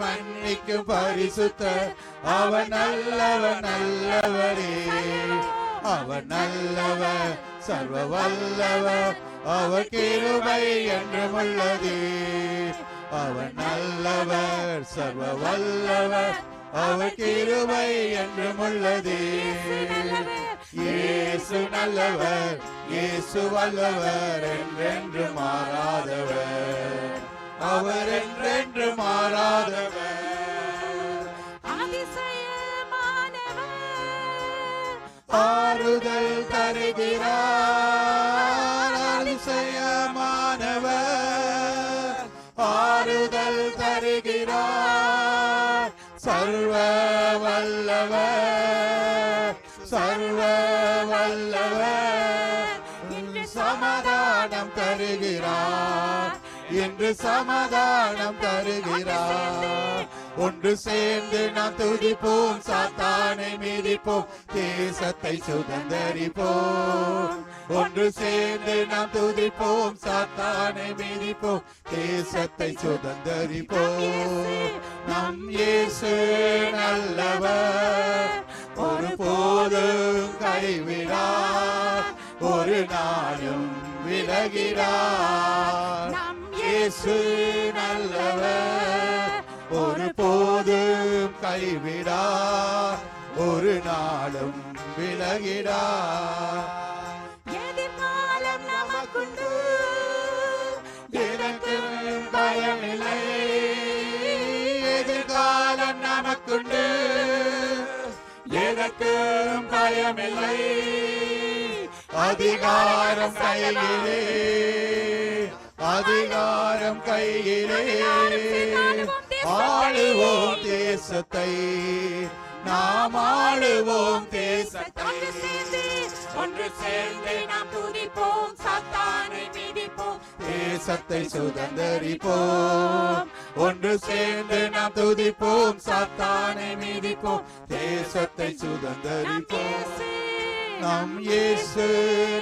மன்னிக்கும் பரிசுத்த அவர் நல்லவர் நல்லவரே. அவர் நல்லவர் சர்வ வல்லவர் அவர் கிருபை என்றும் உள்ளது. அவர் நல்லவர் சர்வ வல்லவர் அவர் கிருபை என்றும் உள்ளது. இயேசு நல்லவர் இயேசு வல்லவர் என்றென்று மாறாதவர் அவர் என்றென்று மாறாதவர். ஆறுதல் தருகிறார் அதிசயமானவர். ஆறுதல் தருகிறார் சர்வ வல்லவர் சர்வ வல்லவர். சமாதானம் தருகிறார் என்று சமாதானம் தருகிறார். ஒன்று சேர்ந்து நாம் துதிப்போம் சாத்தானை மீதிப்போம் தேசத்தை சுதந்தரிப்போம். ஒன்று சேர்ந்து நாம் துதிப்போம் சாத்தானை மீதிப்போம் தேசத்தை சுதந்தரிப்போம். நம் இயேசு நல்லவர் ஒருபோதும் கைவிடார் ஒரு நாளும் விலகிறார். இயேசு நல்லவர் ஒருபோதும் கைவிடார் ஒரு நாளும் விலகிறார். எதிர்காலம் நமக்குண்டு எனக்கு பயமில்லை. எதிர்காலம் நமக்குண்டு எனக்கும் பயமில்லை. அதிகாரம் கையிலே அதிகாரம் கையிலே ஆளுவோம் தேசத்தை நாம் ஆளுவோம் தேசத்தை. ஒன்று சேர்ந்து நாம் துதிப்போம் சாத்தானை மீதிப்போம் தேசத்தை சுதந்தரிப்போம். ஒன்று சேர்ந்து நாம் துதிப்போம் சாத்தானை மீதிப்போம் தேசத்தை சுதந்தரிப்போம். நம் இயேசு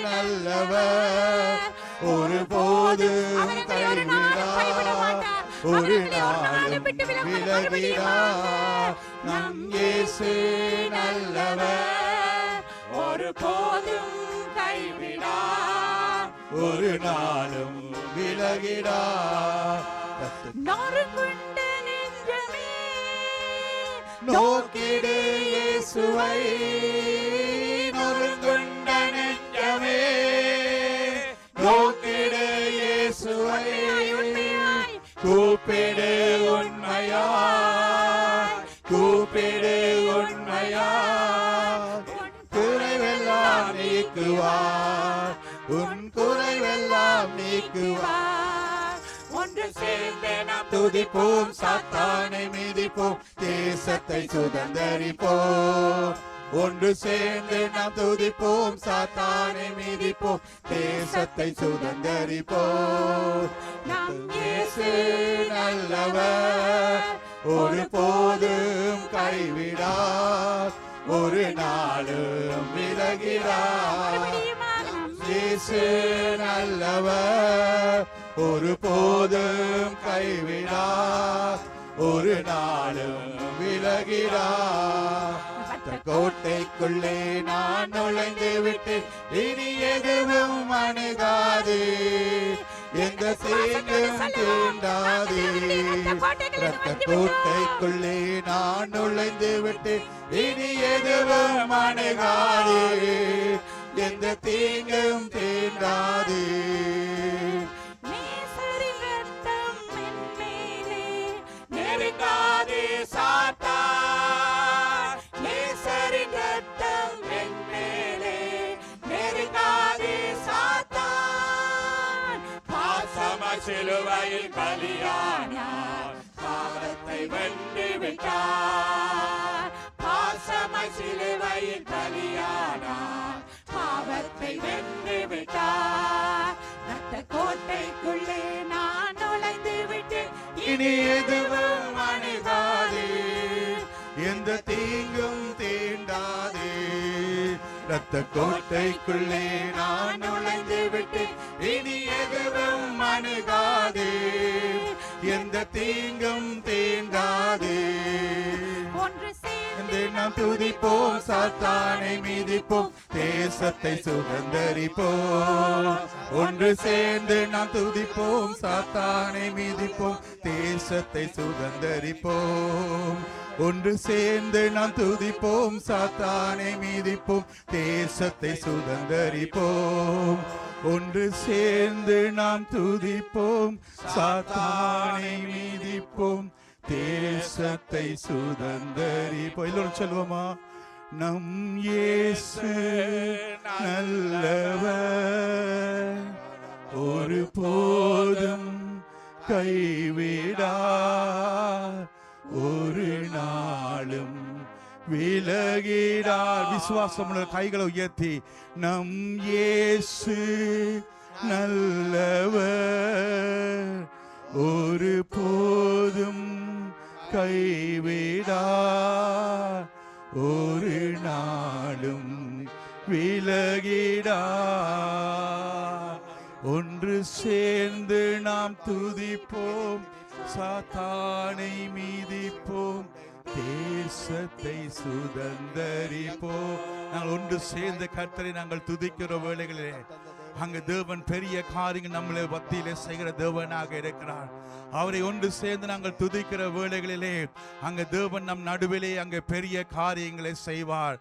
நல்லவர் ஒருபோதும் கைவிடார் ஒரு நாளும் விலகிறார். நம் இயேசு நல்லவர் ஒருபோதும் கைவிடார் ஒரு நாளும் விலகிறார். நொறுங்குண்ட நெஞ்சமே நோக்கிடு இயேசுவை. நொறுங்குண்ட நெஞ்சமே நோக்கிடு இயேசுவை. கூப்பிடு உண்மையாய் கூப்பிடு உண்மையாய் குறைவெல்லாம் நீக்குவார் உன் குறைவெல்லாம் நீக்குவார். ஒன்று சேர்ந்து நாம் துதிப்போம் சாத்தானை மீதிப்போம் தேசத்தை சுதந்தரிப்போம். ஒன்று சேர்ந்து நாம் துதிப்போம் சாத்தானை மீதிப்போம் தேசத்தை சுதந்தரிப்போம். நம் இயேசு நல்லவர் ஒருபோதும் கைவிடார் ஒரு நாளும் விலகிறார். இயேசு நல்லவர் ஒருபோதும் கைவிடார் ஒரு நாளும் விலகிறார். கோட்டைக்குள்ளே நான் நுழைந்து விட்டு இனி எதுவும் அணுகாது எந்த தீங்கும் தீண்டாது. ரத்த கோட்டைக்குள்ளே நான் நுழைந்து விட்டு இனி எதுவும் அணுகாது எந்த தீங்கும் தீண்டாது. நெருங்காதே சாத்தான் நேசரின் ரத்தம் என் மேலே நெருங்காதே சாத்தான். பாசமாய் சிலுவையில் பலியானார் பாவத்தை வென்று விட்டார். பாசமாய் சிலுவையில் பலியானார் பாவத்தை வென்று விட்டார். ரத்த கோட்டைக்குள்ளே நான் நுழைந்து விட்டு இனி எதுவும் அணுகாது எந்த தீங்கும் தீண்டாது. ரத்த கோட்டைக்குள்ளே நான் நுழைந்து விட்டு இனி எதுவும் அணுகாது எந்த எந்த தீங்கும் தீண்டாதே. ஒன்று சேர்ந்து நாம் துதிப்போம், சாத்தானை மீதிப்போம், தேசத்தை சுதந்தரிப்போம். ஒன்று சேர்ந்து நாம் துதிப்போம், சாத்தானை மீதிப்போம், தேசத்தை சுதந்தரிப்போம். ஒன்று சேர்ந்து நாம் துதிப்போம், சாத்தானை மீதிப்போம், தேசத்தை சுதந்தரிப்போம். ஒன்று சேர்ந்து நாம் துதிப்போம், சாத்தானை மீதிப்போம், தேசத்தை சுதந்தரிப்போம். எல்லோரும் சொல்லுவோமா? நம் இயேசு நல்லவர், ஒரு போதும் கைவிடார், ஒரு நாளும் விலகிடார். விசுவாசம் கைகளை உயர்த்தி, நம் இயேசு நல்லவர், ஒரு போதும் கைவிடார், ஒரு நாளும் விலகிடார். ஒன்று சேர்ந்து நாம் துதிப்போம், சாத்தானை மீதிப்போம், தேசத்தை சுதந்தரிப்போம். நாங்கள் ஒன்று சேர்ந்த கர்த்தரை நாங்கள் துதிக்கிற வேளைகளிலே அங்கு தேவன் பெரிய காரியங்கள் நம்மளை மத்தியிலே செய்கிற தேவனாக இருக்கிறார். அவரை ஒன்று சேர்ந்து நாங்கள் துதிக்கிற வேளைகளிலே அங்கு தேவன் நம் நடுவிலே அங்கு பெரிய காரியங்களை செய்வார்.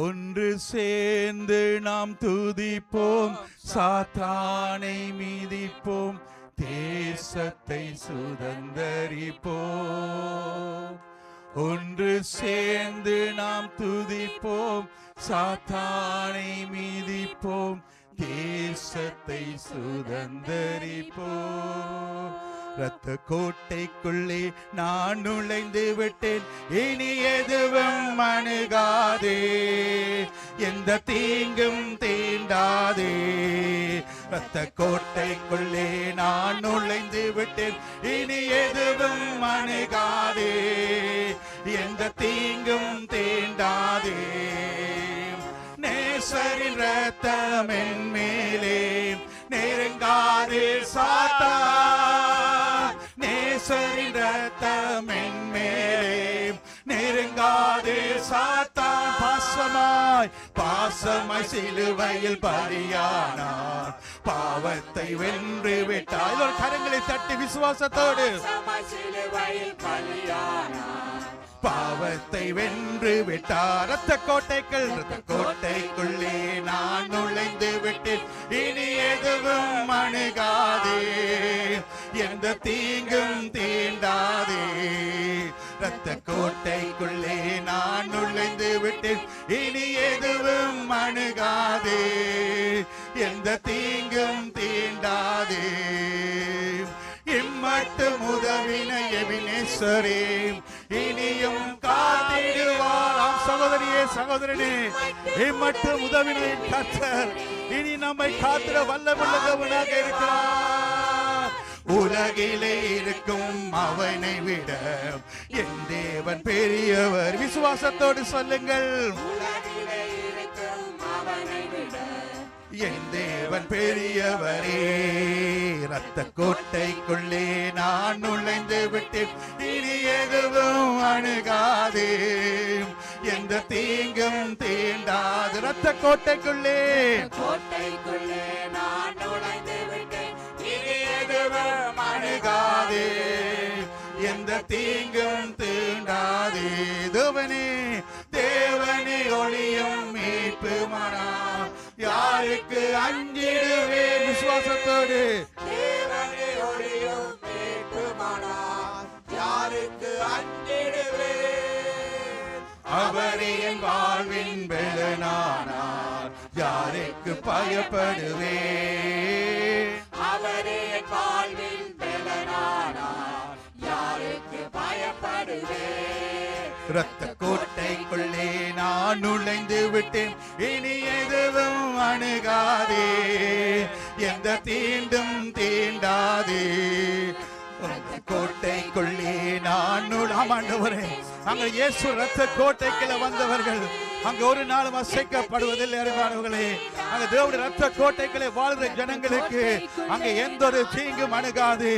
ஒன்று சேர்ந்து நாம் துதிப்போம், சாத்தானை மீதிப்போம், தேசத்தை சுதந்தரிப்போம். ஒன்று சேர்ந்து நாம் துதிப்போம், சாத்தானை மீதிப்போம், தேசத்தை சுதந்தரிப்போம். இரத்த கோட்டைக்குள்ளே நான் நுழைந்து விட்டேன், இனி எதுவும் அணுகாதே, எந்த தீங்கும் தீண்டாதே. இரத்த கோட்டைக்குள்ளே நான் நுழைந்து விட்டேன், இனி எதுவும் அணுகாதே, எந்த தீங்கும் தீண்டாதே. நேசரின் இரத்தம் என் மேலே, நெருங்காதே சாத்தான். நேசரின் இரத்தம் என் மேலே, நெருங்காதே சாத்தான். பாசமாய் சிலுவையில் பலியானார், பாவத்தை வென்று விட்டார். இதோட கரங்களை தட்டி விசுவாசத்தோடு, பாவத்தை வென்று விட்டார். இரத்த கோட்டைக்குள்ளே நான் நுழைந்து விட்டேன், இனி எதுவும் அணுகாதே, எந்த தீங்கும் தீண்டாதே. இரத்த கோட்டைக்குள்ளே நான் நுழைந்து விட்டேன், இனி எதுவும் அணுகாதே, எந்த தீங்கும் தீண்டாதே. இம்மட்டும் உதவின எபினேசரே, இனியும் காத்திடுவார். சகோதரியே, சகோதரனே, இம்மட்டும் உதவின கர்த்தர் இனி நம்மை காத்திட வல்லமுள்ளவனாக இருக்கிறார். உலகிலே இருக்கும் அவனை விட என் தேவன் பெரியவர். விசுவாசத்தோடு சொல்லுங்கள், என் தேவன் பெரியவரே. இரத்த கோட்டைக்குள்ளே நான் நுழைந்து விட்டேன், இனி எதுவும் அணுகாதே, எந்த தீங்கும் தீண்டாது. இரத்த கோட்டைக்குள்ளே நான் நுழைந்து விட்டேன், இனி எதுவும் அணுகாதே, எந்த தீங்கும் தீண்டாதே. தேவனே ஒளியும் மீட்புமானா, யாருக்கு அஞ்சிடுவேன். விசுவாசத்தோடு, தேவனே ஒளியும் மீட்புமானா, யாருக்கு அஞ்சிடுவேன். அவரே என் வாழ்வின் பெலனானார், யாருக்கு பயப்படுவேன். அவரே என் வாழ்வின் பெலனானார், யாருக்கு பயப்படுவேன். இரத்த கோட்டைக்குள்ளே நான் நுழைந்து விட்டேன், இனி எதுவும் அணுகாதே, எந்த தீண்டும் தீண்டாதே. கோட்டைக்குள்ளே நான் ஆண்டவரே, அங்க இயேசு இரத்த கோட்டைக்குள்ள வந்தவர்கள் அங்க ஒரு நாளும் அசைக்கப்படுவதில்லை. அறிவானவர்களே, அங்க தேவனுடைய இரத்த கோட்டைக்குள்ளே வாழ்ற ஜனங்களுக்கு அங்க எந்த ஒரு தீங்கும் அணுகாது.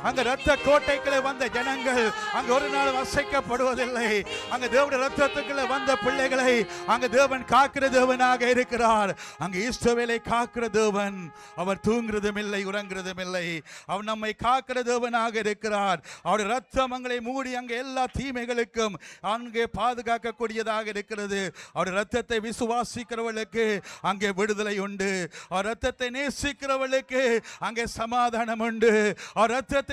அங்க இரத்த கோட்டைக்குள்ளே வந்த ஜனங்கள் அங்க ஒரு நாள் அசைக்கப்படுவதில்லை. அங்க தேவனுடைய இரத்தத்துக்குள்ளே வந்த பிள்ளைகளை அங்க தேவன் காக்கிற தேவனாக இருக்கிறார். அங்க இஸ்ரவேலை காக்கிற தேவன். அவர் தூங்குறதும் இல்லை, உறங்குறதும் இல்லை. அவர் நம்மை காக்கிற தேவனாக இருக்கிறார். அவருடைய இரத்தம் அங்களை மூடி அங்கே எல்லா தீமைகளுக்கும் அங்கே பாதுகாக்கக்கூடியதாக இருக்கிறது. அவருடைய இரத்தத்தை விசுவாசிக்கிறவர்களுக்கு அங்கே விடுதலை உண்டு. அவர் இரத்தத்தை நேசிக்கிறவர்களுக்கு அங்கே சமாதானம் உண்டு. அவர் இரத்தத்தின்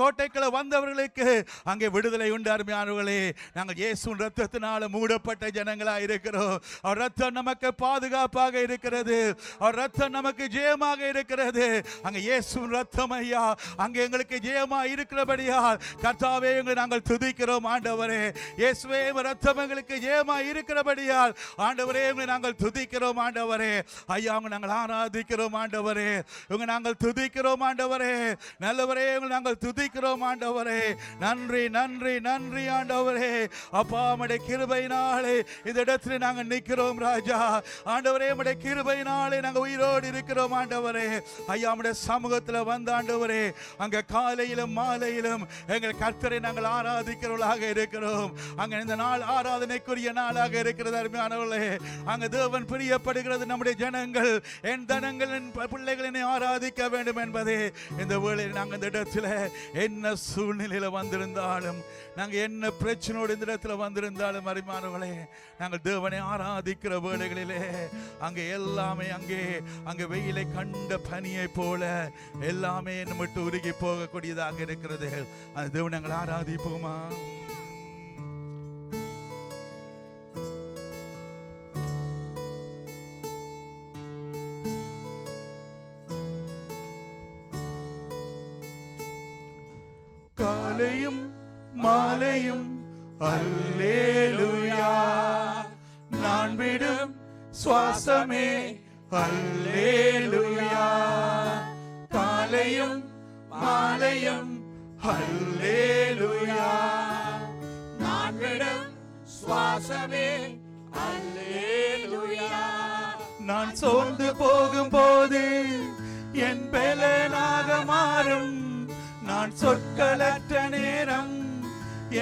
கோட்டைக்குள்ள வந்தவர்களுக்கு அங்கே விடுதலை உண்டு. அருமையானவர்களே, நாங்கள் இயேசுவின் இரத்தத்தினால மூடப்பட்ட ஜனங்களாக இருக்கிறோம். அவர் இரத்தம் நமக்கு பாதுகாப்பாக இருக்கிறது. அவர் இரத்தம் நமக்கு ஜெயமாக இருக்கிறது. அங்க இயேசுவின் இரத்தம் ஐயா அங்கே எங்களுக்கு ஜெயமா இருக்கிறபடியால் கர்த்தாவே எங்களை நாங்கள் துதிக்கிறோம். ஆண்டவரே இயேசுவே இரத்தம் எங்களுக்கு ஜெயமா இருக்கிறபடியால் ஆண்டவரே எங்களை நாங்கள் துதிக்கிறோம். ஆண்டவரே ஐயா உங்களை நாங்கள் ஆராதிக்கிறோம். ஆண்டவரே உங்களை நாங்கள் துதிக்கிறோம். ஆண்டவரே நல்லவரே உங்களை நாங்கள் துதிக்கிறோம். ஆண்டவரே நன்றி நன்றி நன்றி ஆண்டவரே. அப்பா உம்முடைய கிருபையினாலே இந்த இடத்தில் நாங்கள் நிற்கிறோம் ராஜா. ஆண்டவரே உம்முடைய கிருபையினாலே நாங்கள் உயிரோடு இருக்கிறோம். ஆண்டவரே ஐயா உம்முடைய சமூகத்தில் வந்த ஆண்டவரே அங்க காலையிலும் மாலையிலும் எங்கள் கர்த்தரை நாங்கள் ஆராதிக்கிறவர்களாக இருக்கிறோம். அங்க இந்த நாள் ஆராதனைக்குரிய நாளாக இருக்கிறது. அருமையானவர்களே அங்க தேவன் பிரியப்படுகிறது நம்முடைய ஜனங்கள் என் தனங்கள் என் பிள்ளைகளை ஆராதிக்க வேண்டும் என்பதே இந்த வேளையில் நாங்கள் இந்த இடத்துல என்ன சூழ்நிலையில வந்திருந்தாலும் நாங்கள் என்ன பிரச்சனையோடு இந்த இடத்துல வந்திருந்தாலும் அருமையானவர்களே நாங்கள் தேவனை ஆராதிக்கிற வேளைகளிலே அங்கே எல்லாமே அங்கே வெயிலை கண்ட பனியை போல எல்லாமே நம்மட்டு உருகி போகக்கூடியதாக இருக்கிறது. அந்த தேவனை நாங்கள் ஆராதிப்போமா? காலையும் மாலையும் அல்லேலூயா, நான் விடும் சுவாசமே அல்லேலூயா. காலையும் மாலையும் அல்லேலூயா, நான் விடும் சுவாசமே அல்லேலூயா. நான் சோர்ந்து போகும்போது என் பலனாக மாறும். நான் சொற்களற்ற நேரம்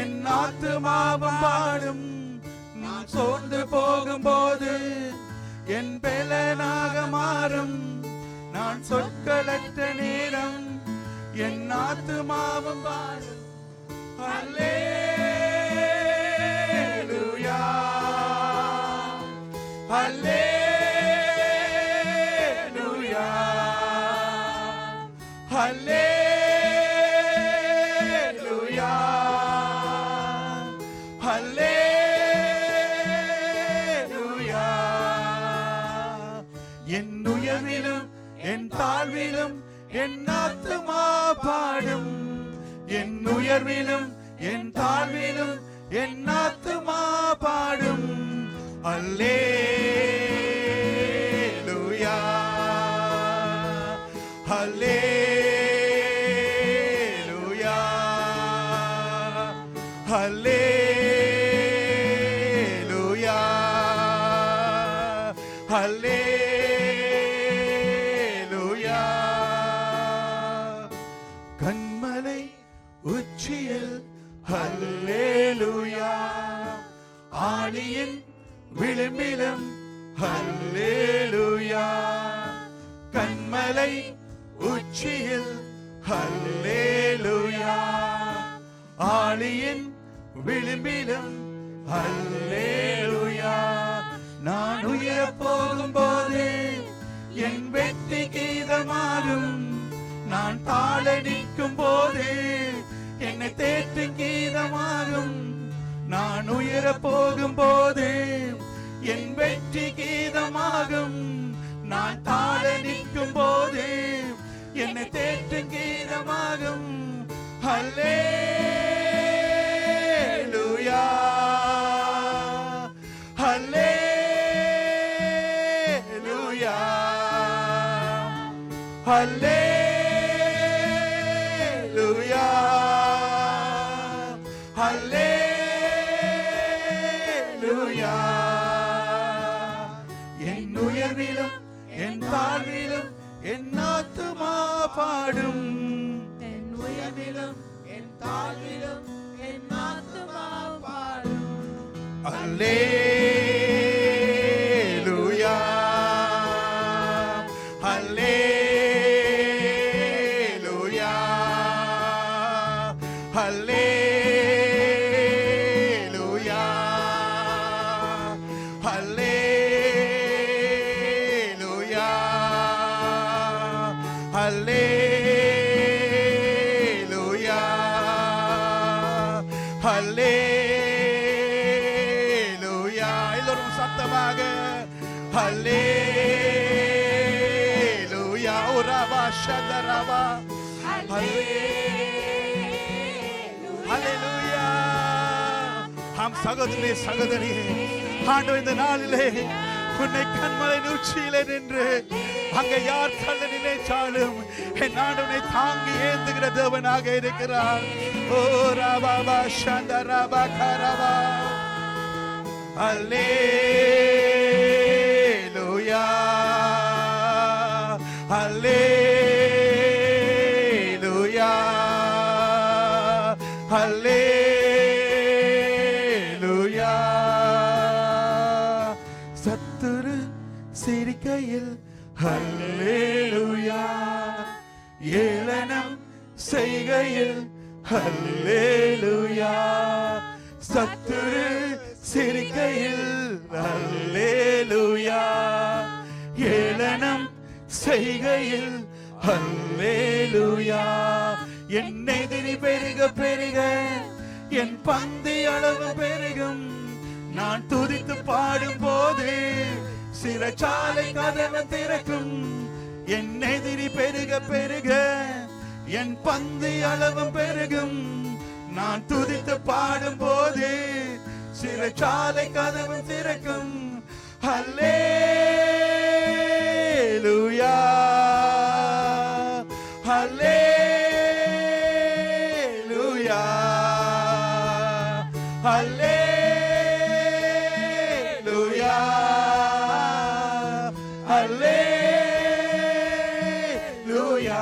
என் ஆத்துமாவும் பாடும். நான் சோர்ந்து போகும்போது என் பலனாக மாறும். நான் சொற்களற்ற நேரம் என் ஆத்துமாவும் பாடும். அல்லேலூயா அல்லேலூயா அல்லேலூயா அல்லேலூயா. என் உயர்விலும் என் தாழ்விலும் என் ஆத்துமா பாடும். என் உயர்விலும் என் தாழ்விலும் என் ஆத்துமா பாடும். அல்லேலூயா அல்லேலூயா அல்லேலூயா அல்லேலூயா. கண்மலை உச்சியில் அல்லேலூயா, ஆழியின் விளிம்பிலும் அல்லேலூயா. கண்மலை உச்சியில் அல்லேலூயா, ஆழியின் விளிம்பிலும் அல்லேலூயா. நான் உயர போகும்போது என் வெற்றி கீதமாகும். நான் தாளடிக்கும் போது என்னை தேற்றும் கீதமாகும். நான் உயர போகும்போது என் வெற்றி கீதமாகும். நான் தாளடிக்கும் போது என்னை தேற்றும் கீதமாகும். அல்லேலூயா அல்லேலூயா அல்லேலூயா அல்லேலூயா. என் உயர்விலும் என் தாழ்விலும் என் ஆத்துமா பாடும். என் உயர்விலும் ஹல்லேலூயா ஹல்லேலூயா எல்லோரும் சத்தமாக ஹல்லேலூயா உரபா ஷதரபா ஹல்லேலூயா हम சகோதரனே சகோதரியே ஆண்டவர் இந்த நாளிலே உன்னை கண்மலை உச்சியிலே நின்று அங்க யார் தள்ள நினைச்சாலும் என் ஆண்டவனை தாங்கி ஏந்துகிற தேவனாக இருக்கிறார் ஓ ராபா சந்தரபா கரபா ஹல்லேலூயா ஹல்லேலூயா ஹல்லேலூயா சத்துரு சிரிக்கையில் ஹல்லேலூயா ஏளனம் செய்கையில் ஹல்லேலூயா சத்துரு சிரிக்கையில் ஹல்லேலூயா ஏளனம் செய்கையில் ஹல்லேலூயா என் எதிரி பெருக பெருக என் பந்தி அளவு பெருகும் நான் துதித்து பாடும் போது சிறைச்சாலை கதவு திறக்கும் என் எதிரி பெருக பெருக என் பந்தி அளவும் பெருகும் நான் துதித்து பாடும் போது சிறைச்சாலை கதவு திறக்கும் ஹல்லேலூயா ஹல்லேலூயா ஹல்லேலூயா ஹல்லேலூயா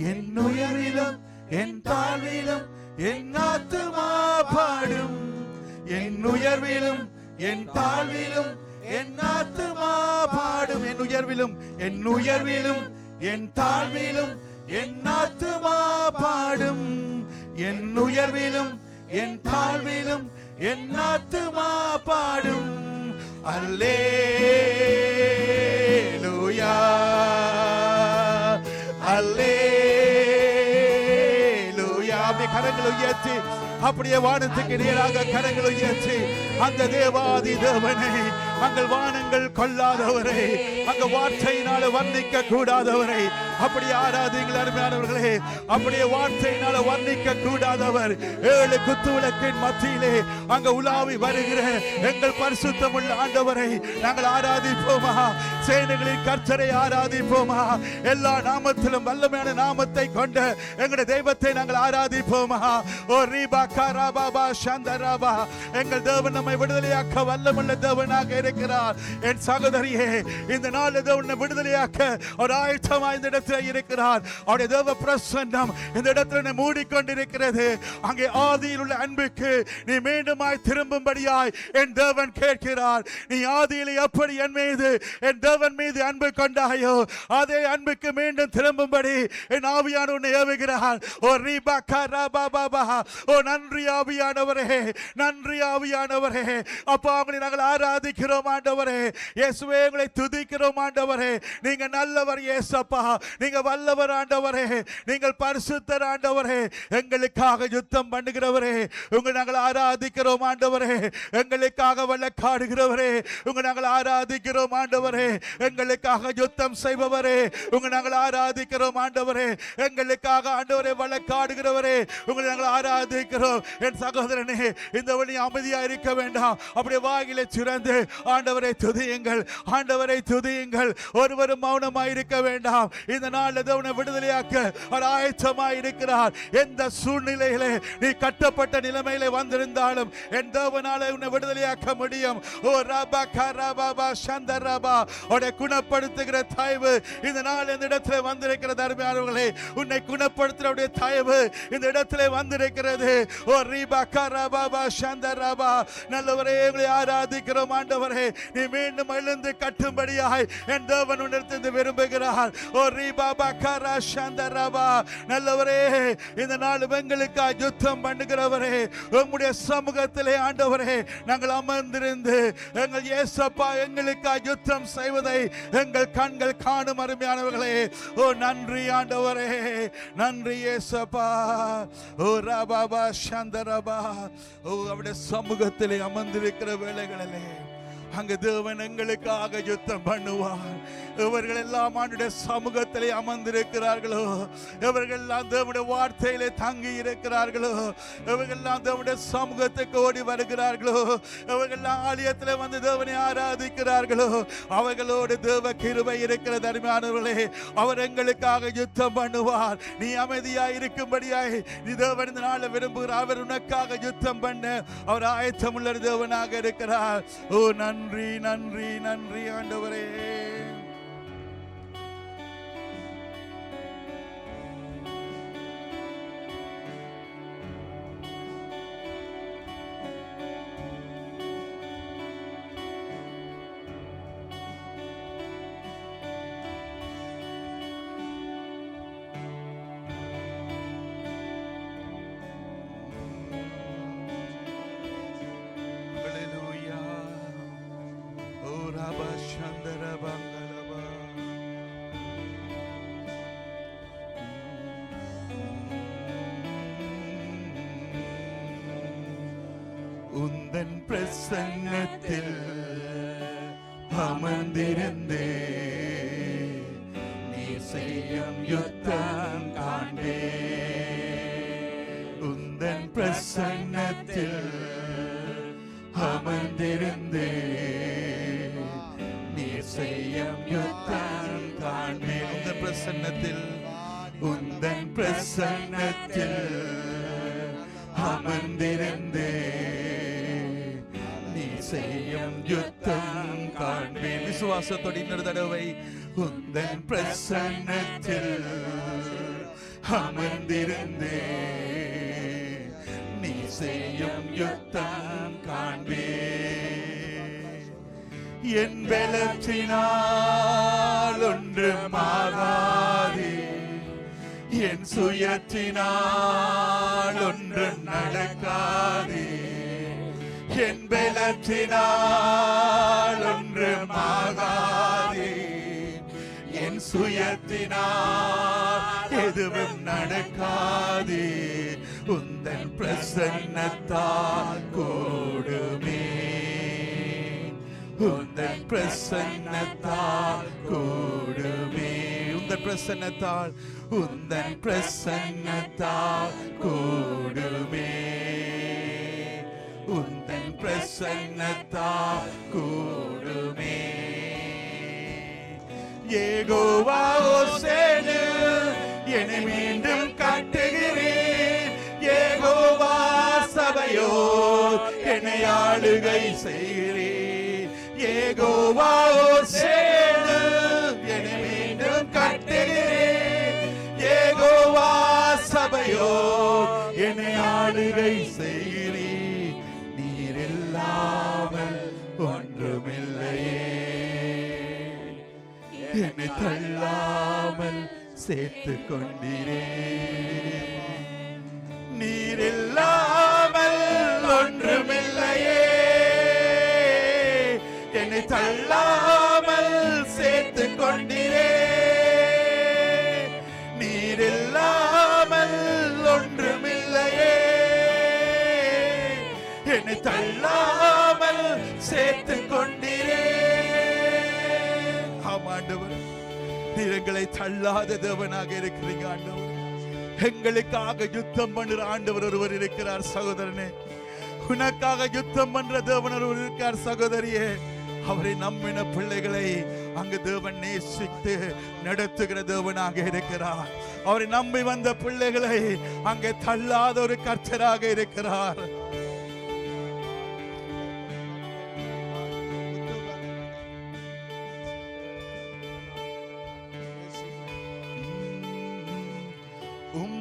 என் உயரிலும் என் தாழ்விலும் என் ஆத்துமா பாடும் என் உயர்விலும் என் தாழ்விலும் என் ஆத்துமா பாடும் என் உயர்விலும் என் உயர்விலும் என் தாழ்விலும் என் ஆத்துமா பாடும் என் உயர்விலும் என் தாழ்விலும் என் ஆத்துமா பாடும் அல்லேலூயா அல்லேலூயா அப்படியே கரங்களை உயர்த்தி அப்படியே வானத்துக்கு நேராக கரங்களை உயர்த்தி அந்த தேவாதி தேவனை அங்கள் வானங்கள் கொள்ளாதவரை அங்க வார்த்தையினால வர்ணிக்க கூடாதவரை அப்படி ஆராதிங்கள் அருமையானவர்களே அப்படியே வார்த்தையினால வர்ணிக்க கூடாதவர் ஏழு குத்துவிளக்கின் மத்தியிலே அங்க உலாவி வருகிற எங்கள் பரிசுத்தமுள்ள ஆண்டவரை நாங்கள் ஆராதிப்போமா சேனைகளின் கர்த்தரை ஆராதிப்போமா எல்லா நாமத்திலும் வல்லமையான நாமத்தை கொண்ட எங்களுடைய தெய்வத்தை நாங்கள் ஆராதிப்போமா ஓ ரீபா கராபா சந்தராபா எங்கள் தேவன் நம்மை விடுதலையாக்க வல்லமுள்ள தேவனாக இருக்கிறார் என் சகோதரியே இந்த நாள் தேவனை விடுதலையாக்க ஒரு ஆயத்தமா இந்த இடத்தில் இருக்கிறார் அவருடைய தேவ பிரசன்னம் இந்த இடத்துல மூடிக்கொண்டிருக்கிறது அங்கே ஆதியில் உள்ள அன்புக்கு நீ மீண்டுமாய் திரும்பும்படியாய் என் தேவன் கேட்கிறார் நீ ஆதியில் எப்படி என் மீது என் தேவன் மீது அன்பு கொண்டாயோ அதே அன்புக்கு மீண்டும் திரும்பும்படி என் ஆவியான உன்னை ஏவுகிறார் ஓ ரீபா கராபா ஓ நன்றி ஆவியானவரே நன்றி ஆவியானவரே அப்பா உங்களை நாங்கள் ஆராதிக்கிறோம் ஆண்டவரே இயேசுவே உங்களை துதிக்கிறோம் ஆண்டவரே நீங்க நல்லவர் இயேசப்பா நீங்க வல்லவர் ஆண்டவரே நீங்கள் பரிசுத்தர் ஆண்டவரே எங்களுக்காக யுத்தம் பண்ணுகிறவரே உங்களை நாங்கள் ஆராதிக்கிறோம் ஆண்டவரே எங்களுக்காக வழக்காடுகிறவரே உங்களை நாங்கள் ஆராதிக்கிறோம் ஆண்டவரே எங்களுக்காக யுத்தம் செய்பவரே உங்களை நாங்கள் ஆராதிக்கிறோம் ஆண்டவரே எங்களுக்காக ஆண்டவரே வழக்காடுகிறவரே உங்களை நாங்கள் ஆராதிக்கிறோம் என் சகோதரனே இந்த வழி அமைதியா இருக்க வேண்டாம் அப்படியே வாயிலை சிறந்து ஆண்டவரை துதியுங்கள் ஆண்டவரை துதியுங்கள் ஒருவரும் மௌனமாய் இருக்க வேண்டாம் இந்த நாள் தேவனை விடுதலையாக்க ஒரு ஆயத்தமாய் இருக்கிறார் எந்த சூழ்நிலையிலே நீ கட்டப்பட்ட நிலைமையிலே வந்திருந்தாலும் என் தேவனாலே உன்னை விடுதலையாக்க முடியும் ஓ ரபா கரபா சந்தரபா உன்னை குணப்படுத்துகிற தயவு இந்த நாள் இந்த இடத்துல வந்திருக்கிறது அருமையானவர்களே உன்னை குணப்படுத்துகிற தயவு இந்த இடத்துல வந்திருக்கிறது ஓ ரீபா கரபா சந்தரபா நல்லவரே உங்களை ஆராதிக்கிறோம் ஆண்டவரே நீ மீண்டும் எழுந்து கட்டும்படியாய் என் தேவன் உன்னிடத்திலிருந்து விரும்புகிறார் ஓ ரீபா கரா சந்தரபா நல்லவரே இந்த நாள் எங்களுக்காக யுத்தம் பண்ணுகிறவரே உம்முடைய சமூகத்திலே ஆண்டவரே நாங்கள் அமர்ந்திருந்து எங்கள் இயேசப்பா எங்களுக்காக யுத்தம் செய்வது வருவதை எங்கள் கண்கள் காணும் அருமையானவர்களே. ஓ நன்றி ஆண்டவரே, நன்றி இயேசுப்பா. ஓ ரபாபா சந்தரபா. ஓ அவருடைய சமூகத்திலே அமர்ந்திருக்கிற வேளைகளிலே அங்கு தேவன் எங்களுக்காக யுத்தம் பண்ணுவார். இவர்கள் எல்லாம் ஆண்டுடைய சமூகத்திலே அமர்ந்திருக்கிறார்களோ, இவர்கள் எல்லாம் தேவனுடைய வார்த்தையிலே தங்கி இருக்கிறார்களோ, இவர்கள் எல்லாம் தேவனுடைய சமூகத்துக்கு ஓடி வருகிறார்களோ, இவர்கள் எல்லாம் ஆலயத்திலே வந்து தேவனை ஆராதிக்கிறார்களோ, அவர்களோடு தேவ கிருபை இருக்கிறது அருமையானவர்களே. அவர் எங்களுக்காக யுத்தம் பண்ணுவார். நீ அமைதியாய் இருக்கும்படியாய் நீ தேவன் இந்த நாளை விரும்புகிறார். அவர் உனக்காக யுத்தம் பண்ண அவர் ஆயத்தமுள்ள தேவனாக இருக்கிறார். ஓ நன்றி நன்றி நன்றி ஆண்டவரே. உந்தன் பிரசன்னத்தில் அமர்ந்திருந்தே நீ செய்யும் யுத்தம் காண்பே. உந்தன் பிரசன்னத்தில் அமர்ந்திருந்தே நீ செய்யும் யுத்தம் காண்பே. உந்தன் பிரசன்னத்தில், உந்தன் பிரசன்னத்தில் அமர்ந்திருந்தே நீ செய்யும் யுத்தம் காண்பேன். விசுவாசத்தோடு இன்னொரு தடவை, உந்தன் பிரசன்னத்தில் அமர்ந்திருந்தே நீ செய்யும் யுத்தம் காண்பேன். என் பலத்தினால் ஒன்றும் ஆகாதே, என் சுயத்தினால் ஒன்றும் நடக்காதே. என் பலத்தினால் ஒன்றும் ஆகாதே, என் சுயத்தினால் எதுவும் நடக்காதே. உந்தன் பிரசன்னத்தால் கூடுமே, உந்தன் பிரசன்னத்தால் கூடுமே. உந்தன் பிரசன்னத்தால், உந்தன் பிரசன்னத்தால் கூடுமே, உந்தன் பிரசன்னத்தால் கூடுமே. யெகோவா ஓசேனு என்னை மீண்டும் கட்டுகிறேன். யெகோவா சபையோ என்னை ஆளுகை செய்கிறேன். யெகோவா ஓசேனு என்னை மீண்டும் கட்டுகிறேன். யெகோவா சபையோ என்னை ஆளுகை செய்கிறேன். நீர் இல்லாமல் ஒன்றுமில்லையே, என்னை தள்ளாமல் சேர்த்து கொண்டீரே. நீர் இல்லாமல் ஒன்றுமில்லையே, என்னை தள்ளாமல் சேர்த்து கொண்டீரே. நீர் இல்லாமல் ஒன்றுமில்லையே, என்னை தள்ளாமல் சேர்த்து கொண்டீரே. ஆண்டவர், நீர் எங்களை தள்ளாத தேவனாக இருக்கிறீங்க ஆண்டவர். எங்களுக்காக யுத்தம் பண்ணுற ஆண்டவர் ஒருவர் இருக்கிறார் சகோதரனே. உனக்காக யுத்தம் பண்ற தேவன் ஒருவர் இருக்கிறார் சகோதரியே. அவரை நம்பின பிள்ளைகளை அங்கு தேவன் நேசித்து நடத்துகிற தேவனாக இருக்கிறார். அவரை நம்பி வந்த பிள்ளைகளை அங்கே தள்ளாத ஒரு கர்த்தராக இருக்கிறார்.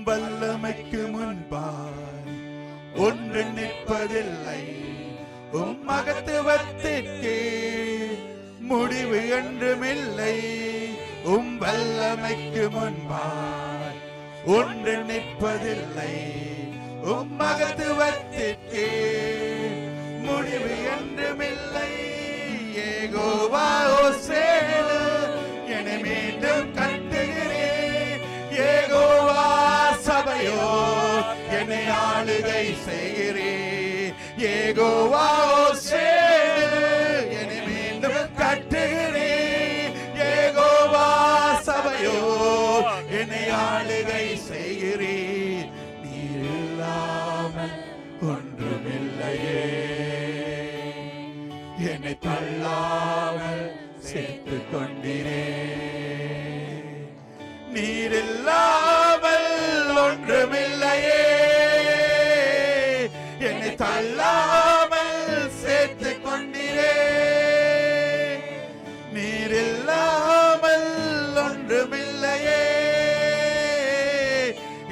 வல்லமைக்கு முன்பாய் ஒன்று நிற்பதில்லை, உம் மகத்துவத்திற்கு முடிவு என்றுமில்லை. உம் வல்லமைக்கு முன்பாய் ஒன்று நிற்பதில்லை, உம் மகத்துவத்திற்கு முடிவு என்றுமில்லை. யெகோவா ஓசேனு யெகோவா என்னை மீண்டும் கட்டுகிறீர். யெகோவா சபையோ என்னை ஆளுகை செய்கிறீர். நீர் இல்லாமல் ஒன்றுமில்லையே, என்னை தள்ளாமல் சேர்த்துக் கொண்டீரே. நீர் இல்லாமல் ஒன்றுமில்லையே, என்னை தள்ளாமல் சேர்த்துக் கொண்டீரே. நீர் இல்லாமல் ஒன்றுமில்லையே,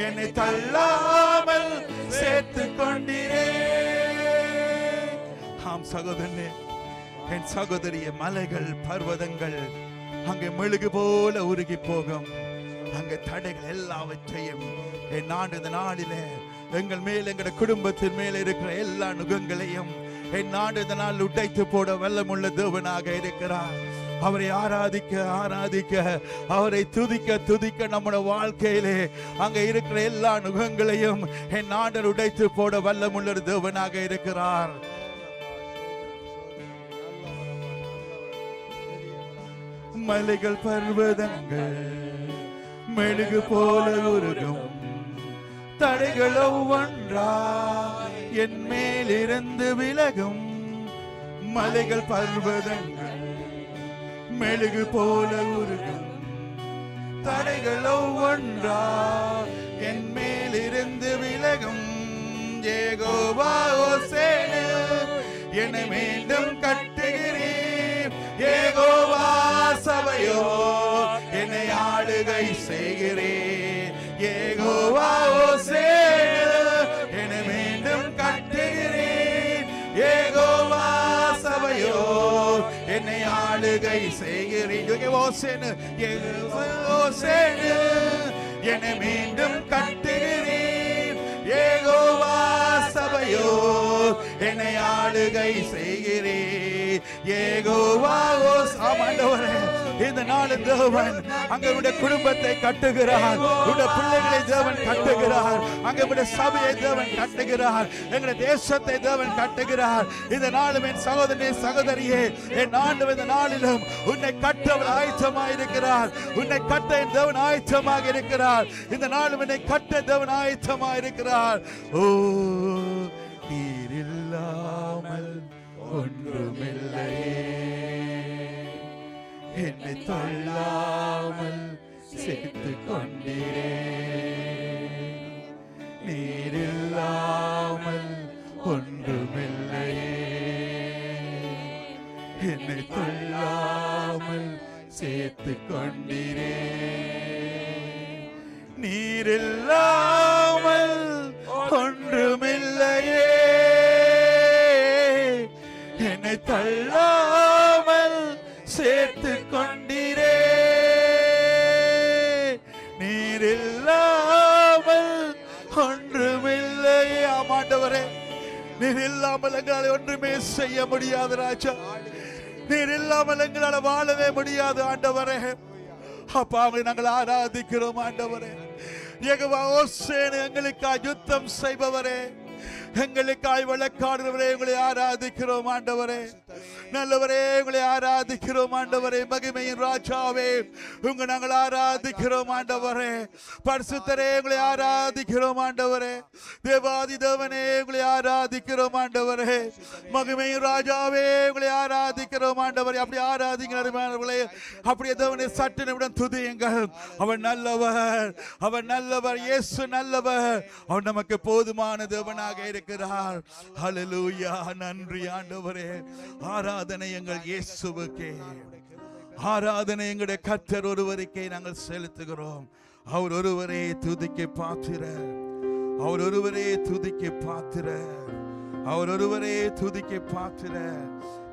என்னை தள்ளாமல் சேர்த்துக் கொண்டீரே. ஆம் சகோதரனே, என் சகோதரிய, மலைகள் பர்வதங்கள் அங்கே மெழுகு போல உருகி போகும். அங்கே தடைகள் எல்லாவற்றையும் என் நாடு இந்த நாளிலே எங்கள் மேல் எங்கள் குடும்பத்தின் மேல் இருக்கிற எல்லா நுகங்களையும் என் நாடு இந்த நாள் உடைத்து போட வல்லமுள்ள தேவனாக இருக்கிறார். அவரை ஆராதிக்க ஆராதிக்க, அவரை துதிக்க துதிக்க நம்முடைய வாழ்க்கையிலே அங்க இருக்கிற எல்லா நுகங்களையும் என் நாடு உடைத்து போட வல்லமுள்ள தேவனாக இருக்கிறார். மலைகள் பர்வதங்கள் மெழுகு போல உருகும், தடைகள் ஒவ்வொன்றா என் மேலிருந்து விலகும். மலைகள் பர்வதங்கள் மெழுகு போல உருகும், தடைகள் ஒவ்வொன்றா என் மேலிருந்து விலகும். யெகோவா ஓசேனு என்னை மீண்டும் கட்டுகிறீர். யெகோவா சபையோ என்னை ஆளுகை செய்கிறீர். யெகோவா ஓசேனு என்னை மீண்டும் கட்டுகிறீர். யெகோவா சபையோ என்னை ஆளுகை செய்கிறீர். யெகோவா ஓசேனு என்னை மீண்டும் கட்டுகிறீர். யெகோவா சபையோ என்னை ஆளுகை செய்கிறீர். யெகோவா ஆண்டவரே, இந்த நாள் தேவன் அங்களுடைய குடும்பத்தை கட்டுகிறார், உடைய பிள்ளைகளை தேவன் கட்டுகிறார், அங்களுடைய சபையை தேவன் கட்டுகிறார், எங்களுடைய தேசத்தை தேவன் கட்டுகிறார். இந்த நாளும் என் சகோதரனே சகோதரியே, என் ஆண்டு இந்த நாளிலும் உன்னை கட்ட ஆயத்தமாக இருக்கிறார். உன்னை கட்ட என் தேவன் ஆயத்தமாக இருக்கிறார். இந்த நாளும் என்னை கட்ட தேவன் ஆயத்தமாக இருக்கிறார். ஓ, நீர் இல்லாமல் ஒன்றுமில்லையே, என்னை தள்ளாமல் சேர்த்துக் கொண்டீரே. நீர் இல்லாமல் ஒன்றுமில்லையே, என்னை தள்ளாமல் சேர்த்துக் கொண்டீரே. நீர் இல்லாமல் ஒன்றுமில்லையே, என்னை தள்ளாமல் சேர்த்துக் கொண்டீரே. நீர் இல்லாமல் ஒன்றுமில்லையே. ஆமாண்டவரே, நீர் இல்லாமல் எங்களால் ஒன்றுமே செய்ய முடியாது ராஜா. நீர் இல்லாமல் எங்களால் வாழவே முடியாது ஆண்டவரே. அப்பா, நாங்கள் ஆராதிக்கிறோம் ஆண்டவரே. யெகோவா ஓசேனு எங்களுக்காய் யுத்தம் செய்பவரே, எங்களுக்காய் வழக்காடுறவரே, உங்களை ஆராதிக்கிறோம் ஆண்டவரே. நல்லவரே, உங்களை ஆராதிக்கிறோம் ஆண்டவரே. மகிமையின் ராஜாவே, உங்க நாங்கள் ஆராதிக்கிறோம் ஆண்டவரே. பரிசுத்தரே, உங்களை ஆராதிக்கிறோம் ஆண்டவரே. தேவாதி தேவனே, உங்களை ஆராதிக்கிறோம் ஆண்டவரே. மகிமையின் ராஜாவே, உங்களை ஆராதிக்கிறோம் ஆண்டவரே. அப்படி ஆராதிக்கிறவர்களே, அப்படியே தேவனை சற்று நிமிடம் துதியுங்கள். அவன் நல்லவர், அவன் நல்லவர், இயேசு நல்லவர், அவன் நமக்கு போதுமான தேவனாக இருக்கிறார். ஹல்லேலூயா. நன்றி ஆண்டவரே. ஆராதனை எங்கள் இயேசுவுக்கே, ஆராதனை எங்களுடைய கர்த்தர் ஒருவருக்கே நாங்கள் செலுத்துகிறோம். அவர் ஒருவரே துதிக்கு பாத்திரர், அவர் ஒருவரே துதிக்கு பாத்திரர், அவர் ஒருவரே துதிக்கு பாத்திரர்,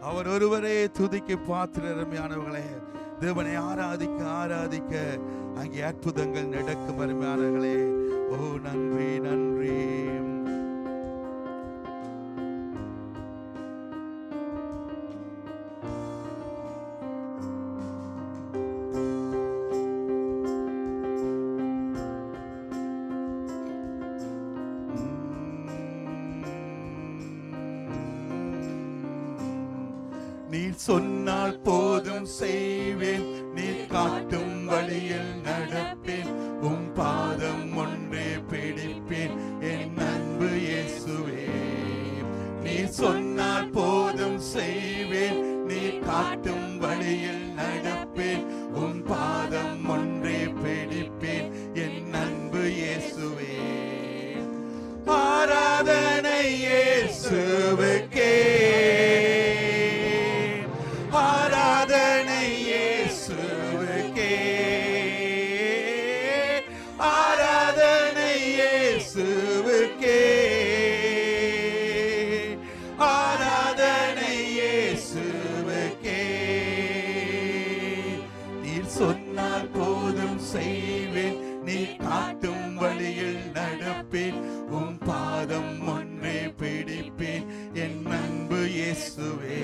அவர் ஒருவரே துதிக்கு பாத்திரர். அருமையானவர்களே, தேவனை ஆராதிக்க ஆராதிக்க அங்கே அற்புதங்கள் நடக்கும். அருமையானவர்களே, ஓ நன்றி நன்றி. சொன்னால் போதும் செய்வேன், நீ காட்டும் வழியில் நடப்பேன், உம் பாதம் ஒன்றே பிடிப்பேன் என் அன்பு இயேசுவே. நீ சொன்னால் போதும் செய்வேன், நீ காட்டும் வழியில் நடப்பேன், உம் பாதம் ஒன்றே பிடிப்பேன் என் அன்பு இயேசுவே. ஆராதனை இயேசுவுக்கே, ஆராதனை இயேசுவுக்கே, ஆராதனை இயேசுவுக்கே, ஆராதனை இயேசுவுக்கே. நீர் சொன்னால் போதும் செய்வேன், நீ காட்டும் வழியில் நடப்பேன், உம் பாதம் ஒன்றே பிடிப்பேன் என் அன்பு இயேசுவே.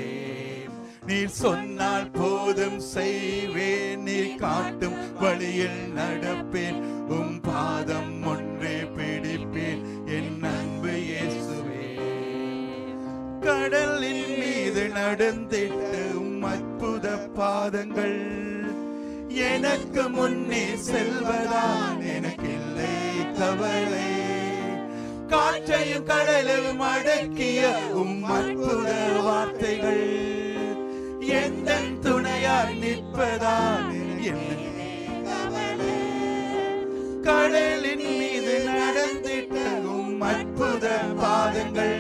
நீர் சொன்னால் போதும் செய்வேன், நீ காட்டும் வழியில் நடப்பேன், உம் பாதம் ஒன்றே பிடிப்பேன் என் அன்பு இயேசுவே. கடலின் மீது நடந்திட்ட உம் அற்புத பாதங்கள் எனக்கு முன்னே செல்வதால் எனக்கில்லை கவலை. காற்றையும் கடலும் அடக்கிய உம் அற்புத வார்த்தைகள் எந்த துணையாய் நிற்பதால் எனக்கு கவலை. கடலின் மீது நடந்திட்ட உம் அற்புத பாதங்கள்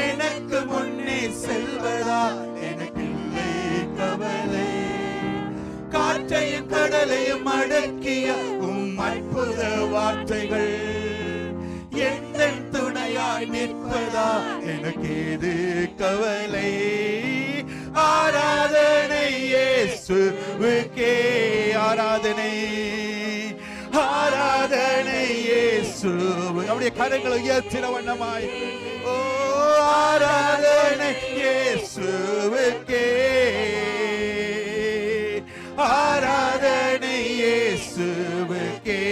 எனக்கு முன்னே செல்வதால் எனக்கில்லை கவலை. காற்றையும் கடலையும் அடக்கிய உம் அற்புத வார்த்தைகள் எந்த துணையாய் நிற்பதா எனக்கேது கவலை. ஆராதனை இயேசுவுக்கே, ஆராதனை, ஆராதனை இயேசுவுக்கே. அப்படியே கரங்களை உயர்த்தின வண்ணமாய், ஓ ஆராதனை இயேசுவுக்கே, ஆராதனை இயேசுவுக்கே.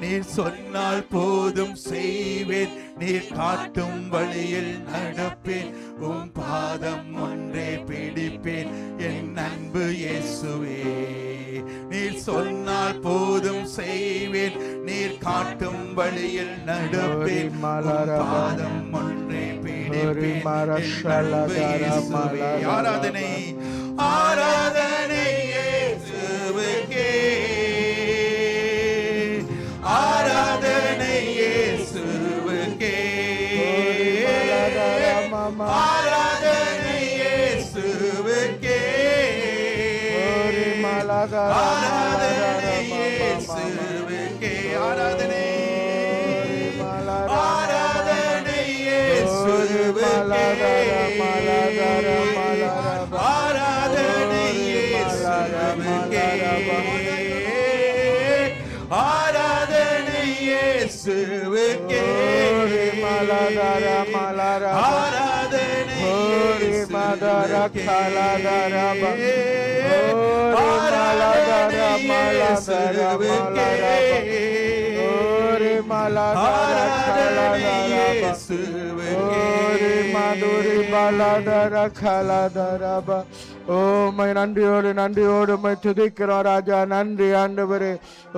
நீர் சொன்னால் போதும் செய்வேன், நீர் காட்டும் வழியில் நடப்பேன், உம் பாதம் ஒன்றே பிடிப்பேன் என் அன்பு இயேசுவே. நீர் சொன்னால் போதும் செய்வேன், நீர் காட்டும் வழியில் நடப்பேன், உம் பாதம் ஒன்றே பிடிப்பேன் என் அன்பு இயேசுவே. ஆராதனை, ஆராதனை இயேசுவுக்கே, ஆராதனை இயேசுவுக்கே, ஆராதனை இயேசுவுக்கே, ஆராதனை இயேசுவுக்கே, ஆராதனை, ஆராதனை இயேசுவுக்கே, ஆராதனை இயேசுவுக்கே, ஆராதனை இயேசுவுக்கே, ஆராதனை இயேசுவுக்கே, மை நன்றியோடு நன்றியோடு மை துதிக்கிறோம் ராஜா. நன்றி ஆண்டவரே.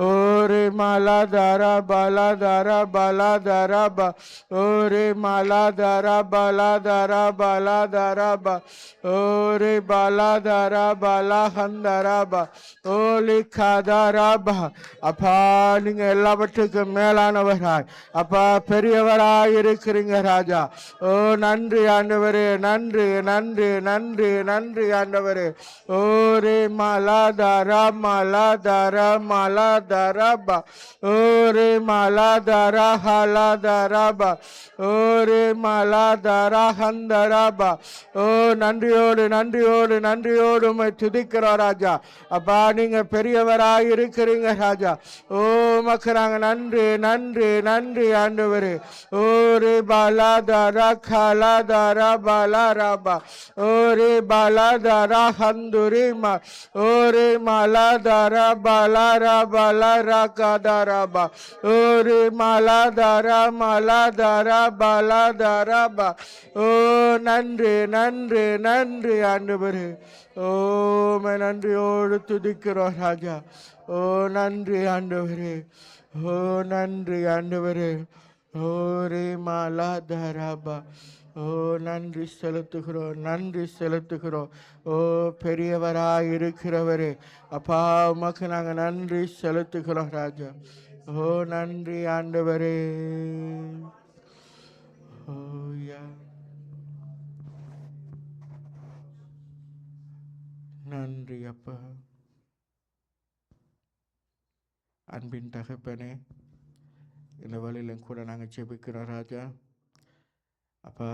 ஓரே மாலாதாரா பாலாதாரா பாலாதாரா பா, ஓரே மாலாதாரா பாலாதாரா பாலாதாரா பா, ஓரே பாலாதாரா பாலாஹந்தாரா பா, ஓலி காதாரா பா. அப்பா நீங்க எல்லாவற்றுக்கும் மேலானவராய், அப்பா பெரியவராய் இருக்கிறீங்க ராஜா. ஓ நன்றி ஆண்டவரே, நன்றி நன்றி நன்றி நன்றி ஆண்டவரே. ஓரே மாலாதாரா மாலாதாரா மாலாதாரா பா, ஓரே மாலாதாரா ஹாலாதாரா பா, ஓரே மாலாதாரா ஹந்தரா பா. ஓ நன்றியோடு நன்றியோடு நன்றியோடு உம்மை துதிக்கிறோம் ராஜா. அப்பா நீங்க பெரியவராய் இருக்கிறீங்க ராஜா. ஓ மக்கறாங்க நன்றி நன்றி நன்றி ஆண்டவரே. ஓரே பாலாதாரா காலா maladara balaraba ore baladara handurima ore maladara balara balara kadaraba ore maladara baladara ஓ நன்றி நன்றி நன்றி ஆண்டவரே ஓ உம்மை நன்றியோடு துதிக்கிறோம் ராஜா ஓ நன்றி ஆண்டவரே ஓ நன்றி ஆண்டவரே ஓ ரே மாலா தராபா ஓ நன்றி செலுத்துகிறோம் ஓ பெரியவராய் இருக்கிறவரே அப்பா உமக்கு நாங்கள் நன்றி செலுத்துகிறோம் ராஜா ஓ நன்றி ஆண்டவரே ஓ யா நன்றி அப்பா அன்பின் தகப்பனே இந்த வழியிலும் கூட நாங்கள் ஜெபிக்கிறோம் ராஜா அப்பா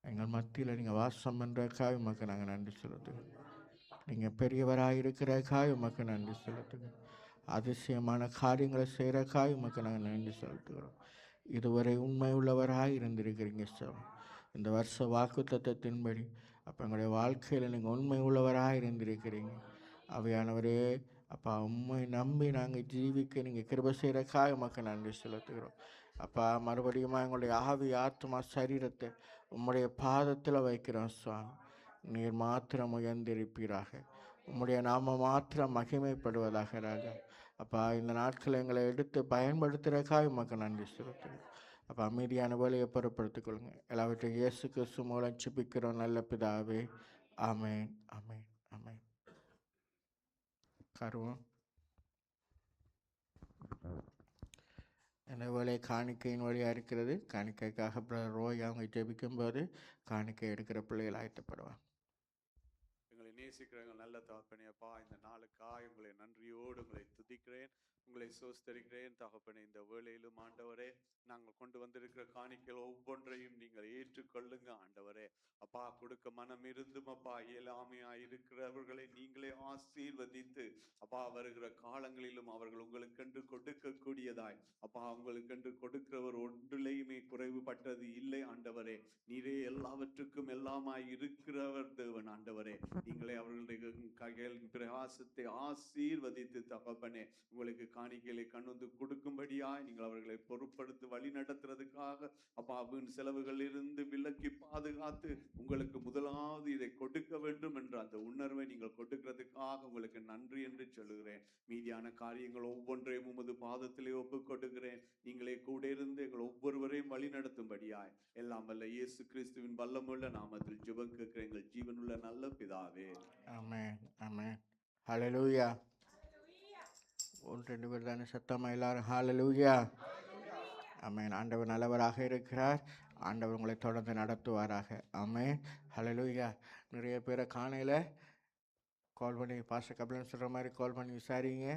எங்கள் மத்தியில் நீங்கள் வாசம் பண்ணுறக்காய் உமக்கு நாங்கள் நன்றி செலுத்துகிறோம் நீங்கள் பெரியவராக இருக்கிறக்காய் உமக்கு நன்றி செலுத்துகிறோம் அதிசயமான காரியங்களை செய்கிறக்காய் உமக்கு நாங்கள் நன்றி செலுத்துகிறோம் இதுவரை உண்மை உள்ளவராக இருந்திருக்கிறீங்க சார் இந்த வருஷ வாக்குத்தத்தத்தின்படி அப்போ எங்களுடைய வாழ்க்கையில் நீங்கள் உண்மை உள்ளவராக இருந்திருக்கிறீங்க அவையானவரே அப்பா உண்மை நம்பி நாங்கள் ஜீவிக்க நீங்கள் கிருபை செய்கிறக்காக உமக்கு நன்றி செலுத்துகிறோம் அப்பா மறுபடியும் எங்களுடைய ஆவி ஆத்மா சரீரத்தை உம்முடைய பாதத்தில் வைக்கிறோம் சுவாமி நீர் மாத்திரம் உயர்ந்திருப்பீராக உம்முடைய நாம மாத்திரம் மகிமைப்படுவதாக ராஜா அப்பா இந்த நாட்களை எங்களை எடுத்து பயன்படுத்துகிறக்காக உமக்கு நன்றி செலுத்துகிறோம் அப்போ அமைதியான வேலையை பொருட்படுத்திக் கொள்ளுங்க எல்லாவற்றையும் இயேசு கிறிஸ்து மூலம் ஜெபிக்கிறோம் நல்ல பிதாவே ஆமென் ஆமென் ஆமென் கருவம் இந்த வேலை காணிக்கையின் வழியாக இருக்கிறது காணிக்கைக்காக பிரதர் ரோய் அவங்க ஜெபிக்கும்போது காணிக்கை எடுக்கிற பிள்ளைகள் ஆயத்தப்படுவாங்க எங்களை நேசிக்கிறவங்க நல்ல தகப்பனேப்பா இந்த நாளுக்காய் உங்களை நன்றியோடு உங்களை துதிக்கிறேன் உங்களை சோஸ்தரிக்கிறேன் தகப்பனே இந்த வேளையிலும் ஆண்டவரே நாங்கள் கொண்டு வந்திருக்கிற காணிக்கைகள் ஒவ்வொன்றையும் நீங்கள் ஏற்றுக்கொள்ளுங்க ஆண்டவரே அப்பா கொடுக்க மனம் இருந்தும் அப்பா இயலாமையா இருக்கிறவர்களை நீங்களே ஆசீர்வதித்து அப்பா வருகிற காலங்களிலும் அவர்கள் உங்களுக்கென்று கொடுக்கக்கூடியதாய் அப்பா உங்களுக்கென்று கொடுக்கிறவர் ஒன்றிலையுமே குறைவுபட்டது இல்லை ஆண்டவரே நீரே எல்லாவற்றுக்கும் எல்லாமாய் இருக்கிறவர் தேவன் ஆண்டவரே நீங்களே அவர்களுடைய கைகளின் பிரயாசத்தை ஆசீர்வதித்து தகப்பனே உங்களுக்கு காணிக்கைகளை கண்ணுந்து கொடுக்கும்படியாய் நீங்கள் அவர்களை பொறுப்படுத்தி வழி நடத்துறதுக்காக அப்பாவின் செலவுகளில் இருந்து விலக்கி பாதுகாத்து உங்களுக்கு முதலாவது இதை கொடுக்க வேண்டும் என்ற அந்த உணர்வை நீங்கள் கொடுக்கிறதுக்காக உங்களுக்கு நன்றி என்று சொல்லுகிறேன் மீதியான காரியங்கள் ஒவ்வொன்றையும் உமது பாதத்திலே ஒப்புக் கொடுக்கிறேன் நீங்களே கூட இருந்து எங்கள் ஒவ்வொருவரையும் வழி நடத்தும்படியாய் எல்லாம் வல்ல இயேசு கிறிஸ்துவின் வல்லமுள்ள நாமத்தில் ஜெபம் கேட்கிற எங்கள் ஜீவனுள்ள நல்ல பிதாவே ஆமென் ஆமென் ஹல்லேலூயா ஒன்று ரெண்டு பேர் தானே சத்தமாக எல்லாரும் ஹல்லேலூயா ஆமென் ஆண்டவர் நல்லவராக இருக்கிறார் ஆண்டவர் உங்களை தொடர்ந்து நடத்துவாராக ஆமென் ஹல்லேலூயா நிறைய பேரை காணையில் கால் பண்ணி பாஸ்டர் கபிலன் சொல்கிற மாதிரி கால் பண்ணி விசாரிங்க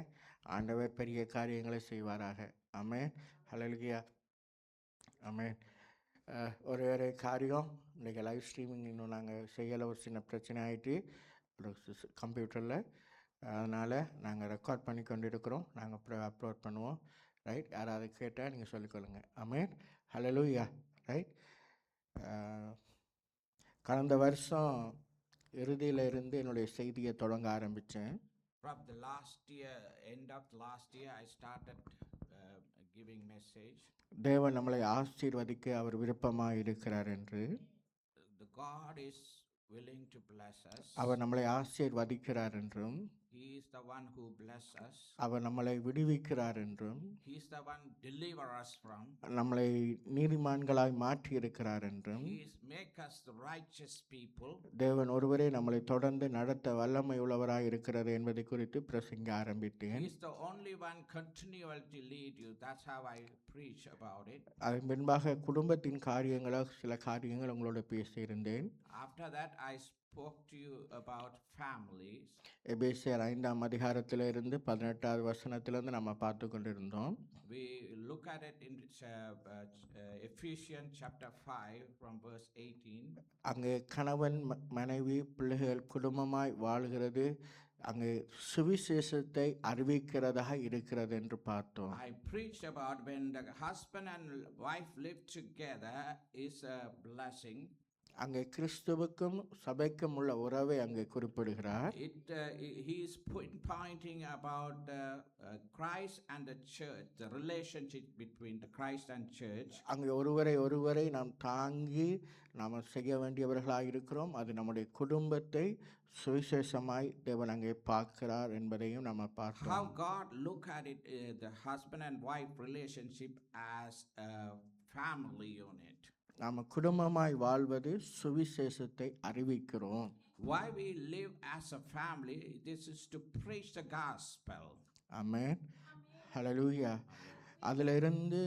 ஆண்டவர் பெரிய காரியங்களை செய்வாராக ஆமென் ஹல்லேலூயா ஆமென் ஒரு காரியம் இன்றைக்கி லைவ் ஸ்ட்ரீமிங் இன்னும் நாங்கள் செய்யலை ஒரு சின்ன பிரச்சனை ஆகிட்டு கம்ப்யூட்டரில் அதனால் நாங்கள் ரெக்கார்ட் பண்ணி கொண்டு இருக்கிறோம் நாங்கள் அப்புறம் அப்லோட் பண்ணுவோம் ரைட் யாராவது கேட்டால் நீங்கள் சொல்லிக்கொள்ளுங்க ஆமென் ஹல்லேலூயா ரைட் கடந்த வருஷம் இறுதியில் இருந்து என்னுடைய செய்தியை தொடங்க ஆரம்பித்தேன் From the last year, end of last year, I started giving message. தேவன் நம்மளை ஆசீர்வதிக்க அவர் விருப்பமாக இருக்கிறார் என்று The God is willing to bless us. அவர் நம்மளை ஆசீர்வதிக்கிறார் என்றும் He is the one who bless us. அவர் நம்மளை விடுவிக்கிறார் என்றும் He is the one deliver us from. நம்மளை நீதிமான்களாய் மாற்றி இருக்கிறார் என்றும் He is make us the righteous people. தேவன் ஒருவரே நம்மளை தொடர்ந்து நடத்த வல்லமை உள்ளவராய் இருக்கிறது என்பதை குறித்து பிரசங்க ஆரம்பித்தேன் He is the only one continually to lead you. That's how I preach about it. அதன் பின்பாக குடும்பத்தின் காரியங்களாக சில காரியங்கள் உங்களோட பேசியிருந்தேன் After that, I spoke to you about families. எபேசியர் 5ஆம் அதிகாரத்திலிருந்து 18வது வசனத்திலிருந்து நம்ம பார்த்து கொண்டிருந்தோம் We look at it in Ephesians chapter 5 from verse 18. அங்கே கணவன் மனைவி பிள்ளைகள் குடும்பமாய் வாழ்கிறது அங்கே சுவிசேஷத்தை அறிவிக்கிறதாக இருக்கிறது என்று பார்த்தோம் I preached about when the husband and wife live together is a blessing. அங்கே கிறிஸ்துவுக்கும் சபைக்கும் உள்ள உறவை அங்கே குறிப்பிடுகிறார். He is pointing about Christ and the church, the relationship between the Christ and church. அங்கே ஒருவரை நாம் தாங்கி நாம் செய்ய வேண்டியவர்களாக இருக்கிறோம். அது நம்முடைய குடும்பத்தை சுவிசேஷமாய் தேவன் அங்கே பார்க்கிறார் என்பதையும் நம்ம How பார்க்கிறோம். God look at it, the husband and wife relationship as a family unit. நாம் குடும்பமாய் வாழ்வது சுவிசேஷத்தை அறிவிக்கிறோம். Why we live as a family, this is to preach the gospel. ஆமென், ஹல்லேலூயா. அதில் இருந்து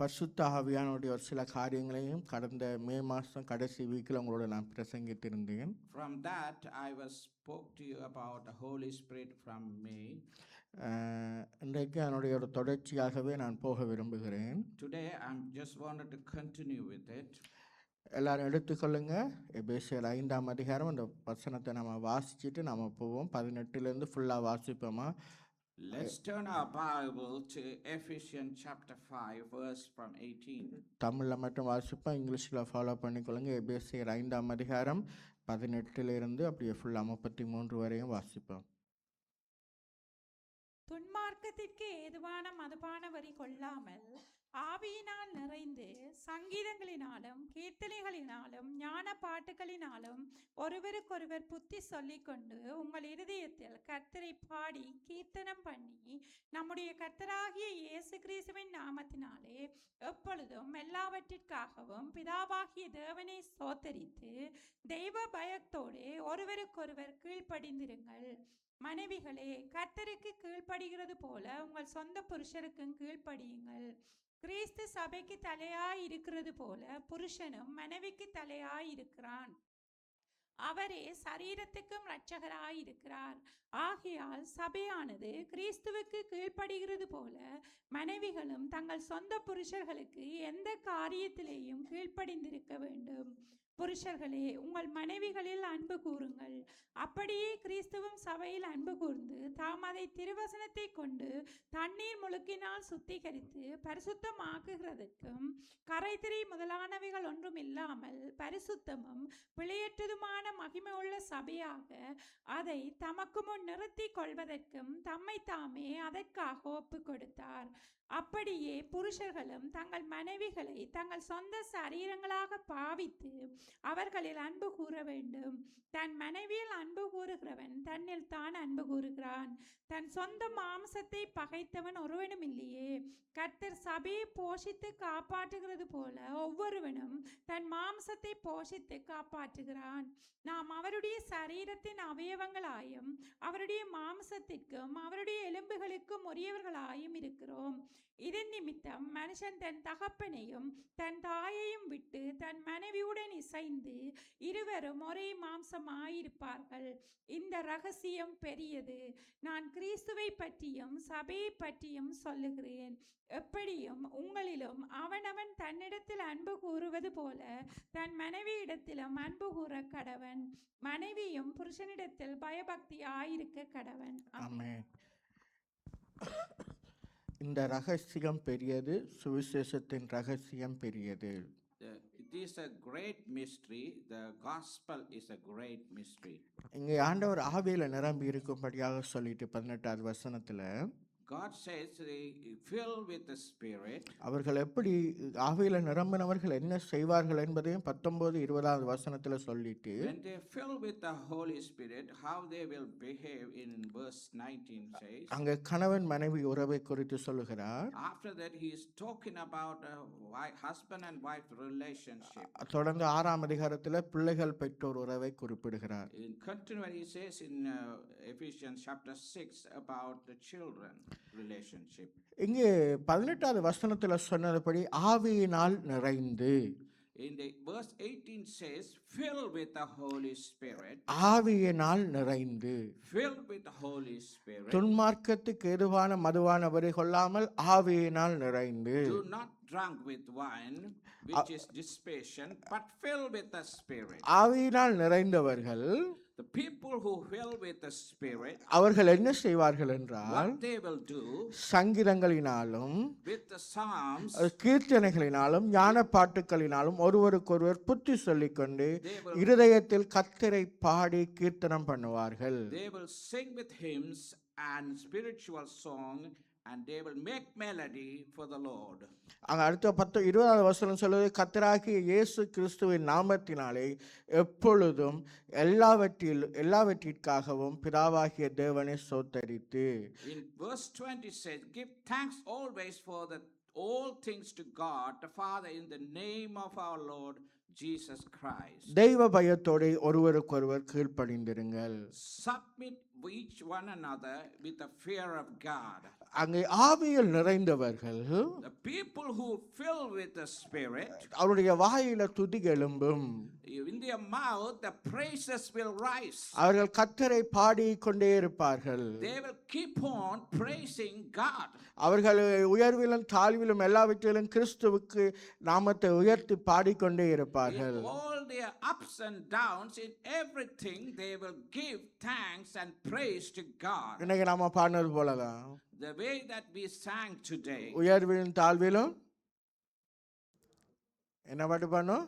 பரிசுத்த ஆவியானுடைய ஒரு சில காரியங்களையும் கடந்த மே மாதம் கடைசி வீக்கில் உங்களோட நான் பிரசங்கித்திருந்தேன். From that, I spoke to you about the Holy Spirit from May. இன்றைக்கு அதனுடைய ஒரு தொடர்ச்சியாகவே நான் போக விரும்புகிறேன். Today, I just wanted to continue with it. எல்லாரும் எடுத்துக்கொள்ளுங்க. எபேசியர் 5ஆம் அதிகாரம் அந்த வசனத்தை நம்ம வாசிச்சுட்டு நம்ம போவோம். 18லேருந்து ஃபுல்லாக வாசிப்போமா? Let's turn our Bible to Ephesians chapter 5, verse from 18. தமிழில் மட்டும் வாசிப்போம், இங்கிலீஷில் ஃபாலோ பண்ணிக்கொள்ளுங்க. எபேசியர் 5ஆம் அதிகாரம் 18லேருந்து அப்படியே ஃபுல்லாக 33 வரையும் வாசிப்போம். துன்மார்க்கத்திற்கு ஏதுவான மதுபான வரி கொள்ளாமல் ஆவியினால் நிறைந்து சங்கீதங்களினாலும் கீர்த்தனைகளினாலும் ஞான பாட்டுகளினாலும் ஒருவருக்கொருவர் புத்தி சொல்லிக்கொண்டு உங்கள் இருதயத்தில் கர்த்தரை பாடி கீர்த்தனம் பண்ணி நம்முடைய கர்த்தராகிய இயேசு கிறிஸ்துவின் நாமத்தினாலே எப்பொழுதும் எல்லாவற்றிற்காகவும் பிதாவாகிய தேவனை ஸ்தோத்தரித்து தெய்வ பயத்தோடு ஒருவருக்கொருவர் கீழ்ப்படிந்திருங்கள். மனைவிகளே, கர்த்தருக்கு கீழ்ப்படுகிறது போல உங்கள் சொந்த புருஷருக்கும் கீழ்ப்படியுங்கள். கிறிஸ்து சபைக்கு தலையாய் இருக்கிறது போல புருஷனும் மனைவிக்கு தலையாய் இருக்கிறான். அவரே சரீரத்துக்கும் இரட்சகராய் இருக்கிறார். ஆகையால் சபையானது கிறிஸ்துவுக்கு கீழ்ப்படுகிறது போல மனைவிகளும் தங்கள் சொந்த புருஷர்களுக்கு எந்த காரியத்திலேயும் கீழ்ப்படிந்திருக்க வேண்டும். புருஷர்களே, உங்கள் மனைவிகளில் அன்பு கூறுங்கள். அப்படியே கிறிஸ்துவும் சபையில் அன்பு கூர்ந்து தாம் அதை திருவசனத்தை கொண்டு தண்ணீர் முழுக்கினால் சுத்திகரித்து பரிசுத்தமாக்குகிறதற்கும் கரைதிரை முதலானவைகள் ஒன்றும் இல்லாமல் பரிசுத்தமும் பிழையற்றதுமான மகிமை உள்ள சபையாக அதை தமக்கு முன் நிறுத்தி கொள்வதற்கும் தம்மை தாமே அதற்காக ஒப்பு கொடுத்தார். அப்படியே புருஷர்களும் தங்கள் மனைவிகளை தங்கள் சொந்த சரீரங்களாக பாவித்து அவர்களில் அன்பு கூற வேண்டும். தன் மனைவியில் அன்பு கூறுகிறவன் தன்னில் தான் அன்பு கூறுகிறான். தன் சொந்த மாம்சத்தை பகைத்தவன் ஒருவனும் இல்லையே. கர்த்தர் சபையை போஷித்து காப்பாற்றுகிறது போல ஒவ்வொருவனும் தன் மாம்சத்தை போஷித்து காப்பாற்றுகிறான். நாம் அவருடைய சரீரத்தின் அவயவங்களாயும் அவருடைய மாம்சத்திற்கும் அவருடைய எலும்புகளுக்கும் உரியவர்களாயும் இருக்கிறோம். இதன் நிமித்தம் மனுஷன் தன் தகப்பனையும் தன் தாயையும் விட்டு தன் மனைவியுடன் இசைந்து இருவரும் ஒரே மாம்சமாயிருப்பார்கள். இந்த ரகசியம் பெரியது. நான் கிறிஸ்துவை பற்றியும் சபையை பற்றியும் சொல்லுகிறேன். எப்படியும் உங்களிலும் அவனவன் தன்னிடத்தில் அன்பு கூறுவது போல தன் மனைவியிடத்திலும் அன்பு கூற கடவன். மனைவியும் புருஷனிடத்தில் பயபக்தியாயிருக்க கடவன். ஆமென். இந்த ரகசியம் பெரியது, சுவிசேஷத்தின் ரகசியம் பெரியது. It is a great mystery. The gospel is a great mystery. இங்கே ஆண்டவர் ஆவியில நிரம்பி இருக்கும்படியாக சொல்லிட்டு 18வது வசனத்துல God says they fill with the Spirit. அவர்கள் எப்படி ஆவியில நிரம்பினவர்கள் என்ன செய்வார்கள் என்பதையும் 19, 20வது வசனத்துல சொல்லிட்டு When they fill with the Holy Spirit, how they will behave in verse 19 says. அங்க கணவன் மனைவி உறவை குறித்து சொல்லுகிறார். After that, he is talking about husband and wife relationship. தொடர்ந்து 6ஆம் அதிகாரத்துல பிள்ளைகள் பெற்றோர் உறவை குறிப்பிடுகிறார். In continuing, he says in Ephesians chapter 6 about the children relationship. இங்கே 18வது வசனத்துல சொன்னதுபடி ஆவியினால் நிறைந்து. In the verse 18 says, filled with the Holy Spirit. ஆவியினால் நிறைந்து. Filled with the Holy Spirit. துன்மார்க்கத்துக்கு ஏதுவான மதுவான வரி கொள்ளாமல் ஆவியினால் நிறைந்து. Do not drunk with wine, which is dissipation, but filled with the Spirit. ஆவியினால் நிறைந்தவர்கள் The people who fill with the Spirit, அவர்கள் என்ன செய்வார்கள் என்றால் what they will do சங்கீதங்களினாலும் with the Psalms, கீர்த்தனைகளினாலும் ஞான பாட்டுகளினாலும் ஒருவருக்கொருவர் புத்தி சொல்லிக்கொண்டு they will, இருதயத்தில் கர்த்தரை பாடி கீர்த்தனம் பண்ணுவார்கள். they will sing with hymns and spiritual song, and they will make melody for the Lord. அங்க அடுத்த 20வது வசனம் சொல்லுது, கர்த்தராகிய இயேசு கிறிஸ்துவின் நாமத்தினாலே எப்பொழுதும் எல்லாவற்றிற்காகவும் பிதாவாகிய தேவனை ஸ்தோத்தரித்து. In verse 20 says, give thanks always for all things to God the Father in the name of our Lord Jesus Christ. தெய்வ பயத்தோடு ஒருவருக்கொருவர் கீழ்ப்படிந்திருங்கள். Submit each one another with the fear of God. அங்கே ஆவியில் நிறைந்தவர்கள், The people who fill with the Spirit, அவருடைய வாயில துதி எழும்பும், in their mouth the praises will rise. அவர்கள் கர்த்தரை பாடிக்கொண்டே இருப்பார்கள். They will keep on praising God. அவர்கள் உயர்விலும் தாழ்விலும் எல்லாவற்றிலும் கிறிஸ்துவுக்கு நாமத்தை உயர்த்தி பாடிக்கொண்டே இருப்பார்கள். In all their ups and downs, in everything they will give thanks and praise to God. இன்னைக்கு நாம பாடினது போலதான், The way that we sang today. உயர்விலும் தாழ்விலும் என்ன பாட்டு பாடணும்?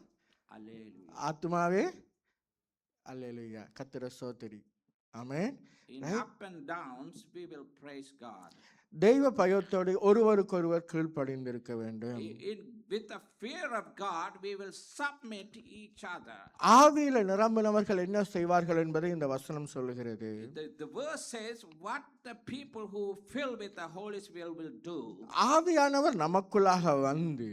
Hallelujah. ஆத்துமாவே அல்லேலூயா, கர்த்தரை ஸ்தோத்திரி. ஆமென். In up and downs, we will praise God. தெய்வ பயத்தோடு ஒருவருக்கொருவர் கீழ்ப்படிந்திருக்க வேண்டும். With the fear of God, we will submit each other. ஆவியில நிரம்பினவர்கள் என்ன செய்வார்கள் என்பதை இந்த வசனம் சொல்லுகிறது. The verse says what the people who fill with the Holy Spirit will do. ஆவியானவர் நமக்குள்ளாக வந்து,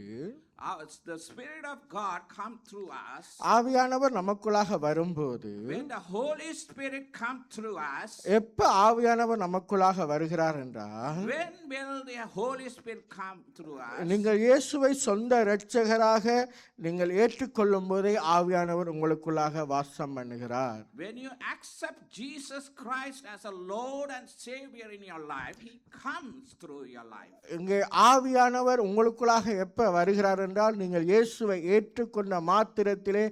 The Spirit of God come through us. ஆவியானவர் நமக்குள்ளாக வரும்போது, When the Holy Spirit come through us, எப்ப ஆவியானவர் நமக்குள்ளாக வருகிறார் என்றால், when will the Holy Spirit come through us? நீங்கள் இயேசுவை சொந்த இரட்சகராக நீங்கள் ஏற்றுக்கொள்ளும் போதே ஆவியானவர் உங்களுக்குள்ளாக வாசம் பண்ணுகிறார். When you accept Jesus Christ as a Lord and Savior in your life, He comes through your life. இங்கே ஆவியானவர் உங்களுக்குள்ளாக எப்ப வருகிறார் என்றால், நீங்கள் இயேசுவை ஏற்றுக்கொண்ட மாத்திரத்திலே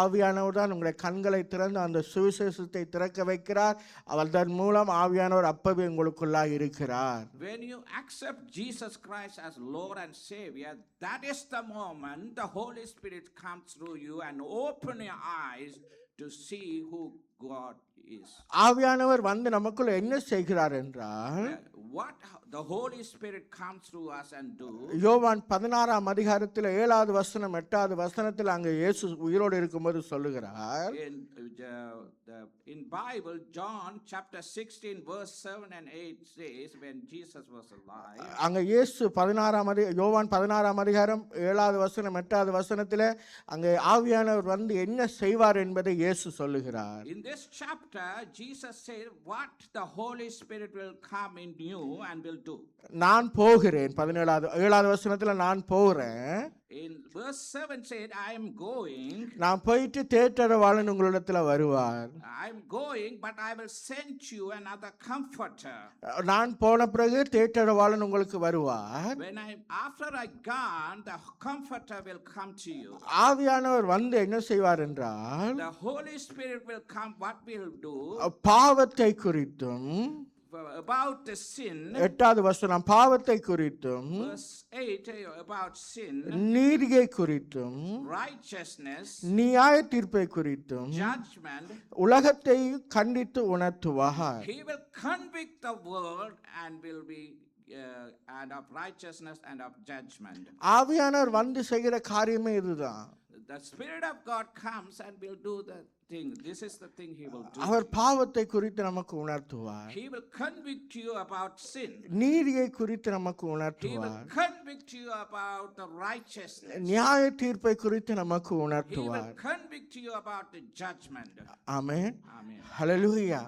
ஆவியானவர் தான் உங்களுடைய கண்களை திறந்து அந்த சுவிசேஷத்தை திறக்க வைக்கிறார். அதன் மூலம் ஆவியானவர் அப்பவே உங்களுக்குள்ளாக இருக்கிறார். When you accept Jesus Christ as Lord and Savior, that is the moment the Holy Spirit comes through you and open your eyes to see who God is. ஆவியானவர் வந்து நமக்குள்ள என்ன செய்கிறார் என்றால், What the Holy Spirit comes through us and do. யோவான் 16ஆம் அதிகாரத்தில் 7வது வசனம் 8வது வசனத்தில் அங்கே இயேசு உயிரோடு இருக்கும்போது சொல்லுகிறார். In Bible, John chapter 16 verse 7 and 8 says when Jesus was alive. அங்கே இயேசு யோவான் 16ஆம் அதிகாரம் 7வது வசனம் 8வது வசனத்தில் அங்கே ஆவியானவர் வந்து என்ன செய்வார் என்பதை இயேசு சொல்லுகிறார். In this chapter, Jesus said what the Holy Spirit will come in you and will do. நான் போகிறேன். 7வது வசனத்தில் நான் போகிறேன். In verse 7 said, I am going. நான் போயிட்டு தேற்றரவாளன் உங்களிடத்தில் வருவார். I am going, but I will send you another comforter. நான் போன பிறகு தேற்றரவாளன் உங்களுக்கு வருவார். After I gone, the comforter will come to you. ஆவியானவர் வந்து என்ன செய்வார் என்றால், The Holy Spirit will come. What will do? பாவத்தை குறித்தும், about the sin. 8வது வசனம் பாவத்தை குறித்தும், Verse 8 about sin. நீதியை குறித்தும், Righteousness. நியாய தீர்ப்பை குறித்தும், Judgment. உலகத்தை கண்டித்து உணர்த்துவார். He will convict the world and will be and of righteousness and of judgment. ஆவியானவர் வந்து செய்கிற காரியமே இதுதான். The Spirit of God comes and will do the thing. This is the thing He will do. அவர் பாவத்தை குறித்து நமக்கு உணர்த்துவார். He will convict you about sin. நீதியை குறித்து நமக்கு He will உணர்த்துவார். convict you about the righteousness. நியாய தீர்ப்பை குறித்து நமக்கு He will உணர்த்துவார். convict you about the judgment. Amen. Amen. ஹல்லேலூயா.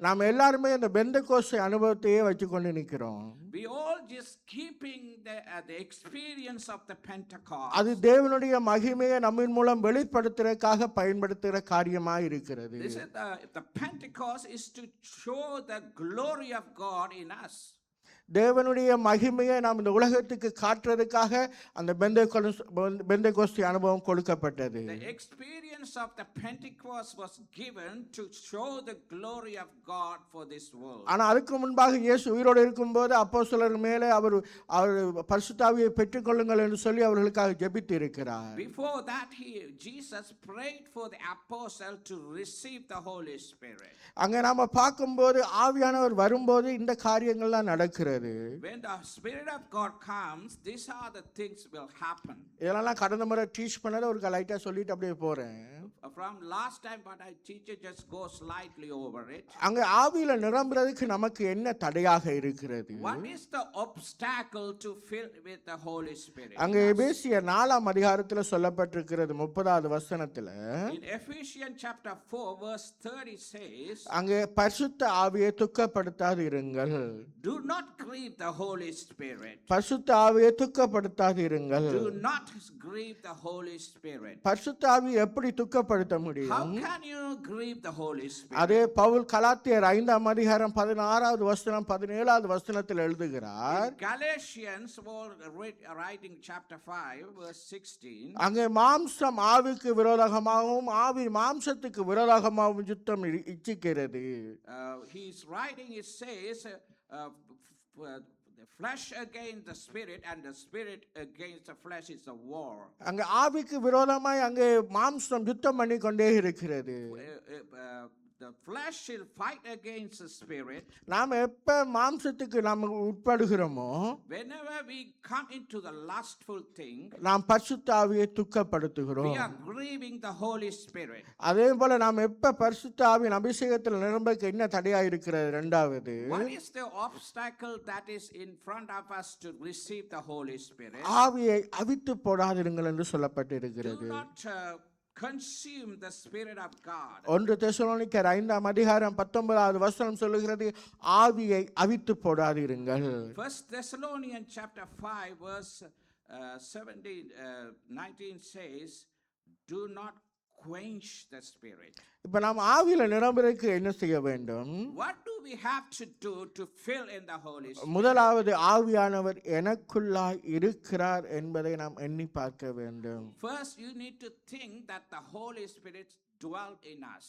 நாம் எல்லாருமே இந்த பெந்தெகோஸ்தே அனுபவத்தையே வச்சுக்கொண்டு நிற்கிறோம். We all just keeping the experience of the Pentecost. அது தேவனுடைய மகிமையை நம்மின் மூலம் வெளிப்படுத்துறதுக்காக பயன்படுத்துகிற காரியமாக இருக்கிறது. This is the Pentecost is to show the glory of God in us. தேவனுடைய மகிமையை நாம் இந்த உலகத்துக்கு காட்டுறதுக்காக அந்த பெந்தேகோஸ்தே அனுபவம் கொடுக்கப்பட்டது. The experience of the Pentecost was given to show the glory of God for this world. ஆனா அதுக்கு முன்பாக இயேசு உயிரோடு இருக்கும்போது அப்போஸ்தலர் மேலே அவர் பரிசுத்த ஆவியை பெற்றுக்கொள்ளுங்கள் என்று சொல்லி அவர்களுக்காக ஜெபித்து இருக்கிறார். Before that, Jesus prayed for the apostle to receive the Holy Spirit. அங்க நாம பார்க்கும்போது ஆவியானவர் வரும்போது இந்த காரியங்கள்லாம் நடக்கிறது. When the Spirit of God comes, these are the things will happen. இதெல்லாம் கடந்த முறை டீச் பண்ணத ஒரு லைட்டா சொல்லிட்டு அப்படியே போறேன். From last time, but I teach it, just go slightly over it. அங்க ஆவியில நிரம்புறதுக்கு நமக்கு என்ன தடையாக இருக்கிறது? What is the obstacle to fill with the Holy Spirit? அங்க எபேசியர் 4ஆம் அதிகாரத்துல சொல்லப்பட்டிருக்கிறது 30வது வசனத்துல. In Ephesians chapter 4 verse 30 says, அங்கே பரிசுத்த ஆவியை துக்கப்படுத்தாதிருங்கள். do not grieve the Holy Spirit. பரிசுத்த ஆவியை துக்கப்படுத்தாதிருங்கள். Do not grieve the Holy Spirit. பரிசுத்த ஆவியை எப்படி துக்கப்படுத்த முடியும்? How can you grieve the Holy Spirit? அதே பவுல் கலாத்தியர் 5ஆம் அதிகாரம் 16வது வசனம் 17வது வசனத்தில் எழுதுகிறார். In Galatians writing chapter 5 verse 16, அங்கே மாம்சம் ஆவிக்கு விரோதமாகவும் ஆவி மாம்சத்துக்கு விரோதமாகவும் யுத்தம் இச்சிக்கிறது. he's writing, it says, the flesh against the spirit and the spirit against the flesh is a war. அங்கே ஆவிக்கு விரோதமாய் அங்கே மாம்சம் யுத்தம் பண்ணி கொண்டே இருக்கிறது. The flesh will fight against the spirit. நாம் எப்ப மாம்சத்துக்கு நாம் உட்படுகிறோமோ, whenever we come into the lustful thing, நாம் பரிசுத்த ஆவியை துக்கப்படுத்துகிறோம். we are grieving the Holy Spirit. அதே போல நாம் எப்ப பரிசுத்த ஆவியின் அபிஷேகத்தில் நிரம்பக்கு என்ன தடையா இருக்கிறது? இரண்டாவது, what is the obstacle that is in front of us to receive the Holy Spirit? ஆவியை அவித்து போடாதிருங்கள் என்று சொல்லப்பட்டிருக்கிறது. Do not consume the Spirit of God. 1 தெசலோனிக்கர் 5ஆம் அதிகாரம் 19வது வசனம் சொல்லுகிறது, ஆவியை அவித்து போடாதிருங்கள். 1 Thessalonians chapter 5 verse 19 says, do not quench the Spirit. இப்ப நாம் ஆவியில நிரம்புறதுக்கு என்ன செய்ய வேண்டும்? What do we have to do to fill in the Holy Spirit? முதலாவது ஆவியானவர் எனக்குள்ளாய் இருக்கிறார் என்பதை நாம் எண்ணி பார்க்க வேண்டும். First, you need to think that the Holy Spirit dwell in us.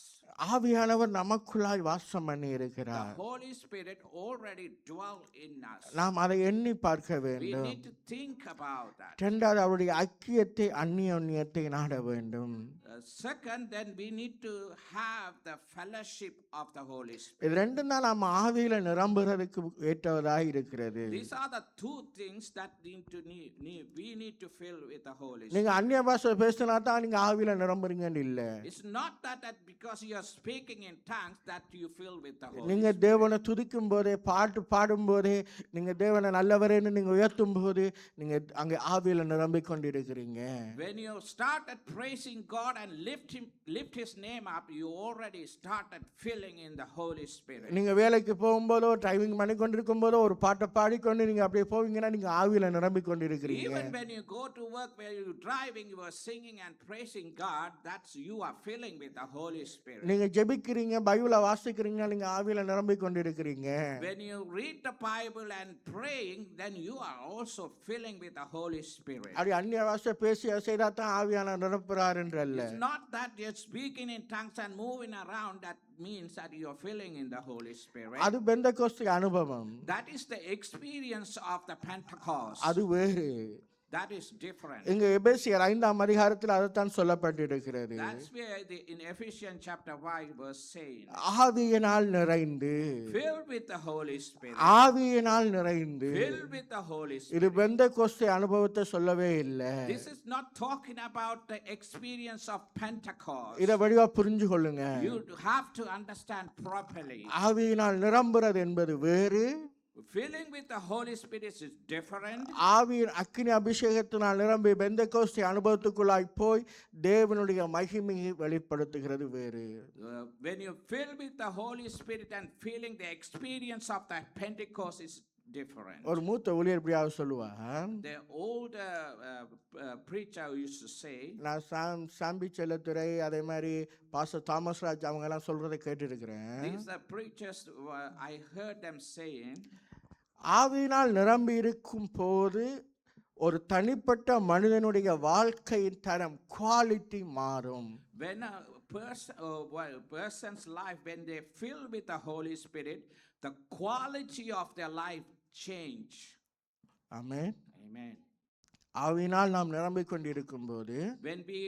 ஆவியானவர் நமக்குள்ளாய் வாசம் பண்ணி The இருக்கிறார். Holy Spirit already dwell in us. நாம் அதை எண்ணி பார்க்க We வேண்டும். need to think about that. இரண்டாவது அவருடைய ஐக்கியத்தை அந்நியோன்யத்தை நாட வேண்டும். Second, then we need to have the fellowship of the Holy Spirit. இது ரெண்டும் தான் நாம் ஆவியில நிரம்புறதுக்கு ஏற்றவதாக இருக்கிறது. These are the two things that we need to fill with the Holy நீங்க Spirit. அந்நிய பாஷை பேசினா தான் நீங்க ஆவியில நிரம்புறீங்கன்னு இல்ல. It's not that because you are speaking in tongues that you fill with the Holy நீங்க Spirit. தேவனை துதிக்கும் போதே பாட்டு பாடும் போதே நீங்க தேவனை நல்லவரேன்னு நீங்க உயர்த்தும் போது நீங்க அங்க ஆவியில நிரம்பிக் கொண்டிருக்கிறீங்க. When you started praising God and lift his name up, you already started filling in the Holy Spirit. நீங்க வேலைக்கு போகும்போதோ டிரைவிங் பண்ணி கொண்டிருக்கும் போதோ ஒரு பாட்டை பாடிக்கொண்டு நீங்க அப்படியே போவீங்கன்னா நீங்க ஆவியில நிரம்பிக் கொண்டிருக்கிறீங்க. Even when you go to work, where you're driving, you are singing and praising God, that's you are filling with the Holy Spirit. நீங்க ஜெபிக்கிறீங்க பைபிளை வாசிக்கிறீங்க நீங்க ஆவியில நிரம்பிக் கொண்டிருக்கிறீங்க. When you read the Bible and praying, then you are also filling with the Holy Spirit. அப்படி அந்நிய பாஷை பேசி செய்தா தான் ஆவியான நிரப்புறார் என்றல்ல. It's not that you're speaking in tongues and moving around that means that you are filling in the Holy Spirit. அது பெந்தெகோஸ்தே அனுபவம். That is the experience of the Pentecost. அது வேறு. That is different. இங்க எபேசியர் 5ஆம் அதிகாரத்தில் அதுதான் சொல்லப்பட்டிருக்கிறது. That's where in Ephesians chapter 5 verse saying, ஆவியினால் நிறைந்து, filled with the Holy Spirit. ஆவியினால் நிறைந்து. Filled with the Holy Spirit. இது பெந்தெகோஸ்தே அனுபவத்தை சொல்லவே இல்லை. This is not talking about the experience of Pentecost. இதை வடிவா புரிஞ்சு கொள்ளுங்க. You have to understand properly. ஆவியினால் நிரம்புறது என்பது வேறு. Filling with the Holy Spirit is different. ஆவியின் அக்கினி அபிஷேகத்தினால் நிரம்பி பெந்தெகோஸ்தே அனுபவத்துக்குள்ளாய் போய் தேவனுடைய மகிமையை வெளிப்படுத்துகிறது வேறு. When you fill with the Holy Spirit and feeling the experience of the Pentecost is different. ஒரு மூத்த ஊழியர் இப்படியாக சொல்லுவார். The old preacher used to say, நான் சாம்பி செல்லத்துறை அதே மாதிரி பாஸ்டர் தாமஸ் ராஜ் அவங்க எல்லாம் சொல்றதை கேட்டிருக்கிறேன். these are preachers, I heard them saying, ஆவியினால் நிரம்பி இருக்கும் போது ஒரு தனிப்பட்ட மனிதனுடைய வாழ்க்கையின் தரம் குவாலிட்டி மாறும். When a person's life, when they fill with the Holy Spirit, the quality of their life change. Amen. Amen. ஆவியினால் நாம் நிரம்பிக் கொண்டிருக்கும் போது When we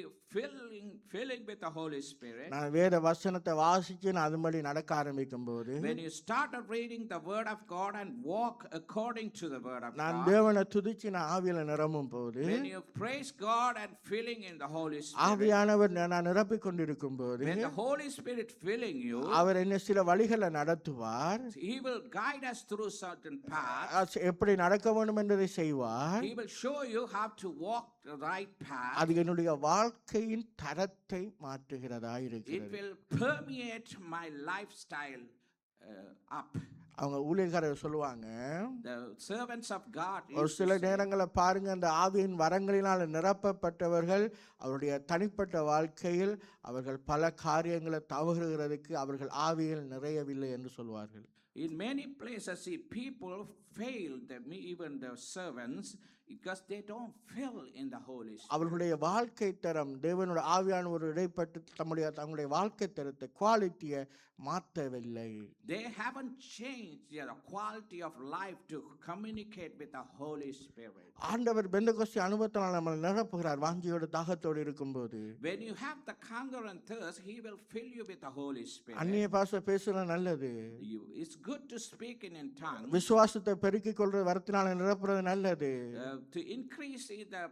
filling with the Holy Spirit, நான் வேத வசனத்தை வாசிச்சு நான் அதுபடி நடக்க ஆரம்பிக்கும் போது when you started reading the Word of God and walk according to the Word of நான் God, தேவனை துதிச்சு நான் ஆவியில நிரம்பும் போது when you praise God and filling in the Holy Spirit, ஆவியானவர் நான் நிரப்பிக் கொண்டிருக்கும் போது when the Holy Spirit filling you, அவர் என்ன சில வழிகளை நடத்துவார். He will guide us through certain paths. எப்படி நடக்க வேண்டும் என்பதை செய்வார். He will show you how to walk the right path. அது என்னுடைய வாழ்க்கையின் தரத்தை மாற்றுகிறதா It இருக்கிறது. will permeate my lifestyle up. அவங்க ஊழியக்காரர் சொல்லுவாங்க, The servants of God ஒரு used சில to say, நேரங்களை பாருங்க, அந்த ஆவியின் வரங்களினால் நிரப்பப்பட்டவர்கள் அவருடைய தனிப்பட்ட வாழ்க்கையில் அவர்கள் பல காரியங்களை தவறுகிறதுக்கு அவர்கள் ஆவியில் நிறையவில்லை என்று சொல்வார்கள். in many places, see, people fail, even the servants, because they don't fill in the Holy Spirit. அவர்களுடைய வாழ்க்கை தரம் தேவனுடைய ஆவியான ஒரு இடைப்பட்டு தங்களுடைய வாழ்க்கை தரத்தை குவாலிட்டியை மாற்றவில்லை. They haven't changed their quality of life to communicate with the Holy Spirit. ஆண்டவர் பெந்தெகோஸ்தே அனுபவத்தினால் நம்மளை நிரப்புகிறார் வாஞ்சியோடு தாகத்தோடு இருக்கும்போது. When you have the hunger and thirst, He will fill you with the Holy Spirit. அந்நிய பாஷை பேசுறது நல்லது. It's good to speak in tongues. விசுவாசத்தை பெருக்கிக் கொள்றது வரத்தினால நிரப்புறது நல்லது. To increase in the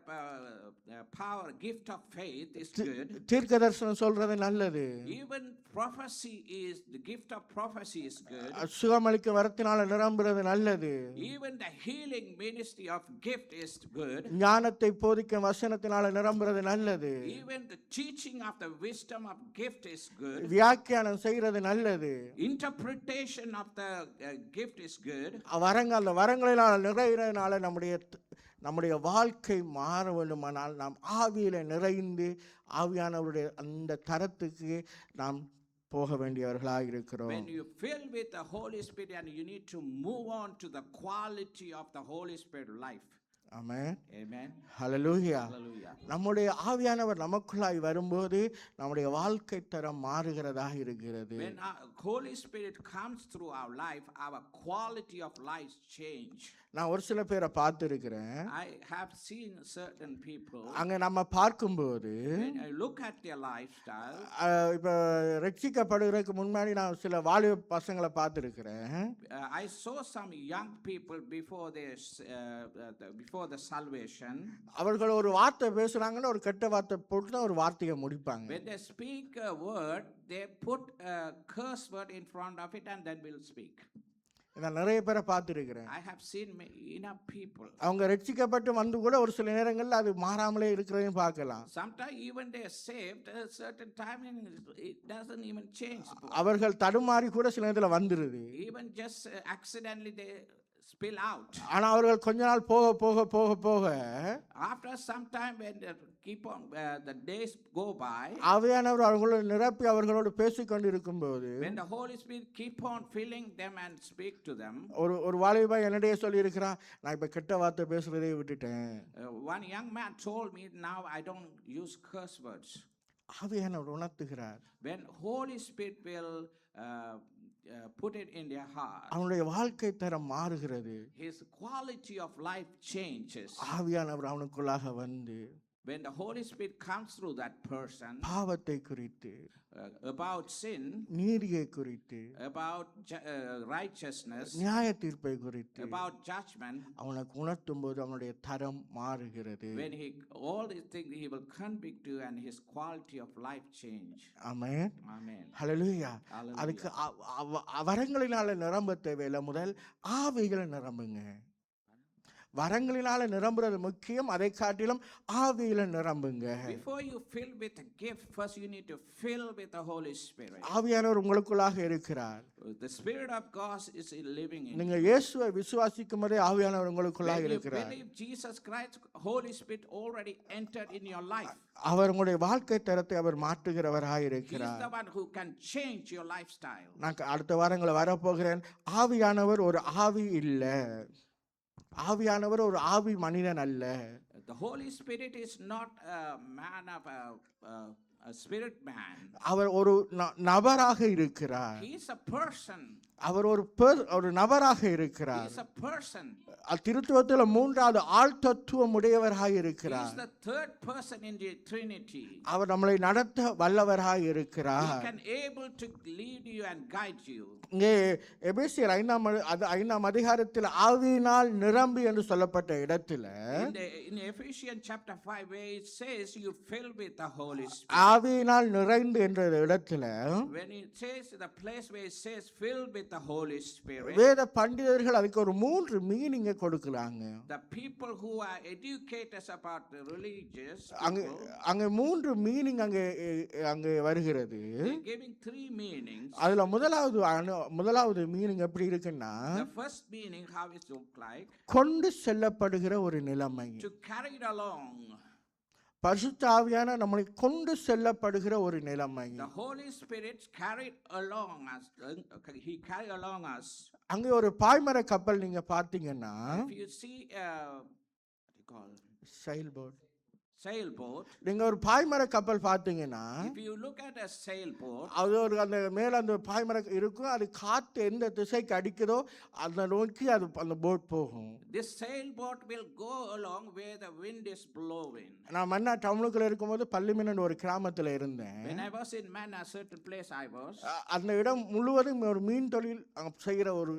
power, gift of faith is good. தீர்க்க தரிசனம் சொல்றது நல்லது. Even prophecy is, the gift of prophecy is good. சுகமளிக்க வரத்தினால நிரம்புறது நல்லது. Even the healing ministry of gift is good. ஞானத்தை போதிக்க வசனத்தினால நிரம்புறது நல்லது. Even the teaching of the wisdom of gift is good. வியாக்கியானம் செய்யறது நல்லது. Interpretation of the gift is good. அந்த வரங்களினால் நிறைகிறதுனால நம்முடைய வாழ்க்கை மாற வேண்டுமானால் நாம் ஆவியில நிறைந்து ஆவியானவருடைய அந்த தரத்துக்கு நாம் போக வேண்டியவர்களாக இருக்கிறோம். When you fill with the Holy Spirit and you need to move on to the quality of the Holy Spirit life. Amen. Amen. Hallelujah. Hallelujah. நம்முடைய ஆவியானவர் நமக்குள்ளாய் வரும்போது நம்முடைய வாழ்க்கை தரம் மாறுகிறதாக இருக்கிறது. When our Holy Spirit comes through our life, our quality of life change. நான் ஒரு சில பேரை பார்த்திருக்கிறேன். I have seen certain people. அங்க நம்ம பார்க்கும்போது When I look at their lifestyle, இப்ப ரட்சிக்கப்படுகிறதுக்கு முன்னாடி நான் சில வாலிப பசங்களை பார்த்திருக்கிறேன். I saw some young people before the salvation. அவர்கள் ஒரு வார்த்தை பேசுறாங்கன்னு ஒரு கெட்ட வார்த்தை போட்டு தான் ஒரு வார்த்தையை முடிப்பாங்க. When they speak a word, they put a curse word in front of it and then will speak. நான் நிறைய பேரை பார்த்திருக்கிறேன். I have seen enough people. அவங்க ரட்சிக்கப்பட்டு வந்து கூட ஒரு சில நேரங்கள்ல அது மாறாமலே இருக்கிறதையும் பார்க்கலாம். Sometimes even they are saved, a certain time it doesn't even change. அவர்கள் தடுமாறி கூட சில நேரத்துல வந்துருது. Even just accidentally they spill out. ஆனா அவர்கள் கொஞ்ச நாள் போக போக போக போக After some time, when they keep on the days go by, ஆவியானவர் அவர்களோடு நிரப்பி அவர்களோடு பேசிக் கொண்டிருக்கும்போது when the Holy Spirit keep on filling them and speak to them, ஒரு வாலிபா என்னிடையே சொல்லி இருக்கிறான், நான் இப்ப கெட்ட வார்த்தை பேசுறதே விட்டுட்டேன். one young man told me, now I don't use curse words. ஆவியானவர் உணர்த்துகிறார். When Holy Spirit will put it in their heart, அவனுடைய வாழ்க்கை தரம் மாறுகிறது. his quality of life changes. ஆவியானவர் அவனுக்குள்ளாக வந்து When the Holy Spirit comes through that person, பாவத்தை குறித்து, about sin, நீதியை குறித்து, about righteousness, நியாய தீர்ப்பை குறித்து about judgment, அவனுக்கு உணர்த்தும் போது அவனுடைய தரம் மாறுகிறது. when all these things he will convict you and his quality of life change. Amen. Amen. Hallelujah. Hallelujah. அதுக்கு வரங்களினால நிரம்ப தேவையில்லை, முதல் ஆவிகளை நிரம்புங்க. வரங்களினால நிரம்புறது முக்கியம், அதை காட்டிலும் ஆவியில நிரம்புங்க. Before you fill with a gift, first you need to fill with the Holy Spirit. ஆவியானவர் உங்களுக்குள்ளாக இருக்கிறார். The Spirit of God is living in you. நீங்க இயேசுவை விசுவாசிக்கும் போதே ஆவியானவர் உங்களுக்குள்ளாக When you இருக்கிறார். believe Jesus Christ, Holy Spirit already entered in your life. அவர் உங்களுடைய வாழ்க்கை தரத்தை அவர் மாற்றுகிறவராக He is இருக்கிறார். the one who can change your lifestyle. நான் அடுத்த வாரங்களை வரப்போகிறேன். ஆவியானவர் ஒரு ஆவி இல்ல, ஆவியானவர் ஒரு ஆவி மனிதன் அல்ல. The Holy Spirit is not a man of a spirit man. அவர் ஒரு நபராக இருக்கிறார். He is a person. அவர் ஒரு நபராக He இருக்கிறார். is a person. திருத்துவத்தில் மூன்றாவது ஆள் தத்துவம் உடையவராக He இருக்கிறார். is the third person in the Trinity. அவர் நம்மளை நடத்த வல்லவராக He இருக்கிறார். can able to lead you and guide you. இங்கே எபேசியர் 5ஆம் அதிகாரத்தில் ஆவியினால் நிரம்பி என்று சொல்லப்பட்ட இடத்துல In Ephesians chapter 5, where it says you fill with the Holy Spirit. ஆவியினால் நிறைந்து என்ற இடத்துல When it says the place where it says filled with the Holy Spirit, வேத பண்டிதர்கள் அதுக்கு ஒரு 3 மீனிங்கை கொடுக்கலாங்க. the people who are educators about the religious அங்க people, அங்க 3 மீனிங் அங்கே வருகிறது. they're giving 3 meanings. அதுல முதலாவது மீனிங் எப்படி இருக்குன்னா, The first meaning, how it look like, கொண்டு செல்லப்படுகிற ஒரு நிலைமை. to carry it along. பரிசுத்த ஆவியான நம்மளை கொண்டு செல்லப்படுகிற ஒரு நிலைமை. The Holy Spirit carried along us. He carried along us. அங்கே ஒரு பாய்மர கப்பல் நீங்க பார்த்தீங்கன்னா, If you see what do you call sailboat, நீங்க ஒரு பாய்மர கப்பல் பார்த்தீங்கன்னா, if you look at a sailboat, அது ஒரு அந்த மேல அந்த பாய்மர இருக்கும், அது காத்து எந்த திசைக்கு அடிக்குதோ அந்த நோக்கி அது அந்த போட் போகும். this sailboat will go along where the wind is blowing. நான் மன்னா டவுனுக்குள்ள இருக்கும்போது பள்ளிமேனன் ஒரு கிராமத்துல இருந்தேன். When I was in Manna, a certain place I was, அந்த இடம் முழுவதும் ஒரு மீன் தொழில் செய்கிற ஒரு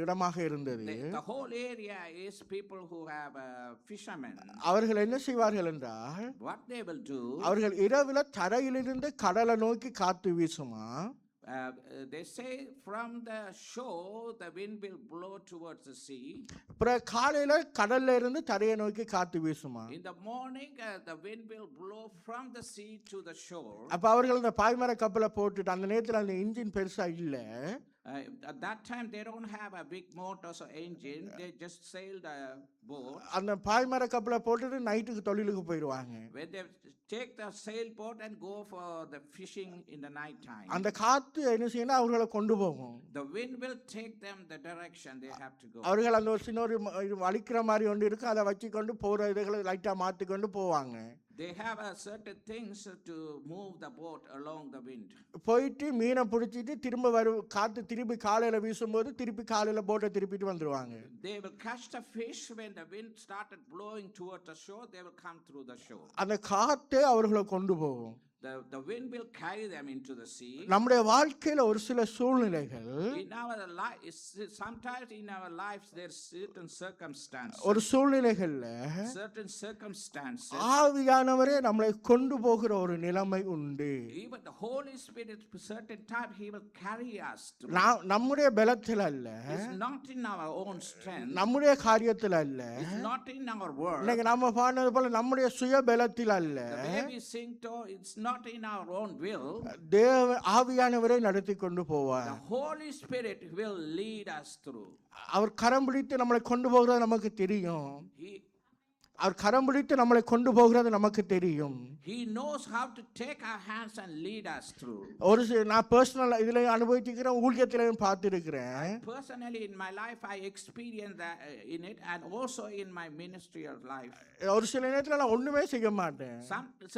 இடமாக இருந்தது. the whole area is people who have fishermen. அவர்கள் என்ன செய்வார்கள் என்றால், What they will do, அவர்கள் இரவுல தரையிலிருந்து கடலை நோக்கி காத்து வீசுமா. they say from the shore the wind will blow towards the sea. அப்புறம் காலையில கடல்ல இருந்து தரையை நோக்கி காத்து வீசுமா. In the morning the wind will blow from the sea to the shore. அப்ப அவர்கள் அந்த பாய்மர கப்பலை போட்டுட்டு, அந்த நேரத்துல அந்த இன்ஜின் பெருசா இல்ல, At that time they don't have a big motors or engine, they just sail the boat. அந்த பாய்மர கப்பலை போட்டுட்டு நைட்டுக்கு தொழிலுக்கு போயிடுவாங்க. When they take the sailboat and go for the fishing in the night time, அந்த காத்து என்ன செய்யணும், அவர்களை கொண்டு போகும். the wind will take them the direction they have to go. அவர்கள் அந்த ஒரு சின்ன ஒரு வலிக்கிற மாதிரி ஒன்று இருக்கு, அதை வச்சு கொண்டு போற இதுகளை லைட்டா மாத்தி கொண்டு போவாங்க. They have certain things to move the boat along the wind. போயிட்டு மீனை பிடிச்சிட்டு திரும்ப காத்து திருப்பி காலையில வீசும்போது திருப்பி காலையில போட்டை திருப்பிட்டு வந்துருவாங்க. They will catch the fish when the wind started blowing towards the shore. They will come through the shore. அந்த காத்தே அவர்களை கொண்டு போகும். The wind will carry them into the sea. நம்முடைய வாழ்க்கையில ஒரு சில சூழ்நிலைகள், In our life, sometimes in our lives there's certain circumstances. ஒரு சூழ்நிலைகள்ல Certain circumstances. ஆவியானவரே நம்மளை கொண்டு போகிற ஒரு நிலைமை உண்டு. Even the Holy Spirit, certain time He will carry us through. நம்முடைய பலத்தில் அல்ல, It's not in our own strength. நம்முடைய காரியத்தில் அல்ல, It's not in our work. இன்னைக்கு நம்ம பாடுனது போல நம்முடைய சுய பலத்தில் அல்ல, The way we sing, it's not in our own will. தேவ ஆவியானவரை நடத்தி கொண்டு போவார். The Holy Spirit will lead us through. அவர் கரம் பிடித்து நம்மளை கொண்டு போகிறது நமக்கு தெரியும். அவர் கரம் பிடித்து நம்மளை கொண்டு போகிறது நமக்கு தெரியும். He knows how to take our hands and lead us through. ஒரு நான் பர்சனல் இதுல அனுபவிச்சிருக்கிறேன், ஊழியத்திலையும் பார்த்திருக்கிறேன். Personally in my life I experienced that in it, and also in my ministerial life. ஒரு சில நேரத்துல நான் ஒண்ணுமே செய்ய மாட்டேன்.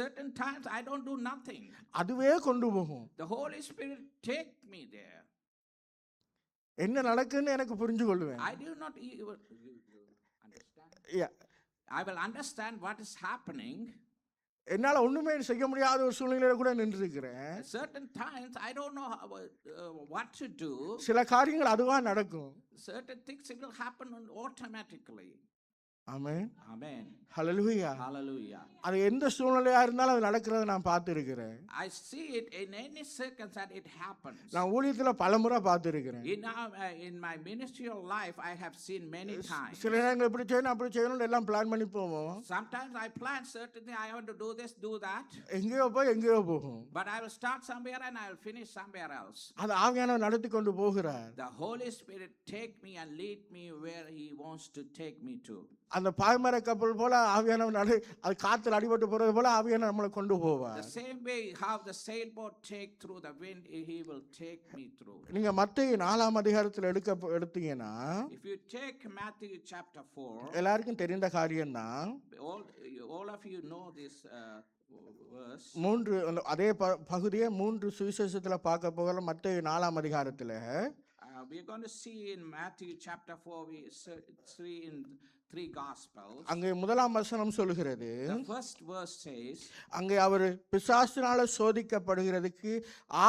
Certain times I don't do nothing. அதுவே கொண்டு போகும். The Holy Spirit take me there. என்ன நடக்குன்னு எனக்கு புரிஞ்சு கொள்வேன். I do not even understand. Yeah. I will understand what is happening. என்னால ஒண்ணுமே செய்ய முடியாத ஒரு சூழ்நிலையில கூட நின்றுக்கிறேன். Certain times I don't know what to do. சில காரியங்கள் அதுவா நடக்கும். Certain things will happen automatically. Amen. Amen. Hallelujah. Hallelujah. அது எந்த சூழ்நிலையா இருந்தாலும் அது நடக்கிறத நான் பார்த்துருக்கிறேன். I see it in any circumstance it happens. நான் ஊழியத்துல பலமுறை பார்த்துருக்கிறேன். In my ministerial life, I have seen many times. சில நேரங்கள் இப்படி செய்யணும் அப்படி செய்யணும்னு எல்லாம் பிளான் பண்ணி போவோம். Sometimes I plan certainly I want to do this, do that. எங்கேயோ போய் எங்கேயோ போகும். But I will start somewhere and I will finish somewhere else. அது ஆவியானவர் நடத்தி கொண்டு போகிறார். The Holy Spirit take me and lead me where He wants to take me to. அந்த பாய்மர கப்பல் போல ஆவியானவர் அது காத்துல அடிபட்டு போறது போல ஆவியானவர் நம்மளை கொண்டு போவார். The same way how the sailboat take through the wind, He will take me through. நீங்க மத்தேயு 4ஆம் அதிகாரத்துல எடுத்தீங்கன்னா If you take Matthew chapter 4, எல்லாருக்கும் தெரிந்த காரியம் தான். all of you know this verse. அதே பகுதியை 3 சுவிசேஷத்துல பார்க்க போகிறோம். மத்தேயு 4ஆம் அதிகாரத்துல We're going to see in Matthew chapter 4, we see in 3 Gospels. அங்கே முதலாம் வசனம் சொல்கிறது, The first verse says, அங்கே அவர் பிசாசினால சோதிக்கப்படுகிறதுக்கு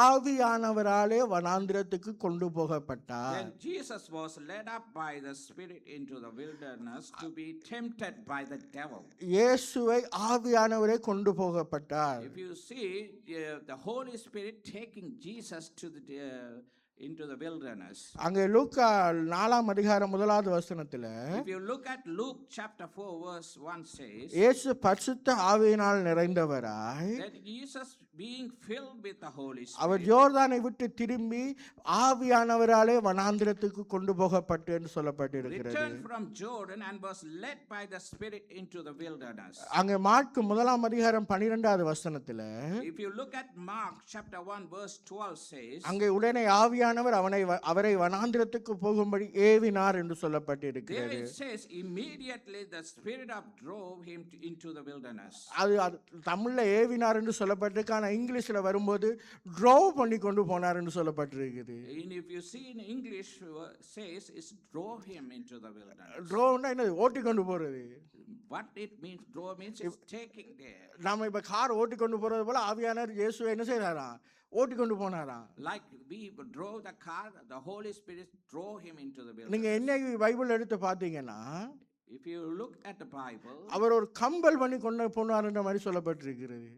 ஆவியானவராலே வனாந்திரத்துக்கு கொண்டு போகப்பட்டார். Then Jesus was led up by the Spirit into the wilderness to be tempted by the devil. இயேசுவை ஆவியானவரே கொண்டு போகப்பட்டார். If you see the Holy Spirit taking Jesus to the into the wilderness. அங்கே லூக்கா 4ஆம் அதிகாரம் 1வது வசனத்துல If you look at Luke chapter 4 verse 1 says, இயேசு பரிசுத்த ஆவியினால் நிறைந்தவராய் that Jesus being filled with the Holy our Spirit, யோர்தானை விட்டு திரும்பி ஆவியானவராலே வனாந்திரத்துக்கு கொண்டு போகப்பட்டு என்று சொல்லப்பட்டிருக்கிறது. returned from Jordan and was led by the Spirit into the wilderness. அங்கே மாற்கு 1ஆம் அதிகாரம் 12வது வசனத்துல If you look at Mark chapter 1 verse 12 says, அங்கே உடனே ஆவியானவர் அவரை வனாந்திரத்துக்கு போகும்படி ஏவினார் என்று there சொல்லப்பட்டிருக்கிறது. it says immediately the Spirit of drove him into the wilderness. அது தமிழ்ல ஏவினார் என்று சொல்லப்பட்டிருக்கு. ஆனா இங்கிலீஷ்ல வரும்போது ட்ரோவ் பண்ணி கொண்டு போனார் என்று சொல்லப்பட்டிருக்குது. And if you see in English says is drove him into the wilderness. ட்ரோவ்னா என்ன? ஓட்டி கொண்டு போறது. What it means, drove means it's taking there. நாம இப்ப கார் ஓட்டி கொண்டு போறது போல ஆவியானவர் இயேசுவை என்ன செய்றாராம்? ஓட்டி கொண்டு போனாராம். Like we drove the car, the Holy Spirit drove him into the wilderness. நீங்க என்ன பைபிள் எடுத்து பாத்தீங்கன்னா If you look at the Bible, அவர் ஒரு கம்பல் பண்ணி கொண்டு போனார்ன்ற மாதிரி சொல்லப்பட்டிருக்கிறது.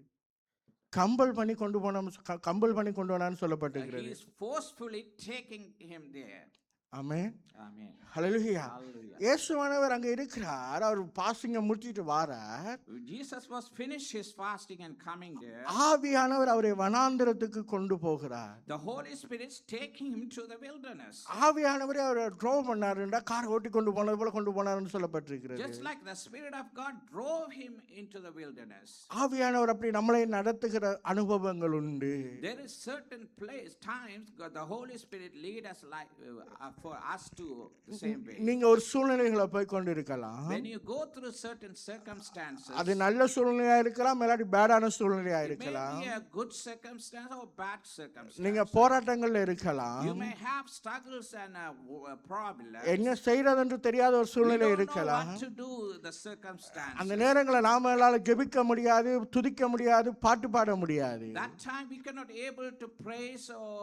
கம்பல் பண்ணி கொண்டு போனான்னு he சொல்லப்பட்டிருக்கிறது. is forcefully taking him there. Amen. Amen. Hallelujah. Hallelujah. இயேசுவானவர் அங்க இருக்கிறார். அவர் பாஸ்டிங்க முடிச்சிட்டு வாரார். Jesus was finished his fasting and coming there. ஆவியானவர் அவரை வனாந்திரத்துக்கு கொண்டு போகிறார். The Holy Spirit is taking him to the wilderness. ஆவியானவரே அவரை ட்ரோவ் பண்ணாருன்னா கார் ஓட்டி கொண்டு போனது போல கொண்டு போனார்னு சொல்லப்பட்டிருக்கிறது. Just like the Spirit of God drove him into the wilderness. ஆவியானவர் அப்படி நம்மளை நடத்துகிற அனுபவங்கள் உண்டு. There is certain place, times, God, the Holy Spirit lead us like for us to the same way. நீங்க ஒரு சூழ்நிலைகளை போய் கொண்டு இருக்கலாம். When you go through certain circumstances, அது நல்ல சூழ்நிலையா இருக்கலாம், இல்லாட்டி பேடான சூழ்நிலையா it இருக்கலாம். may be a good circumstance or bad circumstance. நீங்க போராட்டங்கள்ல இருக்கலாம். You may have struggles and problems. என்ன செய்யறதுன்னு தெரியாத ஒரு We சூழ்நிலை don't know இருக்கலாம். what to do the circumstance. அந்த நேரங்களை நாம எல்லாம் ஜெபிக்க முடியாது, துதிக்க முடியாது, பாட்டு பாட முடியாது. That time we cannot able to praise or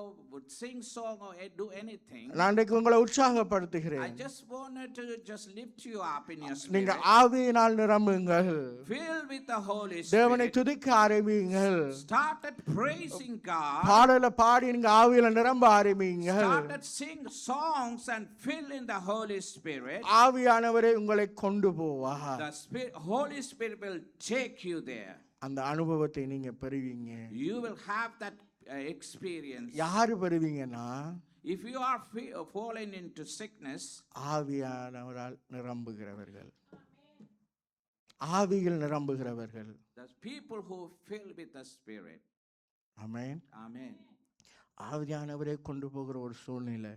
sing song or do anything. நான் இன்றைக்கு உங்களை I உற்சாகப்படுத்துகிறேன். just wanted to just lift you up in your நீங்க spirit. ஆவியினால் நிரம்புங்கள். Filled with the Holy தேவனை Spirit. துதிக்க ஆரம்பியுங்கள். Started praising God. பாடல பாடி நீங்க ஆவியில நிரம்ப ஆரம்பியுங்கள். Started sing songs and fill in the Holy Spirit. ஆவியானவரே உங்களை கொண்டு போவார். The Holy Spirit will take you there. அந்த அனுபவத்தை நீங்க பெறுவீங்க. You will have that experience. யாரு பெறுவீங்கன்னா If you are fallen into sickness, ஆவியானவரால் நிரம்புகிறவர்கள், ஆவியில் நிரம்புகிறவர்கள். the people who fill with the Spirit. Amen. Amen. ஆவியானவரே கொண்டு போகிற ஒரு சூழ்நிலை.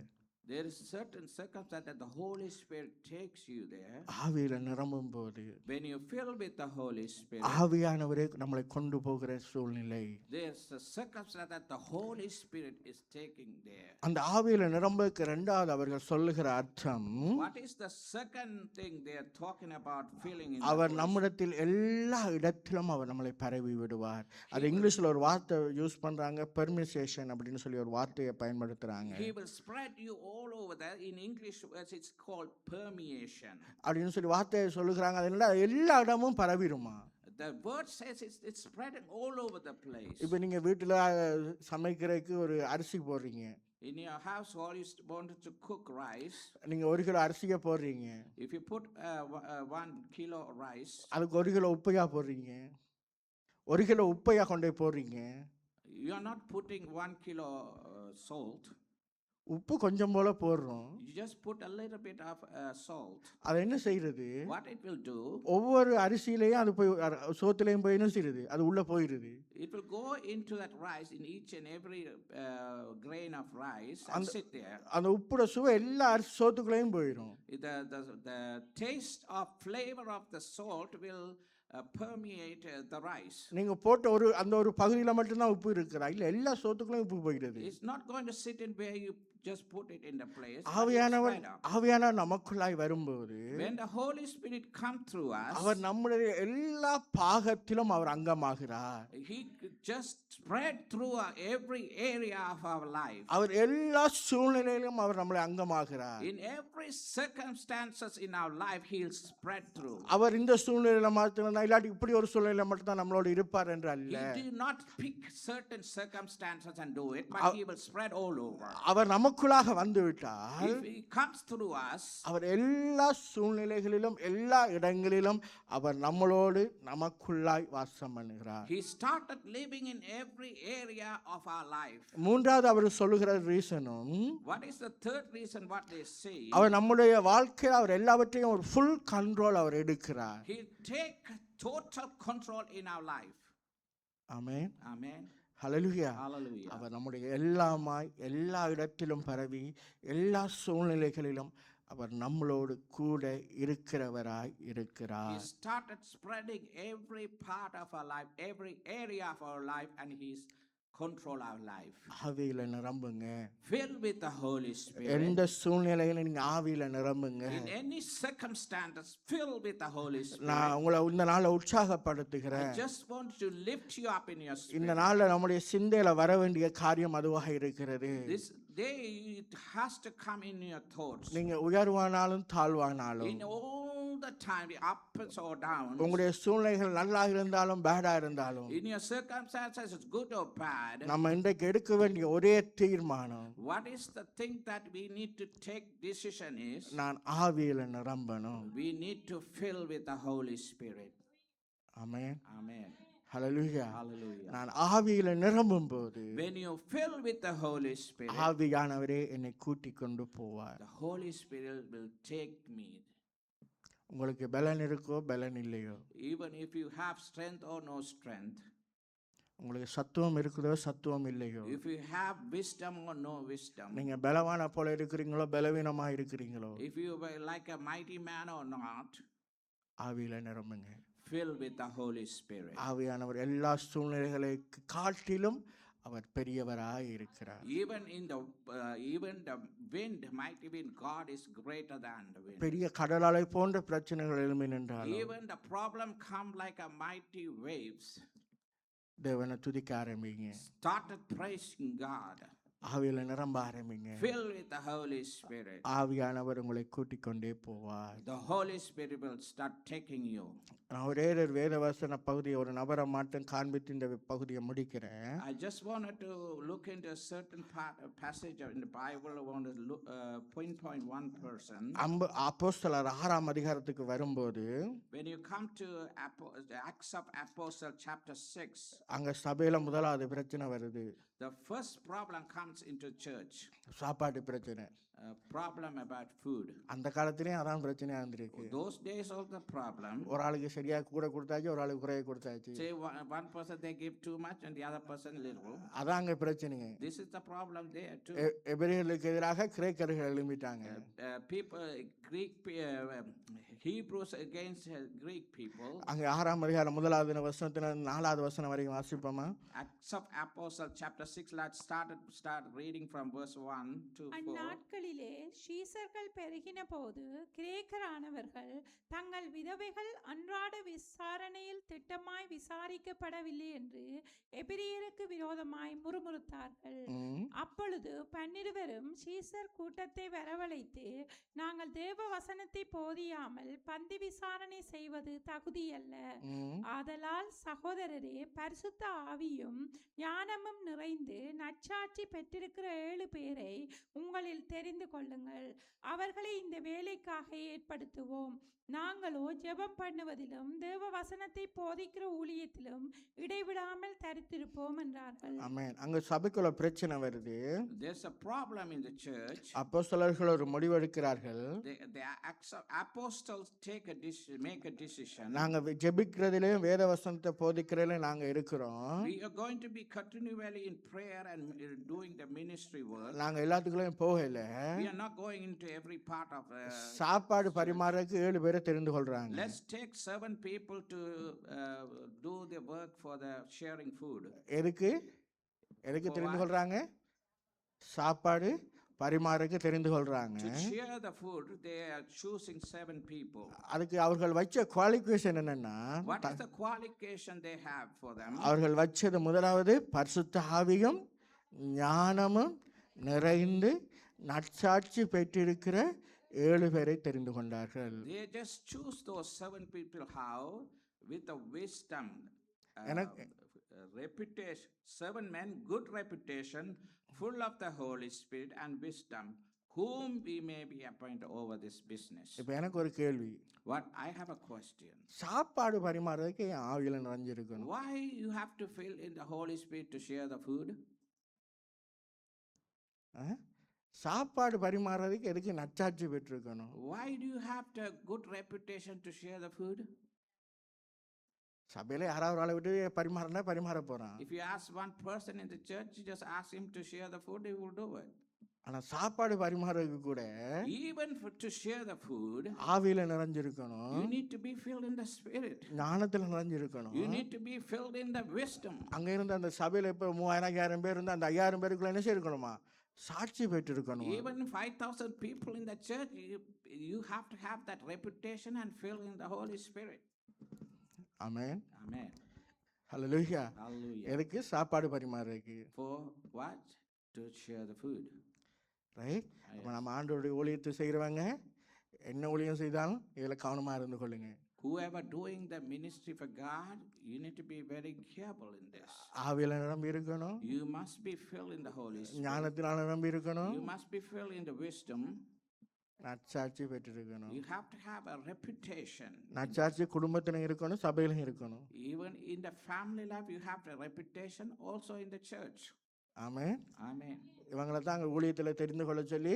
There is certain circumstance that the Holy Spirit takes you there. ஆவியில நிரம்பும் போது When you fill with the Holy Spirit, ஆவியானவரே நம்மளை கொண்டு போகிற சூழ்நிலை. there's a circumstance that the Holy Spirit is taking there. அந்த ஆவியில நிரம்புக்கு இரண்டாவது அவர்கள் சொல்லுகிற அர்த்தம், What is the second thing they are talking about filling in? அவர் நம்மிடத்தில் எல்லா இடத்திலும் அவர் நம்மளை பரவி விடுவார். அது இங்கிலீஷ்ல ஒரு வார்த்தை யூஸ் பண்றாங்க, பெர்மிசேஷன் அப்படின்னு சொல்லி ஒரு வார்த்தையை பயன்படுத்துறாங்க. He will spread you all all over there. In English words, it's called permeation. அப்படின்னு சொல்லி வார்த்தையை சொல்லுகிறாங்க. அது என்ன எல்லா இடமும் பரவிடுமா? The word says it's spreading all over the place. இப்போ நீங்கள் வீட்டில் சமைக்கிறதுக்கு ஒரு அரிசி போடுறீங்க. In your household, you wanted to cook rice. நீங்கள் 1 கிலோ அரிசியை போடுறீங்க. If you put 1 kilo rice, அதுக்கு 1 கிலோ உப்பையா போடுறீங்க. 1 கிலோ உப்பையா கொண்டு போய் போடுறீங்க. you are not putting 1 kilo salt. உப்பு கொஞ்சம் போல போடுறோம். You just put a little bit of salt. அதை என்ன செய்யறது? What it will do, ஒவ்வொரு அரிசியிலையும் அது போய் சோத்துலையும் போய் என்ன செய்யுது? அது உள்ள போயிடுது. it will go into that rice, in each and every grain of rice, and sit there. அந்த உப்புட சுவை எல்லா சோத்துக்குள்ளேயும் போயிடும். The taste of flavor of the salt will permeate the rice. நீங்க போட்ட அந்த ஒரு பகுதியில மட்டும் தான் உப்பு இருக்குதா? இல்ல எல்லா சோத்துக்குள்ளேயும் உப்பு போயிடுது. It's not going to sit in where you just put it in the place. ஆவியானவர் நமக்குள்ளாய் வரும்போது, when the Holy Spirit come through us, அவர் நம்முடைய எல்லா பாகத்திலும் அவர் அங்கமாகிறார். He just spread through every area of our life. அவர் எல்லா சூழ்நிலையிலும் அவர் நம்மளை அங்கமாகிறார். In every circumstances in our life, He'll spread through. அவர் இந்த சூழ்நிலையில மாத்திரம் இல்லாட்டி இப்படி ஒரு சூழ்நிலையில மட்டும் தான் நம்மளோட இருப்பார் என்று அல்ல. He did not pick certain circumstances and do it, but He will spread all over. அவர் நமக்குள்ளாக வந்து விட்டார். If He comes through us, அவர் எல்லா சூழ்நிலைகளிலும் எல்லா இடங்களிலும் அவர் நம்மளோடு நமக்குள்ளாய் வாசம் பண்ணுகிறார். He started living in every area of our life. மூன்றாவது அவர் சொல்லுகிற ரீசனும், What is the third reason what they say? அவர் நம்முடைய வாழ்க்கையில் அவர் எல்லாவற்றையும் ஒரு ஃபுல் கண்ட்ரோல் அவர் எடுக்கிறார். He take total control in our life. Amen. Amen. Hallelujah. Hallelujah. அவர் நம்முடைய எல்லாமாய் எல்லா இடத்திலும் பரவி எல்லா சூழ்நிலைகளிலும் அவர் நம்மளோடு கூட இருக்கிறவராய் He இருக்கிறார். started spreading every part of our life, every area of our life, and He's control our life. ஆவியில நிரம்புங்க. Fill with the Holy Spirit. எந்த சூழ்நிலையில நீங்க ஆவியில நிரம்புங்க. In any circumstances, fill with the Holy Spirit. நான் உங்களை இந்த நாளை உற்சாகப்படுத்துகிறேன். I just want to lift you up in your spirit. இந்த நாள்ல நம்முடைய சிந்தையில வர வேண்டிய காரியம் அதுவாக இருக்கிறது. This day it has to come in your thoughts. நீங்க உயர்வானாலும் தாழ்வானாலும், In all the time, ups or downs, உங்களுடைய சூழ்நிலைகள் நல்லா இருந்தாலும் பேடா இருந்தாலும், in your circumstances, it's good or bad. நம்ம இன்றைக்கு எடுக்க வேண்டிய ஒரே தீர்மானம், What is the thing that we need to take decision is, நான் ஆவியில நிரம்பணும். we need to fill with the Holy Spirit. Amen. Amen. Hallelujah. Hallelujah. நான் ஆவியில நிரம்பும் போது When you fill with the Holy Spirit, ஆவியானவரே என்னை கூட்டிக் கொண்டு போவார். the Holy Spirit will take me. உங்களுக்கு பலன் இருக்கோ பலன் இல்லையோ, Even if you have strength or no strength, உங்களுக்கு சத்துவம் இருக்குதோ சத்துவம் இல்லையோ, if you have wisdom or no wisdom, நீங்க பலவான போல இருக்கிறீங்களோ பலவீனமா இருக்கிறீங்களோ, if you were like a mighty man or not, ஆவியில நிரம்புங்க. fill with the Holy Spirit. ஆவியானவர் எல்லா சூழ்நிலைகளை காட்டிலும் அவர் பெரியவராய் இருக்கிறார். Even the wind, mighty wind, God is greater than the wind. பெரிய கடலாலை போன்ற பிரச்சனைகள் எழும்பி நின்றாலும் Even the problem come like a mighty waves. தேவனை துதிக்க ஆரம்பிங்க. Started praising God. ஆவியில நிரம்ப ஆரம்பிங்க. Fill with the Holy Spirit. ஆவியானவர் உங்களை கூட்டிக் கொண்டே போவார். The Holy Spirit will start taking you. நான் ஒரே ஒரு வேதவசன பகுதியை ஒரு நபரை மட்டும் காண்பித்து இந்த பகுதியை முடிக்கிறேன். I just wanted to look into a certain passage in the Bible. I want to look, pinpoint one person. அப்போஸ்தலர் 6ஆம் அதிகாரத்துக்கு வரும்போது, When you come to the Acts of Apostles chapter 6, அங்க சபையில முதலாவது பிரச்சனை வருது. the first problem comes into church. சாப்பாட்டு பிரச்சனை. Problem about food. அந்த காலத்திலேயும் அதான் பிரச்சனையா இருந்திருக்கு. Those days of the problem. ஒரு ஆளுக்கு சரியா கூட கொடுத்தாச்சு, ஒரு ஆளுக்கு குறைய கொடுத்தாச்சு. Say one person they give too much and the other person little. அதான் அங்க பிரச்சனைங்க. This is the problem there too. எபிரேயர்களுக்கு எதிராக கிரேக்கர்கள் எழும்பிட்டாங்க. People, Greek, Hebrews against Greek people. அங்க 6ஆம் அதிகாரம் முதலாவது வசனத்துல 4வது வசனம் வரைக்கும் வாசிப்போமா? Acts of Apostles chapter verse 6. Let's start reading from verse 1 to 4. அந்நாட்களிலே சீசர்கள் பெருகின போது கிரேக்கரானவர்கள் தங்கள் விதவைகள் அன்றாட விசாரணையில் திட்டமாய் விசாரிக்கப்படவில்லை என்று எபிரியருக்கு விரோதமாய் முறுமுறுத்தார்கள். அப்பொழுது 12 சீசர் கூட்டத்தை வரவழைத்து, நாங்கள் தேவ வசனத்தை போதியாமல் பந்தி விசாரணை செய்வது தகுதியல்ல. ஆதலால் சகோதரரே, பரிசுத்த ஆவியும் ஞானமும் நிறைந்து நற்சாட்சி பெற்றிருக்கிற 7 பேரை உங்களில் தெரிந்து கொள்ளுங்கள். அவர்களை இந்த வேலைக்காக ஏற்படுத்துவோம். நாங்களோ ஜெபம் பண்ணுவதிலும் தேவ வசனத்தை போதிக்கிற ஊழியத்திலும் இடைவிடாமல் தரித்திருப்போம் என்றார்கள். ஆமென். அங்க சபைக்குள்ள பிரச்சனை வருது. There's a problem in the church. அப்போஸ்தலர்கள் ஒரு முடிவெடுக்கிறார்கள். The apostles make a decision. நாங்க ஜெபிக்கிறதிலும் வேத வசனத்தை போதிக்கிறதிலும் நாங்க இருக்கிறோம். We are going to be continually in prayer and doing the ministry work. நாங்க எல்லாத்துக்குள்ளேயும் போகல. We are not going into every part of சாப்பாடு பரிமாறக்கு 7 பேரை தெரிந்து கொள்றாங்க. Let's take 7 people to do the work for the sharing food. எதுக்கு தெரிந்து கொள்றாங்க? சாப்பாடு பரிமாறக்கு தெரிந்து கொள்றாங்க. To share the food, they are choosing 7 people. அதுக்கு அவர்கள் வச்ச குவாலிஃபிகேஷன் என்னன்னா, What is the qualification they have for them? அவர்கள் வச்சது முதலாவது பரிசுத்த ஆவியும் ஞானமும் நிறைந்து நற்சாட்சி பெற்றிருக்கிற 7 பேரை தெரிந்து கொண்டார்கள். They just choose those 7 people. How? With the wisdom, reputation. 7 men, good reputation, full of the Holy Spirit and wisdom, whom we may be appointed over this business. இப்போ எனக்கு ஒரு கேள்வி. What? I have a question. சாப்பாடு பரிமாறதுக்கு ஆவியில நிறைஞ்சிருக்கணும். Why you have to fill in the Holy Spirit to share the food? சாப்பாடு பரிமாறதுக்கு எதுக்கு நற்சாட்சி பெற்றிருக்கணும்? Why do you have the good reputation to share the food? சபையில யாராவது ஒரு ஆளை விட்டு பரிமாற போறான். If you ask one person in the church, you just ask him to share the food, he will do it. ஆனா சாப்பாடு பரிமாறதுக்கு கூட Even to share the food, ஆவியில நிறைஞ்சிருக்கணும். you need to be filled in the Spirit. ஞானத்துல நிறைஞ்சிருக்கணும். You need to be filled in the wisdom. அங்க இருந்த அந்த சபையில இப்ப 3000 பேர் இருந்தா அந்த 5000 பேருக்குள்ள என்ன செய்யணுமா? சாட்சி பெற்றிருக்கணும். Even 5,000 people in the church, you have to have that reputation and fill in the Holy Spirit. Amen. Amen. Hallelujah. Hallelujah. எதுக்கு? சாப்பாடு பரிமாறதுக்கு. For what? To share the food. Right. அப்ப நம்ம ஆண்டவருடைய ஊழியத்தை செய்கிறவங்க என்ன ஊழியம் செய்தாலும் இதில் கவனமா இருந்து கொள்ளுங்க. Whoever doing the ministry for God, you need to be very careful in this. ஆவியில நிரம்பி இருக்கணும். You must be filled in the Holy Spirit. ஞானத்தினால நிரம்பி இருக்கணும். You must be filled in the wisdom. நற்சாட்சி பெற்றிருக்கணும். You have to have a reputation. நற்சாட்சி குடும்பத்திலும் இருக்கணும், சபையிலும் இருக்கணும். Even in the family life, you have the reputation also in the church. Amen. Amen. இவங்களை தான் அங்கே ஊழியத்தில் தெரிந்து கொள்ள சொல்லி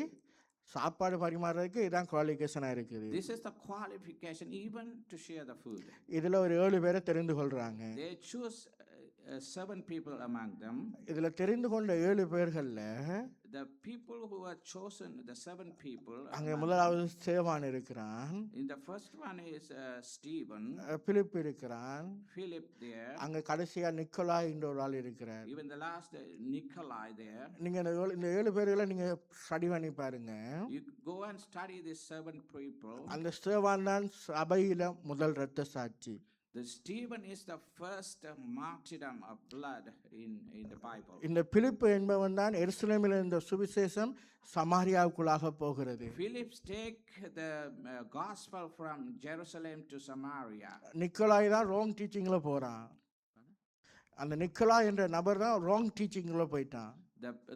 சாப்பாடு பரிமாறதுக்கு இதான் குவாலிஃபிகேஷனாக இருக்குது. This is the qualification even to share the food. இதில் ஒரு 7 பேரை தெரிந்து கொள்றாங்க. They choose 7 people among them. இதில் தெரிந்து கொண்ட 7 பேர்களில் The people who are chosen, the 7 people. அங்கே முதலாவது ஸ்தேவான் இருக்கிறான். In the first one is Stephen. Philip இருக்கிறான். Philip there. அங்கே கடைசியா நிக்கோலாய் என்ற ஒரு ஆள் இருக்கிறார். Even the last Nikolai there. நீங்க இந்த 7 பேர்களை நீங்க ஸ்டடி பண்ணி பாருங்க. You go and study these 7 people. அந்த ஸ்தேவான் தான் சபையில முதல் இரத்த சாட்சி. The Stephen is the first martyrdom of blood in the Bible. இந்த பிலிப்பு என்பவன் தான் எருசலேமில் இருந்த சுவிசேஷம் சமாரியாவுக்குள்ளாக போகிறது. Philip take the gospel from Jerusalem to Samaria. நிக்கோலாய் தான் ராங் டீச்சிங்ல போறான். அந்த நிக்கோலாய் என்ற நபர் தான் ராங் டீச்சிங்ல போயிட்டான்.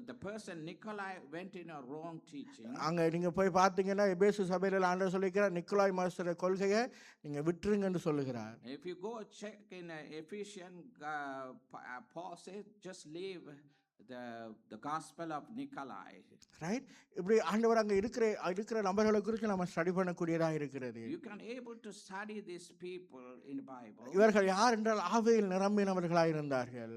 The person Nikolai went in a wrong teaching. அங்க நீங்க போய் பார்த்தீங்கன்னா எபேசு சபையில ஆண்டவர் சொல்லிக்கிறார், நிக்கோலாய் மாஸ்டர் கொள்கையை நீங்க விட்டுருங்கன்னு சொல்லுகிறார். If you go check in Ephesians, Paul says just leave the gospel of Nikolai. Right. இப்படி ஆண்டவர் அங்க இருக்கிற நபர்களை குறித்து நம்ம ஸ்டடி பண்ணக்கூடியதா இருக்கிறது. You can able to study these people in the Bible. இவர்கள் யார் என்றால் ஆவியில் நிரம்பினவர்களாக இருந்தார்கள்.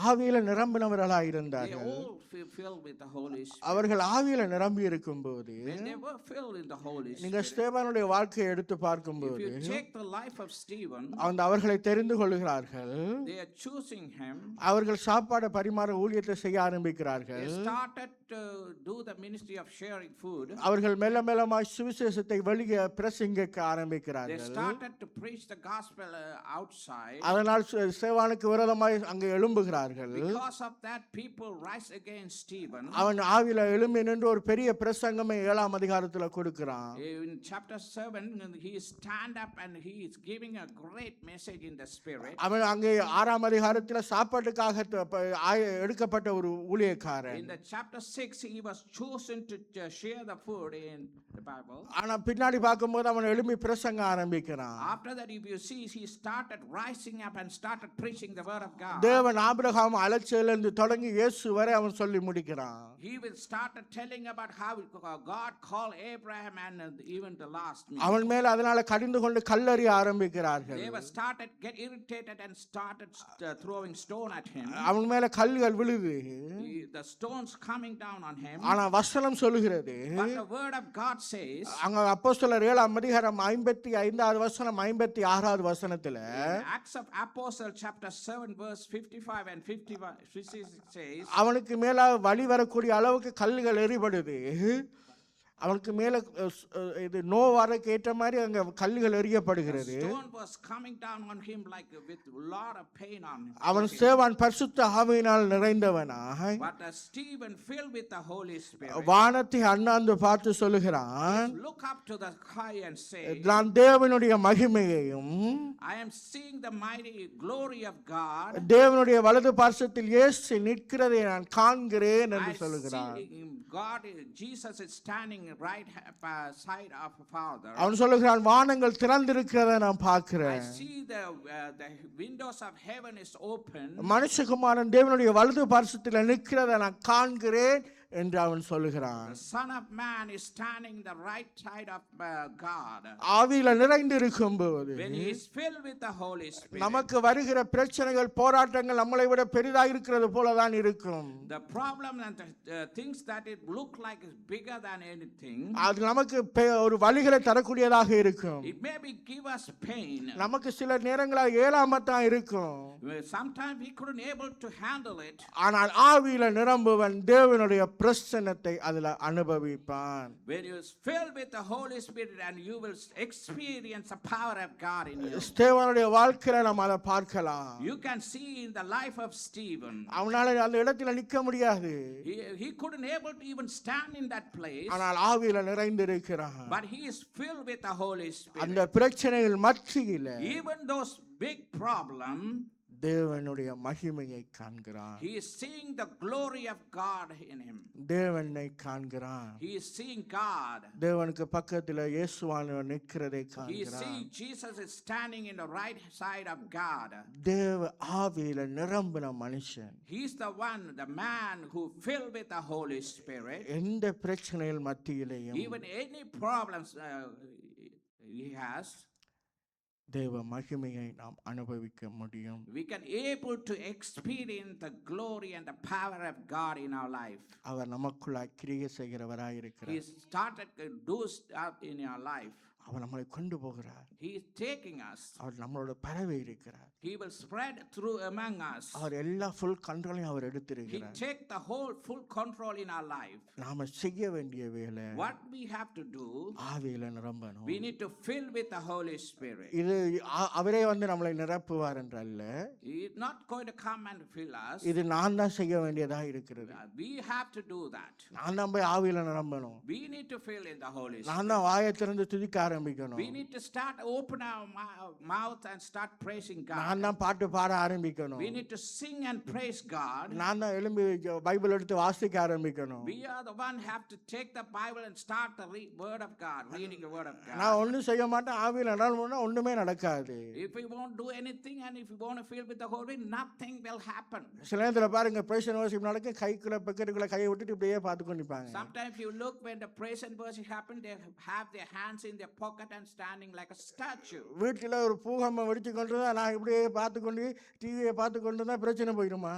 ஆவியில நிரம்பினவர்களாக They இருந்தார்கள். all filled with the Holy Spirit. அவர்கள் ஆவியில நிரம்பி இருக்கும்போது When they were filled in the Holy நீங்க Spirit, ஸ்தேவானுடைய வாழ்க்கையை எடுத்து if பார்க்கும்போது you check the life of Stephen, அவர்களை தெரிந்து கொள்கிறார்கள். they are choosing him. அவர்கள் சாப்பாடு பரிமாற ஊழியத்தை செய்ய They ஆரம்பிக்கிறார்கள். started to do the ministry of sharing food. அவர்கள் மெல்ல மெல்லமாய் சுவிசேஷத்தை வெளியே பிரசங்கிக்க They ஆரம்பிக்கிறார்கள். started to preach the gospel outside. அதனால் சேவானுக்கு விரோதமாய் அங்கே எழும்புகிறார்கள். Because of that, people rise against Stephen. அவன் ஆவில எழும்பி நின்று ஒரு பெரிய பிரசங்கமே 7ஆம் அதிகாரத்துல கொடுக்கிறான். In chapter 7, he stand up and he is giving a great message in the spirit. அவன் அங்கே 6ஆம் அதிகாரத்துல சாப்பாட்டுக்காக எடுக்கப்பட்ட ஒரு ஊழியக்காரன். In the chapter 6, he was chosen to share the food in the Bible. ஆனா பின்னாடி பார்க்கும்போது அவன் எழும்பி பிரசங்க ஆரம்பிக்கிறான். After that, if you see, he started rising up and started preaching the word of God. தேவன் ஆபிரகாம் அழைச்சதிலிருந்து தொடங்கி இயேசு வரை அவன் சொல்லி முடிக்கிறான். He will started telling about how God called Abraham and even the last meal. அவன் மேல அதனால கடிந்து கொண்டு கல்லெறிய ஆரம்பிக்கிறார்கள். They were started get irritated and started throwing stone at him. அவன் மேல கல்லுகள் விழுது. The stones coming down on him. ஆனா வசனம் சொல்லுகிறது, But the word of God says, அங்க அப்போஸ்தலர் 7ஆம் அதிகாரம் 55வது வசனம் 56வது வசனத்துல in Acts of Apostles chapter 7 verse 55 and 56 says, அவனுக்கு மேல வழி வரக்கூடிய அளவுக்கு கல்லுகள் எறிபடுது. அவனுக்கு மேல இது நோவாருக்கு ஏற்ற மாதிரி அங்க கல்லுகள் எறியப்படுகிறது. stone was coming down on him like with a lot of pain on him. அவன் சேவான் பரிசுத்த ஆவியினால் நிறைந்தவனாய் But Stephen filled with the Holy Spirit வானத்தை அண்ணாந்து பார்த்து சொல்லுகிறான், look up to the sky and say, நான் தேவனுடைய மகிமையையும் I am seeing the mighty glory of God. தேவனுடைய வலது பார்சத்தில் இயேசு நிற்கிறதை நான் காண்கிறேன் என்று I சொல்லுகிறான். see God, Jesus is standing right side of the Father. அவன் சொல்லுகிறான், வானங்கள் திறந்திருக்கிறதை நான் I பார்க்கிறேன். see the windows of heaven is open. மனுஷகுமாரன் தேவனுடைய வலது பார்சத்தில் நிற்கிறதை நான் காண்கிறேன் என்று அவன் சொல்லுகிறான். The Son of Man is standing the right side of God. ஆவியில நிறைந்து இருக்கும்போது When he is filled with the Holy Spirit, நமக்கு வருகிற பிரச்சனைகள் போராட்டங்கள் நம்மளை விட பெரிதாக இருக்கிறது போலதான் இருக்கும். the problem and the things that it look like is bigger than anything, அது நமக்கு ஒரு வழிகளை தரக்கூடியதாக இருக்கும். it maybe give us pain. நமக்கு சில நேரங்களில் ஏலாமத்தான் இருக்கும். Sometimes we couldn't able to handle it. ஆனால் ஆவியில நிரம்புவன் தேவனுடைய பிரசன்னத்தை அதில் அனுபவிப்பான். When you is filled with the Holy Spirit and you will experience the power of God in you. ஸ்தேவானுடைய வாழ்க்கையில நாம் அதை பார்க்கலாம். You can see in the life of Stephen. அவனால அந்த இடத்துல நிற்க முடியாது. He couldn't able to even stand in that place. ஆனால் ஆவியில நிறைந்திருக்கிறான். But he is filled with the Holy Spirit. அந்த பிரச்சனைகள் மத்தியில Even those big problems, தேவனுடைய மகிமையை காண்கிறான். he is seeing the glory of God in him. தேவனை காண்கிறான். He is seeing God. தேவனுக்கு பக்கத்துல இயேசுவானவர் நிற்கிறதை He is காண்கிறான். seeing Jesus is standing in the right side of God. தேவ ஆவியில நிரம்பின மனுஷன் He is the one, the man who filled with the Holy Spirit. எந்த பிரச்சனைகள் மத்தியிலையும் Even any problems he has, தேவ மகிமையை நாம் அனுபவிக்க முடியும். we can able to experience the glory and the power of God in our life. அவர் நமக்குள்ளாய் கிரியை செய்கிறவராய் He இருக்கிறார். started to do stuff in our life. அவர் நம்மளை கொண்டு போகிறார். He is taking us. அவர் நம்மளோட பரவி இருக்கிறார். He will spread through among us. அவர் எல்லா full கண்ட்ரோலையும் our He எடுத்திருக்கிறார். take the whole full control in our life. நாம செய்ய வேண்டிய வேலை What we have to do, ஆவியில நிரம்பணும். we need to fill with the Holy Spirit. இது அவரே வந்து நம்மளை நிரப்புவார் என்றல்ல, He is not going to come and fill us. இது நான் தான் செய்ய வேண்டியதா இருக்கிறது. We have to do that. நான் தான் போய் ஆவியில நிரம்பணும். We need to fill in the Holy Spirit. நான் தான் வாயை திறந்து துதிக்க ஆரம்பிக்கணும். We need to start open our mouth and start praising God. நான் தான் பாட்டு பாட ஆரம்பிக்கணும். We need to sing and praise God. நான் தான் எழும்பி பைபிள் எடுத்து வாசிக்க ஆரம்பிக்கணும். We are the one have to take the Bible and start the word of God, reading the word of God. நான் ஒன்றும் செய்ய மாட்டேன், ஆவியில் நடனா ஒண்ணுமே நடக்காது. If we won't do anything and if we want to fill with the Holy Spirit, nothing will happen. சில நேரத்தில் பாருங்க praise and worship நடக்க கைக்குள்ள பக்கெட்டுக்குள்ள கையை விட்டுட்டு இப்படியே பார்த்து கொண்டிருப்பாங்க. Sometimes you look when the praise and worship happen, they have their hands in their pocket and standing like a statue. வீட்டில் ஒரு பூகம்பம் வெடிச்சு கொண்டு தான் நான் இப்படியே பார்த்து கொண்டு டிவியை பார்த்து கொண்டு தான் பிரச்சனை போயிடுமா?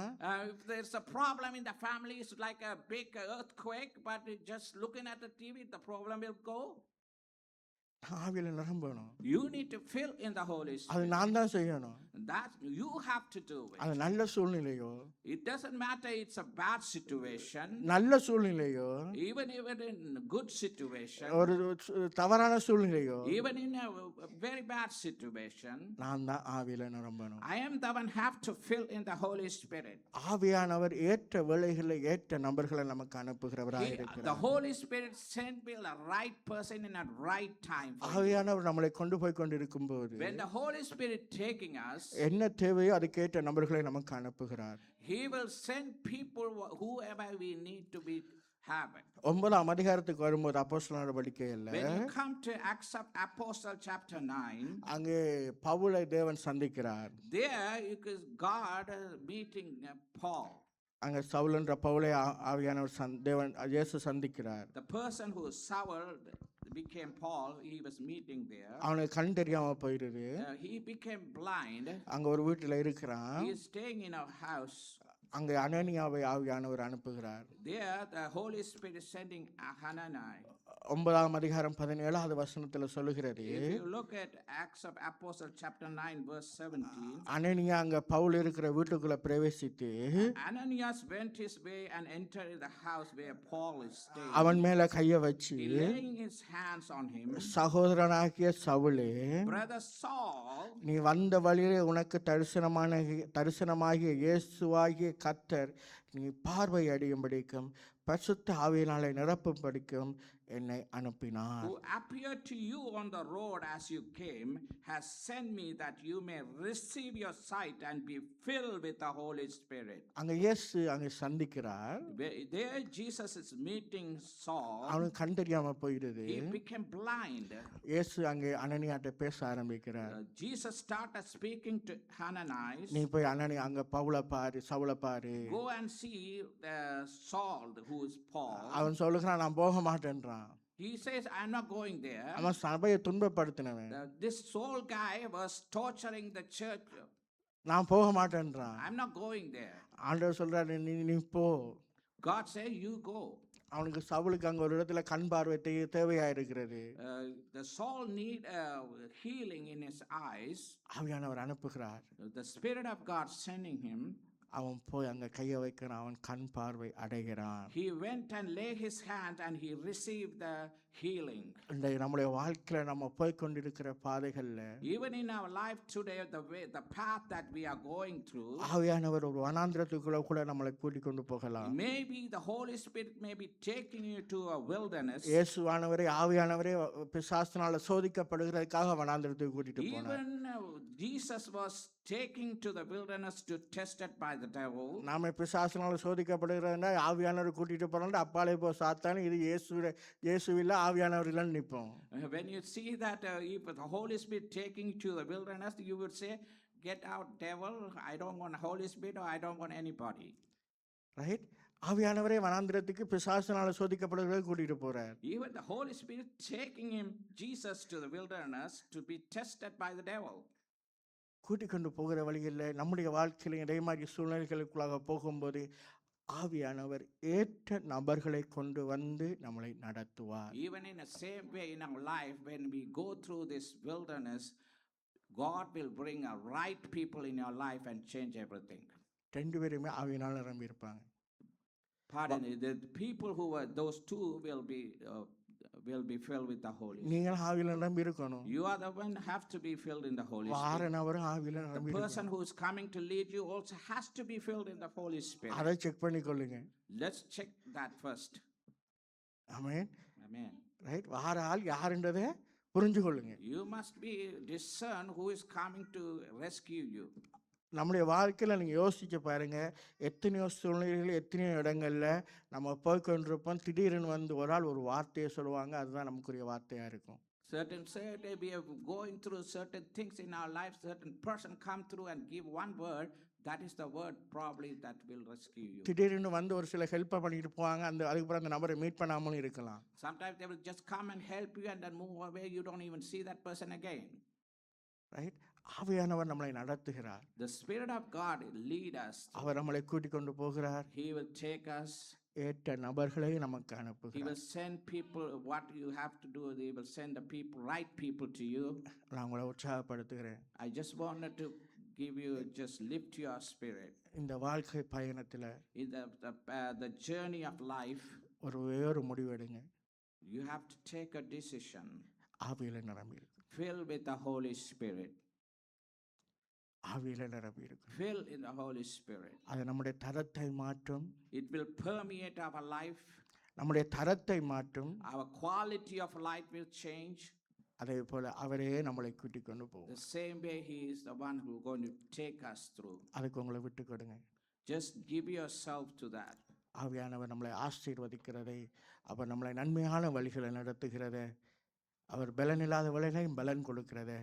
If there's a problem in the family, it's like a big earthquake, but just looking at the TV, the problem will go. ஆவியில் நிரம்பணும். You need to fill in the Holy அது Spirit. நான் தான் செய்யணும். That you have to do it. அது நல்ல சூழ்நிலையோ It doesn't matter it's a bad situation, நல்ல சூழ்நிலையோ even in a good situation, ஒரு தவறான சூழ்நிலையோ even in a very bad situation. நான் தான் ஆவியில் நிரம்பணும். I am the one have to fill in the Holy Spirit. ஆவியானவர் ஏற்ற வேளைகளில் ஏற்ற நபர்களை நமக்கு அனுப்புகிறவராக The இருக்கிறார். Holy Spirit sent me the right person in a right time. for you. ஆவியானவர் நம்மளை கொண்டு போய் கொண்டிருக்கும் போது When the Holy Spirit taking us, என்ன தேவையோ அதுக்கேற்ற நபர்களை நமக்கு அனுப்புகிறார். He will send people whoever we need to be having. 9ஆம் அதிகாரத்துக்கு வரும்போது அப்போஸ்தலர் நடவடிக்கையில் When you come to Acts of Apostle chapter 9, அங்கே பவுலை தேவன் சந்திக்கிறார். there is God meeting Paul. அங்கே சவுல் என்ற பவுலை ஆவியானவர் தேவன் இயேசு சந்திக்கிறார். The person who Saul became Paul, he was meeting there. அவனுக்கு கண் தெரியாம போயிடுது. He became blind. அங்க ஒரு வீட்டில் இருக்கிறான். He is staying in a house. அங்கே அனனியாவை ஆவியானவர் அனுப்புகிறார். There, the Holy Spirit is sending Hananiah. 9ஆம் அதிகாரம் 17வது வசனத்தில் சொல்லுகிறது. If you look at Acts of Apostle chapter 9 verse 17, அனனியா அங்க பவுல் இருக்கிற வீட்டுக்குள்ள பிரவேசித்து Ananias went his way and entered the house where Paul is staying. அவன் மேல கைய வச்சு He laying his hands on him. சகோதரனாகிய சவுலே, Brother Saul, நீ வந்த வழியிலே உனக்கு தரிசனமாகிய இயேசுவாகிய கர்த்தர் நீ பார்வை அடையும்படிக்கும் பரிசுத்த ஆவியினாலே நிரப்பும்படிக்கும் என்னை அனுப்பினார். who appeared to you on the road as you came, has sent me that you may receive your sight and be filled with the Holy Spirit. அங்க இயேசு அங்க சந்திக்கிறார். There Jesus is meeting Saul. அவனுக்கு கண் தெரியாம போயிடுது. He became blind. இயேசு அங்கே அனனியாட்ட பேச ஆரம்பிக்கிறார். Jesus started speaking to Hananias. நீ போய் அனனி அங்க பவுலை பாரு, சவுலை பாரு. Go and see Saul, who is Paul. அவன் சொல்லுகிறான், நான் போக மாட்டேன்றான். He says, I'm not going there. அவன் சபையை துன்பப்படுத்தினவன். This Saul guy was torturing the church. நான் போக மாட்டேன்றான். I'm not going there. ஆண்டவர் சொல்றாரு, நீ போ. God said, you go. அவனுக்கு சவுலுக்கு அங்க ஒரு இடத்துல கண் பார்வை தேவையா இருக்கிறது. The Saul need healing in his eyes. ஆவியானவர் அனுப்புகிறார். The Spirit of God sending him. அவன் போய் அங்க கையை வைக்கிறான். அவன் கண் பார்வை அடைகிறான். He went and lay his hand and he received the healing. இன்றைய நம்முடைய வாழ்க்கையில நம்ம போய் கொண்டிருக்கிற பாதைகள்ல Even in our life today, the path that we are going through, ஆவியானவர் ஒரு வனாந்திரத்துக்குள்ள கூட நம்மளை கூட்டிக் கொண்டு போகலாம். maybe the Holy Spirit may be taking you to a wilderness. இயேசுவானவரே ஆவியானவரே பிசாசினால சோதிக்கப்படுகிறதுக்காக வனாந்திரத்துக்கு கூட்டிட்டு போனார். Even Jesus was taking to the wilderness to tested by the devil. நாம பிசாசினால சோதிக்கப்படுகிறதுனா ஆவியானவர் கூட்டிட்டு போறோம்னா அப்பாலே போ சாத்தானே, இது இயேசுவில்ல ஆவியானவர் இல்லைன்னு நிற்போம். When you see that if the Holy Spirit taking you to the wilderness, you would say, get out devil, I don't want Holy Spirit or I don't want anybody. Right? ஆவியானவரே வனாந்திரத்துக்கு பிசாசினால சோதிக்கப்படுகிறத கூட்டிட்டு போறார். Even the Holy Spirit taking him, Jesus, to the wilderness to be tested by the devil. கூட்டிக் கொண்டு போகிற வழியில் நம்முடைய வாழ்க்கையில் இதே மாதிரி சூழ்நிலைகளுக்குள்ளாக போகும்போது ஆவியானவர் ஏற்ற நபர்களை கொண்டு வந்து நம்மளை நடத்துவார். Even in the same way in our life, when we go through this wilderness, God will bring a right people in your life and change everything. ரெண்டு பேருமே ஆவியினால் நிரம்பி இருப்பாங்க. Pardon me, the people who were those two will be filled with the Holy Spirit. நீங்கள் ஆவியில் நிரம்பி இருக்கணும். You are the one have to be filled in the Holy Spirit. வார நபரும் ஆவியில் The நிரம்பி person இருக்கணும். who is coming to lead you also has to be filled in the Holy Spirit. அதை செக் பண்ணிக்கொள்ளுங்க. Let's check that first. Amen. Amen. Right? வார ஆள் யாருன்றதை புரிஞ்சு கொள்ளுங்க. You must be discern who is coming to rescue you. நம்முடைய வாழ்க்கையில் நீங்கள் யோசிச்சு பாருங்க, எத்தனையோ சூழ்நிலைகள் எத்தனையோ இடங்கள்ல நம்ம போய்கொண்டிருப்போம். திடீர்னு வந்து ஒரு ஆள் ஒரு வார்த்தையை சொல்லுவாங்க, அதுதான் நமக்குரிய வார்த்தையாக இருக்கும். Certain we are going through certain things in our life. Certain person come through and give one word. That is the word probably that will rescue you. திடீர்னு வந்து ஒரு சில ஹெல்ப்பை பண்ணிட்டு போவாங்க, அதுக்கப்புறம் அந்த நபரை மீட் பண்ணாமலும் இருக்கலாம். Sometimes they will just come and help you and then move away. You don't even see that person again. Right? ஆவியானவர் நம்மளை நடத்துகிறார். The Spirit of God will lead us. அவர் நம்மளை கூட்டிக் கொண்டு போகிறார். He will take us. ஏற்ற நபர்களை நமக்கு He அனுப்புகிறார். will send people. What you have to do, He will send the people, right people to you. நான் உங்களை உற்சாகப்படுத்துகிறேன். I just wanted to give you, just lift your spirit. இந்த வாழ்க்கை பயணத்தில் In the journey of life, ஒரு முடிவு எடுங்க. you have to take a decision. ஆவியில நிரம்பி இருக்கு. Fill with the Holy Spirit. ஆவியில நிரம்பி இருக்கு. Fill in the Holy Spirit. அது நம்முடைய தரத்தை மாற்றும். It will permeate our life. நம்முடைய தரத்தை மாற்றும். Our quality of life will change. அதே போல அவரே நம்மளை கூட்டிக் கொண்டு போகும். The same way He is the one who is going to take us through. அதுக்கு உங்களை விட்டு கொடுங்க. Just give yourself to that. ஆவியானவர் நம்மளை ஆசீர்வதிக்கிறதை, அவர் நம்மளை நன்மையான வழிகளை நடத்துகிறதை, அவர் பலனில்லாத வழிகளையும் பலன் கொடுக்கிறதை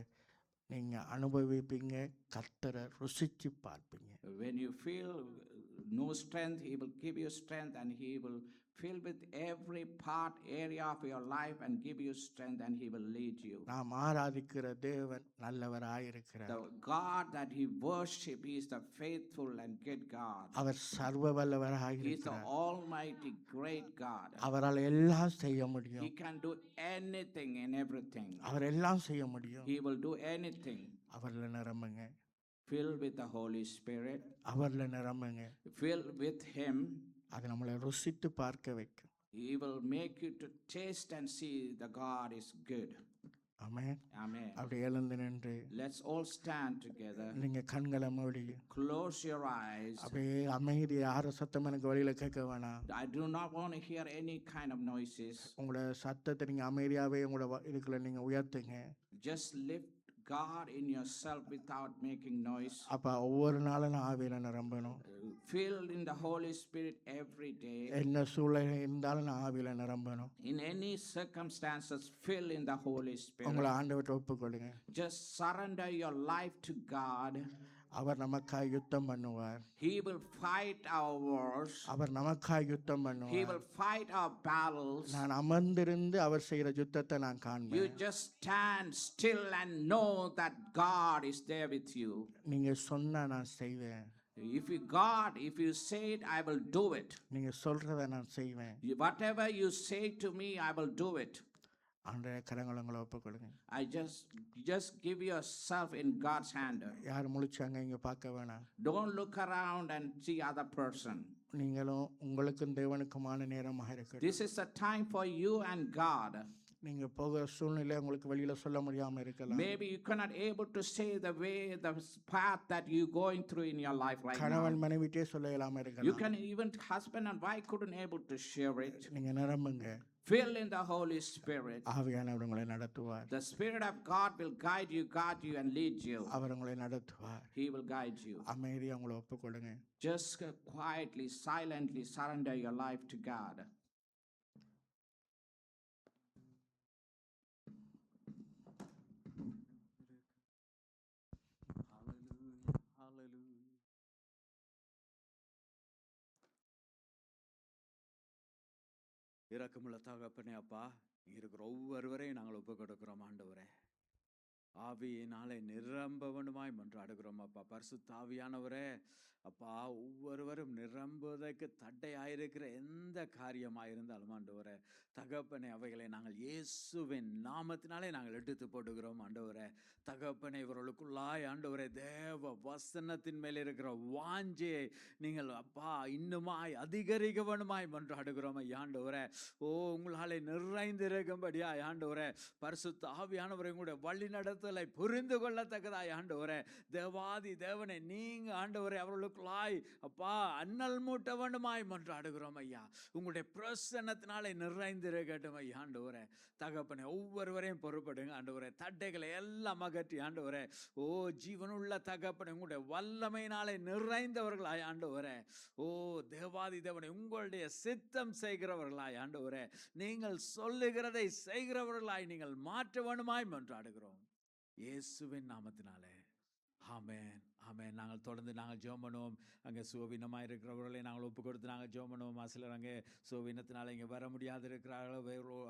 நீங்கள் அனுபவிப்பீங்க. கர்த்தரை ருசிச்சு பார்ப்பீங்க. When you feel no strength, He will give you strength, and He will fill with every part, area of your life and give you strength, and He will lead you. நாம் ஆராதிக்கிற தேவன் நல்லவராயிருக்கிறார். The God that He worship, He is the faithful and good God. அவர் சர்வ He is the வல்லவராயிருக்கிறார். almighty great God. அவரால் எல்லாம் செய்ய முடியும். He can do anything and everything. அவர் எல்லாம் செய்ய முடியும். He will do anything. அவரில் நிரம்புங்க. Fill with the Holy Spirit. அவரில் நிரம்புங்க. Fill with Him. அது நம்மளை ருசித்து பார்க்க வைக்கும். He will make you to taste and see the God is good. Amen. Amen. அப்படி எழுந்து நின்று Let's all stand together. நீங்கள் கண்களை மூடி Close your eyes. அப்படியே அமைதி, யார சத்தம் எனக்கு வழியில் கேட்க வேணாம். I do not want to hear any kind of noises. உங்களோட சத்தத்தை நீங்கள் அமைதியாகவே உங்களோட இதுக்குள்ள நீங்கள் உயர்த்துங்க. Just lift God in yourself without making noise. அப்போ ஒவ்வொரு நாளும் நான் ஆவியில் நிரம்பணும். Filled in the Holy Spirit every day. என்ன சூழ்நிலை இருந்தாலும் நான் ஆவியில் நிரம்பணும். In any circumstances, fill in the Holy Spirit. உங்களை ஆண்டவர்கிட்ட ஒப்புக்கொள்ளுங்க. Just surrender your life to God. அவர் நமக்காய் யுத்தம் பண்ணுவார். He will fight our wars. அவர் நமக்காய் யுத்தம் He பண்ணுவார். will fight our battles. நான் அமர்ந்திருந்து அவர் செய்கிற யுத்தத்தை நான் You காண்பேன். just stand still and know that God is there with you. நீங்க சொன்னா நான் செய்வேன். If you say it, I will do it. நீங்க சொல்றத நான் செய்வேன். Whatever you say to me, I will do it. ஆண்டவரே, கரங்களை உங்களை ஒப்புக்கொடுங்க. I just give yourself in God's hand. யார் முழிச்சாங்க இங்க பார்க்க வேணாம். Don't look around and see other person. நீங்களும் உங்களுக்கும் தேவனுக்குமான நேரமாக இருக்கட்டும். This is a time for you and God. நீங்க போகிற சூழ்நிலை உங்களுக்கு வெளியில சொல்ல முடியாம இருக்கலாம். Maybe you cannot able to say the path that you going through in your life right now. கணவன் மனைவிட்டே சொல்ல இயலாம You இருக்கலாம். can even husband and wife couldn't able to share it. நீங்க நிரம்புங்க. Fill in the Holy Spirit. ஆவியானவர் உங்களை நடத்துவார். The Spirit of God will guide you and lead you. அவர் உங்களை நடத்துவார். He will guide you. அமைதியா உங்களை ஒப்புக்கொடுங்க. Just quietly, silently surrender your life to God. இரக்கமுள்ள தகப்பனே, அப்பா, இருக்கிற ஒவ்வொருவரையும் நாங்கள் ஒப்பு கொடுக்கிறோம் ஆண்டவரே. ஆவியினாலே நிரம்ப வேண்டுமாய் மன்றாடுகிறோம் அப்பா. பரிசுத்த ஆவியானவரே, அப்பா, ஒவ்வொருவரும் நிரம்புவதற்கு தடையாயிருக்கிற எந்த காரியமாயிருந்தாலும் ஆண்டவரே தகப்பனே, அவைகளை நாங்கள் இயேசுவின் நாமத்தினாலே நாங்கள் எடுத்து போடுகிறோம் ஆண்டவரே. தகப்பனே, இவர்களுக்குள்ளாய் ஆண்டவரே தேவ வசனத்தின் மேல் இருக்கிற வாஞ்சையை நீங்கள் அப்பா இன்னுமாய் அதிகரிக்க வேண்டுமாய் மன்றாடுகிறோம் ஆண்டவரே. ஓ, உங்களாலே நிறைந்திருக்கும்படியா ஆண்டவரே பரிசுத்த ஆவியானவரை உங்களுடைய வழி நடத்தலை புரிந்து கொள்ளத்தக்கதாய் ஆண்டவரே தேவாதி தேவனை நீங்க ஆண்டவரே அவர்களுக்குள்ளாய் அப்பா அண்ணல் மூட்ட வேண்டுமாய் மன்றாடுகிறோம் ஐயா. உங்களுடைய பிரசன்னத்தினாலே நிறைந்திருக்கட்டும் ஐயா ஆண்டவரே. தகப்பனே, ஒவ்வொருவரையும் பொறுப்படுங்க ஆண்டவரே. தட்டைகளை எல்லாம் அகற்றி ஆண்டவரே, ஓ ஜீவனுள்ள தகப்பனே, உங்களுடைய வல்லமையினாலே நிறைந்தவர்களாய் ஆண்டவரே. ஓ தேவாதி தேவனை, உங்களுடைய சித்தம் செய்கிறவர்களாய் ஆண்டவரே, நீங்கள் சொல்லுகிறதை செய்கிறவர்களாய் நீங்கள் மாற்ற வேண்டுமாய் மன்றாடுகிறோம் இயேசுவின் நாமத்தினாலே. ஆமென், ஆமென். நாங்கள் தொடர்ந்து நாங்கள் ஜெபம் பண்ணுவோம். அங்கே சுகவீனமாக இருக்கிறவர்களை நாங்கள் ஒப்பு கொடுத்து நாங்கள் ஜெபம் பண்ணுவோம். சிலர் அங்கே சுகவீனத்தினால் இங்கே வர முடியாது இருக்கிறார்கள்,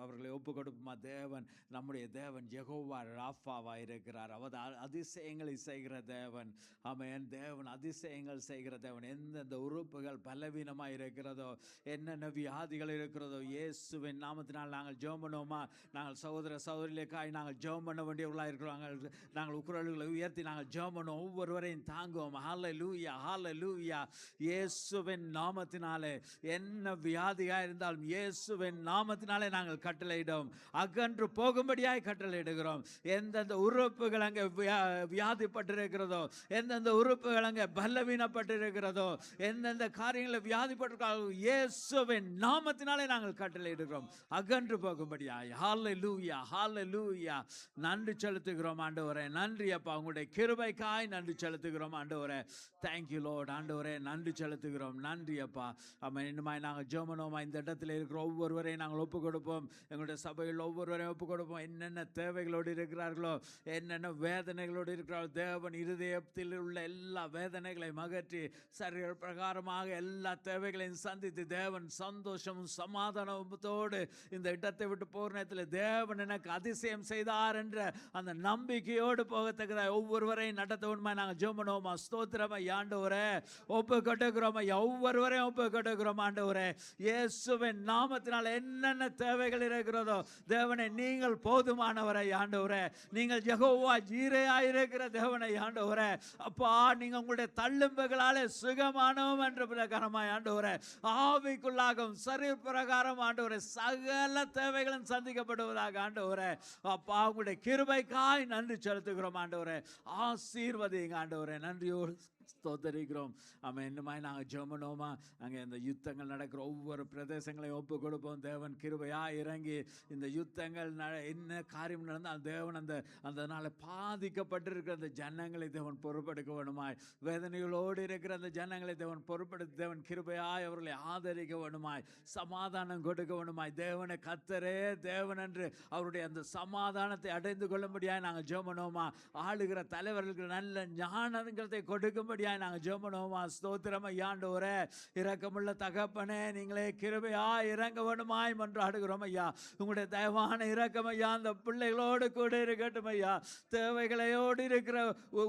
அவர்களை ஒப்பு கொடுப்போமா. தேவன் நம்முடைய தேவன் யெகோவா ராஃபாவா இருக்கிறார். அவர் அதிசயங்களை செய்கிற தேவன். ஆமென். தேவன் அதிசயங்கள் செய்கிற தேவன். எந்தெந்த உறுப்புகள் பலவீனமாக இருக்கிறதோ, என்னென்ன வியாதிகள் இருக்கிறதோ, இயேசுவின் நாமத்தினால் நாங்கள் ஜெபம் பண்ணுவோமா. நாங்கள் சகோதர சகோதரிகளுக்காய் நாங்கள் ஜெபம் பண்ண வேண்டியவர்களாக இருக்கிறோம். நாங்கள் குரல்களை உயர்த்தி நாங்கள் ஜெபம் பண்ணுவோம். ஒவ்வொருவரையும் தாங்குவோம். ஹல்லேலூயா, ஹல்லேலூயா. இயேசுவின் நாமத்தினாலே என்ன வியாதியா இருந்தாலும் இயேசுவின் நாமத்தினாலே நாங்கள் கட்டளையிடும். அகன்று போகும்படியாய் கட்டளையிடுகிறோம். எந்தெந்த உறுப்புகள் அங்கே வியாதிப்பட்டிருக்கிறதோ, எந்தெந்த உறுப்புகள் அங்கே பலவீனப்பட்டிருக்கிறதோ, எந்தெந்த காரியங்களை வியாதிப்பட்டிருக்கிறோம், இயேசுவின் நாமத்தினாலே நாங்கள் கட்டளையிடுகிறோம். அகன்று போகும்படியாய். ஹல்லேலூயா, ஹல்லேலூயா. நன்றி செலுத்துகிறோம் ஆண்டவரே. நன்றி அப்பா, உங்களுடைய கிருபைக்காய் நன்றி செலுத்துகிறோம் ஆண்டவரே. Thank you Lord. ஆண்டவரே நன்றி செலுத்துகிறோம். நன்றி அப்பா. ஆமாம். இன்னுமாய் நாங்கள் ஜெபமனோமா இந்த இடத்துல இருக்கிற ஒவ்வொருவரையும் நாங்கள் ஒப்பு கொடுப்போம். எங்களுடைய சபையில் ஒவ்வொருவரையும் ஒப்பு கொடுப்போம். என்னென்ன தேவைகளோடு இருக்கிறார்களோ, என்னென்ன வேதனைகளோடு இருக்கிறார்களோ, தேவன் இருதயத்தில் உள்ள எல்லா வேதனைகளையும் அகற்றி சரீர பிரகாரமாக எல்லா தேவைகளையும் சந்தித்து தேவன் சந்தோஷமும் சமாதானத்தோடு இந்த இடத்தை விட்டு போகிற நேரத்தில் தேவன் எனக்கு அதிசயம் செய்தார் என்ற அந்த நம்பிக்கையோடு போகத்தக்கதாக ஒவ்வொருவரையும் நடத்தவனுமா நாங்கள் ஜெபமனோமா. ஸ்தோத்திரம் ஆண்டவரே. ஒப்பு கட்டுகிறோம் ஐயா. ஒவ்வொருவரையும் ஒப்பு கட்டுகிறோம் ஆண்டவரே. இயேசுவின் நாமத்தினால் என்னென்ன தேவைகள் இருக்கிறதோ தேவனை நீங்கள் போதுமானவரை ஆண்டவரே. நீங்கள் யெகோவா ஜீரேயா இருக்கிற தேவனை ஆண்டவரே. அப்பா, நீங்கள் உங்களுடைய தள்ளும்புகளாலே சுகமானவும் என்ற பிரகாரமாய் ஆண்டவரே, ஆவிக்குள்ளாகவும் சரீர பிரகாரம் ஆண்டவரே சகல தேவைகளும் சந்திக்கப்படுவதாக ஆண்டவரே. அப்பா, உங்களுடைய கிருபைக்காய் நன்றி செலுத்துகிறோம் ஆண்டவரே. ஆசீர்வதிங்க ஆண்டவரே. நன்றியோடு ஸ்தோத்தரிக்கிறோம். ஆமாம். இன்னுமாய் நாங்கள் ஜெபமனோமா. அங்கே இந்த யுத்தங்கள் நடக்கிற ஒவ்வொரு பிரதேசங்களையும் ஒப்பு கொடுப்போம். தேவன் கிருபையாக இறங்கி இந்த யுத்தங்கள் என்ன காரியம் நடந்தால் தேவன் அந்த நாளை பாதிக்கப்பட்டிருக்கிற அந்த ஜனங்களை தேவன் பொறுப்பெடுக்க வேணுமாய். வேதனைகளோடு இருக்கிற அந்த ஜனங்களை தேவன் பொறுப்பெடுத்து தேவன் கிருபையாய் அவர்களை ஆதரிக்க வேணுமாய். சமாதானம் கொடுக்க வேணுமாய். தேவனை கர்த்தரே தேவன் என்று அவருடைய அந்த சமாதானத்தை அடைந்து கொள்ளும்படியாய் நாங்கள் ஜெபமனோமா. ஆளுகிற தலைவர்களுக்கு நல்ல ஞானத்தை கொடுக்கும்படியாய் நாங்கள் ஜெபமனோமா. ஸ்தோத்திரம் ஆண்டவரே. இரக்கமுள்ள தகப்பனே, நீங்களே கிருபையாய் இறங்க வேண்டுமாய் மன்றாடுகிறோம் ஐயா. உங்களுடைய தயவான இரக்கம் ஐயா அந்த பிள்ளைகளோடு கூட இருக்கட்டும் ஐயா. தேவைகளையோடு இருக்கிற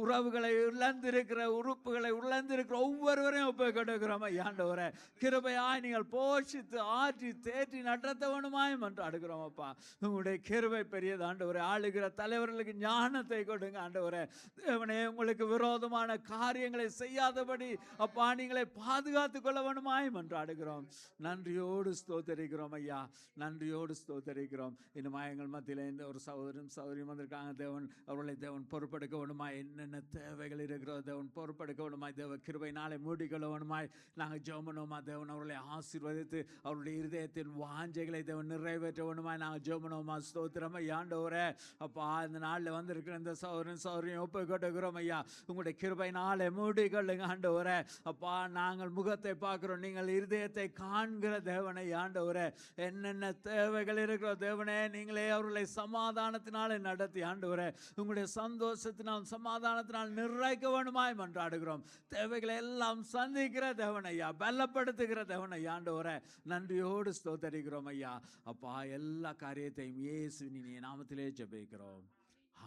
உறவுகளை இழந்திருக்கிற உறுப்புகளை இழந்திருக்கிற ஒவ்வொருவரையும் ஒப்பு கொடுக்கிறோம் ஐயா ஆண்டவரே. கிருபையாய் நீங்கள் போஷித்து ஆற்றி தேற்றி நடத்த வேண்டுமாய் மன்றாடுகிறோம் அப்பா. உங்களுடைய கிருபை பெரியது ஆண்டவரே. ஆளுகிற தலைவர்களுக்கு ஞானத்தை கொடுங்க ஆண்டவரே. தேவனே, உங்களுக்கு விரோதமான காரியங்களை செய்யாதபடி அப்பா நீங்களை பாதுகாத்துக் கொள்ள வேண்டுமாய் மன்றாடுகிறோம். நன்றியோடு ஸ்தோத்தரிக்கிறோம் ஐயா. நன்றியோடு ஸ்தோத்தரிக்கிறோம். இன்னும் எங்கள் மத்தியில் இந்த ஒரு சகோதரன் சகோதரியும் வந்திருக்காங்க. தேவன் அவர்களை தேவன் பொறுப்பெடுக்க வேண்டுமாய். என்னென்ன தேவைகள் இருக்கிறதோ தேவன் பொறுப்பெடுக்க வேண்டுமாய். தேவ கிருபையினாலே மூடிக்கொள்ள வேண்டுமாய் நாங்கள் ஜெபமனோமா. தேவன் அவர்களை ஆசீர்வதித்து அவருடைய இருதயத்தின் வாஞ்சைகளை தேவன் நிறைவேற்ற வேண்டுமாய் நாங்கள் ஜெபமனோமா. ஸ்தோத்திரம் ஐயா ஆண்டவரே. அப்பா, இந்த நாளில் வந்திருக்கிற இந்த சகோதரன் சகோதரியும் ஒப்பு கொடுக்கிறோம் ஐயா. உங்களுடைய கிருபையினாலே மூடிக்கொள்ளுங்க ஆண்டவரே. அப்பா, நாங்கள் முகத்தை பார்க்கிறோம், நீங்கள் இருதயத்தை காண்கிற தேவனை ஆண்டவரே. என்னென்ன தேவைகள் இருக்கிற தேவனே, நீங்களே அவர்களை சமாதானத்தினாலே நடத்தி ஆண்டவரே உங்களுடைய சந்தோஷத்தினால் சமாதானத்தினால் நிறைக்க வேண்டுமாய் மன்றாடுகிறோம். தேவைகளை எல்லாம் சந்திக்கிற தேவன் ஐயா, பலப்படுத்துகிற தேவன் ஐயா ஆண்டவரே. நன்றியோடு ஸ்தோத்தரிக்கிறோம் ஐயா. அப்பா, எல்லா காரியத்தையும் இயேசுவின் நாமத்திலே ஜெபிக்கிறோம்.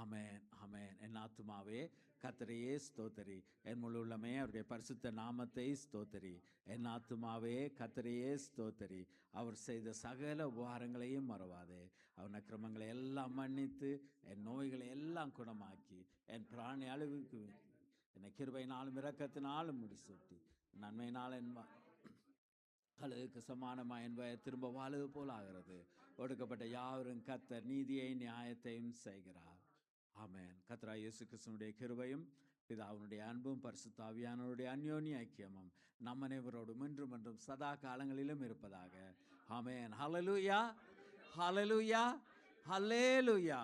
ஆமென், ஆமென். என் ஆத்துமாவே கர்த்தரையே ஸ்தோத்தரி, என் முழு உள்ளமே அவருடைய பரிசுத்த நாமத்தை ஸ்தோத்தரி. என் ஆத்துமாவே கர்த்தரையே ஸ்தோத்தரி, அவர் செய்த சகல உபகாரங்களையும் மறவாதே. அவன் அக்கிரமங்களை எல்லாம் மன்னித்து என் நோய்களை எல்லாம் குணமாக்கி என் பிராணி அழிவுக்கு என்னை கிருபையினாலும் இரக்கத்தினாலும் முடிசூட்டி நன்மையினால் என் கழுதுக்கு சமானமாக என்பதை திரும்ப வாழுது போல் ஆகிறது. ஒடுக்கப்பட்ட யாவரும் கர்த்தர் நீதியை நியாயத்தையும் செய்கிறார். ஆமென். கர்த்தராகிய இயேசு கிறிஸ்துவினுடைய கிருபையும் பிதாவினுடைய அன்பும் பரிசுத்த ஆவியானவருடைய அந்யோன்ய ஐக்கியமும் நம் அனைவரோடும் இன்றும் என்றும் சதா காலங்களிலும் இருப்பதாக. ஆமென். ஹல்லேலூயா, ஹல்லேலூயா, ஹல்லேலூயா.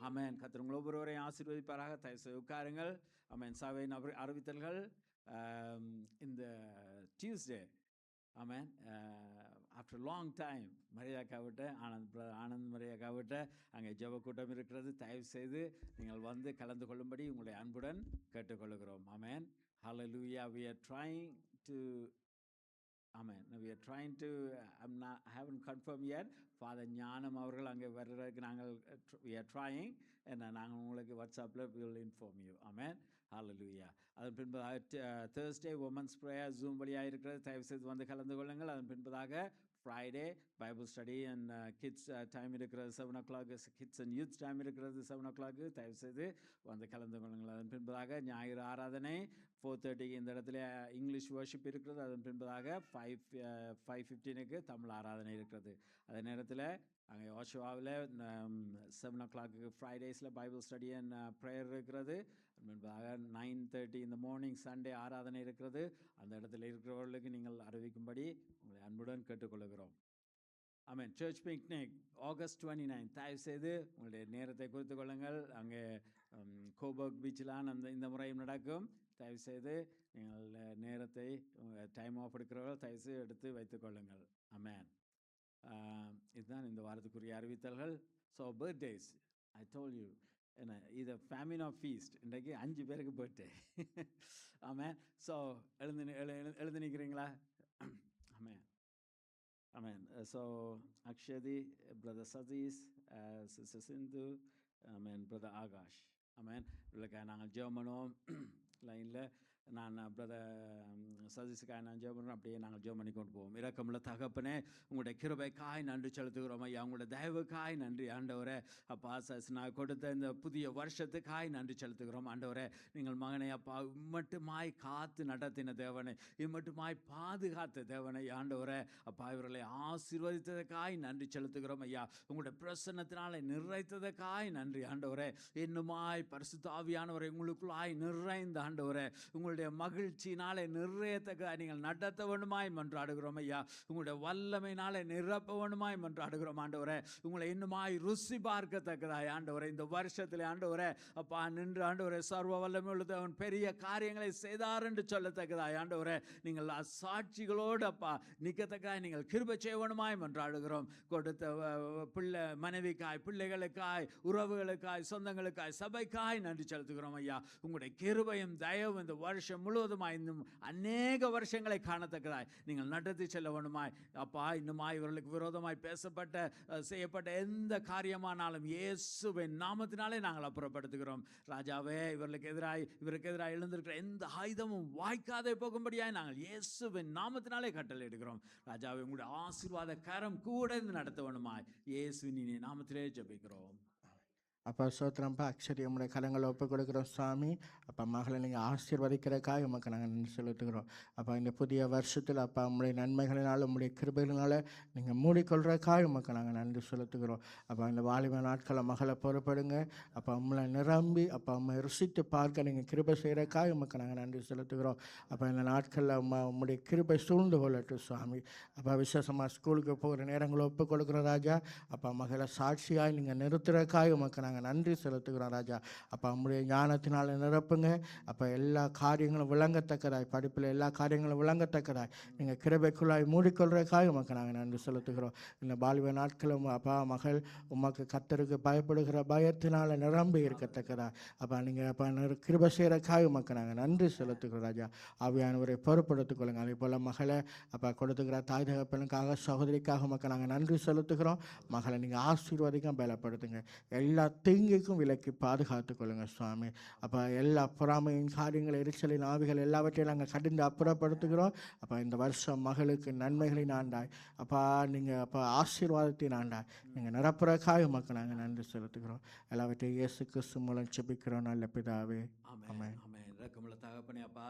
ஆமென். கர்த்தர் உங்கள் ஒவ்வொருவரையும் ஆசீர்வதிப்பாராக. தயவுசெய்து உட்காருங்கள். ஆமென். சபையின் அறிவித்தல்கள் இந்த டியூஸ்டே. ஆமென். ஆஃப்டர் லாங் டைம் மரியாக்காவிட்ட ஆனந்த் மரியாக்காவிட்ட அங்கே ஜெப கூட்டம் இருக்கிறது. தயவு செய்து நீங்கள் வந்து கலந்து கொள்ளும்படி உங்களுடைய அன்புடன் கேட்டுக்கொள்கிறோம். ஆமென். Hallelujah. We are trying to Amen. We are trying to I haven't confirmed yet. Father ஞானம் அவர்கள் அங்கே வர்றதுக்கு நாங்கள் we are trying. நாங்கள் உங்களுக்கு வாட்ஸ்அப்பில் will inform you. Amen. Hallelujah. அதன் பின்பதாக Thursday women's prayer Zoom வழியாக இருக்கிறது. தயவு செய்து வந்து கலந்து கொள்ளுங்கள். அதன் பின்பதாக Friday Bible study and kids time இருக்கிறது 7 o'clock. Kids and youth time இருக்கிறது 7 o'clock. தயவு செய்து வந்து கலந்து கொள்ளுங்கள். அதன் பின்பதாக ஞாயிறு ஆராதனை 4:30 இந்த இடத்துல இங்கிலீஷ் வர்ஷிப் இருக்கிறது. அதன் பின்பதாக 5:15 தமிழ் ஆராதனை இருக்கிறது. அதே நேரத்தில் அங்கே ஓஷோவாவில் 7 o'clock ஃப்ரைடேஸில் பைபிள் ஸ்டடி அண்ட் ப்ரேயர் இருக்கிறது. முன்பாக 9:30 இந்த மார்னிங் சண்டே ஆராதனை இருக்கிறது. அந்த இடத்துல இருக்கிறவர்களுக்கு நீங்கள் அறிவிக்கும்படி உங்களை அன்புடன் கேட்டுக்கொள்கிறோம். ஆமென். சர்ச் பிக்னிக் ஆகஸ்ட் 29 தயவு செய்து உங்களுடைய நேரத்தை குறித்து கொள்ளுங்கள். அங்கே கோபர்க் பீச்சில் இந்த முறையும் நடக்கும். தயவு செய்து நீங்கள் நேரத்தை டைம் ஆஃப் எடுக்கிறவர்கள் தயவு செய்து எடுத்து வைத்துக்கொள்ளுங்கள். ஆமென். இதுதான் இந்த வாரத்துக்குரிய அறிவித்தல்கள். So birthdays I told you என்ன இது ஃபேமிலி ஆஃப் ஃபீஸ்ட். இன்றைக்கு 5 பேருக்கு பர்த்டே. ஆமென். ஸோ எழுந்து நிற்கிறீங்களா? ஆமென். ஆமென். ஸோ அக்ஷதி, பிரதர் சதீஷ், சிஸ்டர் சிந்து, ஆமென், பிரதர் ஆகாஷ். ஆமென். இவளுக்காக நாங்கள் ஜெபம் பண்ணுவோம். லைனில் நான் பிரதர் சதீஷுக்காக நான் ஜெபம் பண்ணுறோம். அப்படியே நாங்கள் ஜெபம் பண்ணி கொண்டு போவோம். இரக்கமுள்ள தகப்பனே, உங்களுடைய கிருபைக்காய் நன்றி செலுத்துகிறோம் ஐயா. உங்களுடைய தயவுக்காய் நன்றி ஆண்டவரே. அப்பா நான் கொடுத்த இந்த புதிய வருஷத்துக்காய் நன்றி செலுத்துகிறோம் ஆண்டவரே. நீங்கள் மகனை அப்பா இம்மட்டுமாய் காத்து நடத்தின தேவனை, இம்மட்டுமாய் பாதுகாத்த தேவனை ஆண்டவரே. அப்பா இவர்களை ஆசீர்வதித்ததற்காய் நன்றி செலுத்துகிறோம் ஐயா. உங்களுடைய பிரசன்னத்தினாலே நிறைத்ததற்காய் நன்றி ஆண்டவரே. இன்னுமாய் பரிசுத்த ஆவியானவரை உங்களுக்குள்ளாய் நிறைந்த ஆண்டவரே, உங்களுடைய மகிழ்ச்சியினாலே நிறையத்தக்க நீங்கள் நடத்த வேண்டுமாய் மன்றாடுகிறோம் ஐயா. உங்களுடைய வல்லமையினாலே நிரப்ப வேண்டுமாய் மன்றாடுகிறோம் ஆண்டவரே. உங்களை இன்னுமாய் ருசி பார்க்கத்தக்கதாய் ஆண்டவரே இந்த வருஷத்தில் ஆண்டவரே அப்பா நின்று ஆண்டவரே சர்வ வல்லமை உள்ளவன் பெரிய காரியங்களை செய்தார் என்று சொல்லத்தக்கதாய் ஆண்டவரே நீங்கள் சாட்சிகளோடு அப்பா நிற்கத்தக்காய் நீங்கள் கிருபை செய்ய வேண்டுமாய் மன்றாடுகிறோம். கொடுத்த மனைவிக்காய், பிள்ளைகளுக்காய், உறவுகளுக்காய், சொந்தங்களுக்காய், சபைக்காய் நன்றி செலுத்துகிறோம் ஐயா. உங்களுடைய கிருபையும் தயவும் இந்த வருஷம் முழுவதுமாய் இன்னும் அநேக வருஷங்களை காணத்தக்கதாய் நீங்கள் நடத்தி செல்ல வேண்டுமாய் அப்பா. இன்னுமாய் இவர்களுக்கு விரோதமாய் பேசப்பட்ட செய்யப்பட்ட எந்த காரியமானாலும் இயேசுவின் நாமத்தினாலே நாங்கள் அப்புறப்படுத்துகிறோம் ராஜாவே. இவருக்கு எதிராக எழுந்திருக்கிற எந்த ஆயுதமும் வாய்க்காதே போகும்படியாய் நாங்கள் இயேசுவின் நாமத்தினாலே கட்டளையிடுகிறோம் ராஜாவே. உங்களுடைய ஆசீர்வாத கரம் கூட இருந்து நடத்த வேண்டுமாய் இயேசுவின் நாமத்திலே ஜெபிக்கிறோம். அப்பா சோத்திரம்ப்பா அக்ஷரி உங்களுடைய கரங்களை ஒப்புக் கொடுக்குறோம் சுவாமி. அப்பா மகளை நீங்கள் ஆசீர்வதிக்கிறக்காக உமக்கு நாங்கள் நன்றி செலுத்துகிறோம். அப்பா இந்த புதிய வருஷத்தில் அப்பா உங்களுடைய நன்மைகளினால் உங்களுடைய கிருபைகளினால் நீங்கள் மூடிக்கொள்கிறக்காக உமக்கு நாங்கள் நன்றி செலுத்துகிறோம். அப்பா இந்த வாலிப நாட்களை மகளை பொறுப்படுங்க. அப்பா உங்களை நிரம்பி அப்பா உண்மை ருசித்து பார்க்க நீங்கள் கிருபை செய்கிறக்காக உமக்கு நாங்கள் நன்றி செலுத்துகிறோம். அப்பா இந்த நாட்களில் உங்களுடைய கிருபை சூழ்ந்து கொள்ளட்டும் சுவாமி. அப்பா விசேஷமாக ஸ்கூலுக்கு போகிற நேரங்களை ஒப்புக் கொடுக்குற ராஜா. அப்பா மகளை சாட்சியாய் நீங்கள் நிறுத்துறக்காக உமக்கு நாங்கள் நன்றி செலுத்துகிறோம் ராஜா. அப்போ நம்முடைய ஞானத்தினால் நிரப்புங்க. அப்போ எல்லா காரியங்களும் விளங்கத்தக்கதாய், படிப்பில் எல்லா காரியங்களும் விளங்கத்தக்கதாய் நீங்கள் கிருபைக்குள்ளாய் மூடிக்கொள்றதுக்காக உமக்கு நாங்கள் நன்றி செலுத்துகிறோம். இந்த பாலிவ நாட்களும் அப்பா மகள் உமக்கு கர்த்தருக்கு பயப்படுகிற பயத்தினால் நிரம்பி இருக்கத்தக்கதா அப்போ நீங்கள் அப்போ கிருபை செய்கிறக்காக உமக்கு நாங்கள் நன்றி செலுத்துகிறோம் ராஜா. ஆவியானவரை பொறுப்படுத்திக் கொள்ளுங்க. அதே போல் மகளை அப்போ கொடுத்துக்கிற தாய் தகப்பனுக்காக சகோதரிக்காக உமக்கு நாங்கள் நன்றி செலுத்துகிறோம். மகளை நீங்கள் ஆசீர்வாதிக்க பலப்படுத்துங்க. எல்லா தீங்குக்கும் விலக்கி பாதுகாத்து கொள்ளுங்கள் சுவாமி. அப்போ எல்லா பொறாமையின் காரியங்கள், எரிச்சலின் ஆவிகள் எல்லாவற்றையும் நாங்கள் கடிந்து அப்புறப்படுத்துகிறோம். அப்போ இந்த வருஷம் மகளுக்கு நன்மைகளின் ஆண்டாய் அப்பா நீங்கள் அப்போ ஆசீர்வாதத்தின் ஆண்டாய் நீங்கள் நிரப்புறக்காக உமக்கு நாங்கள் நன்றி செலுத்துகிறோம். எல்லாவற்றையும் இயேசு கிறிஸ்து மூலம் ஜெபிக்கிறோம் நல்ல பிதாவே. ஆமென். இரக்கமுள்ள தகப்பனே அப்பா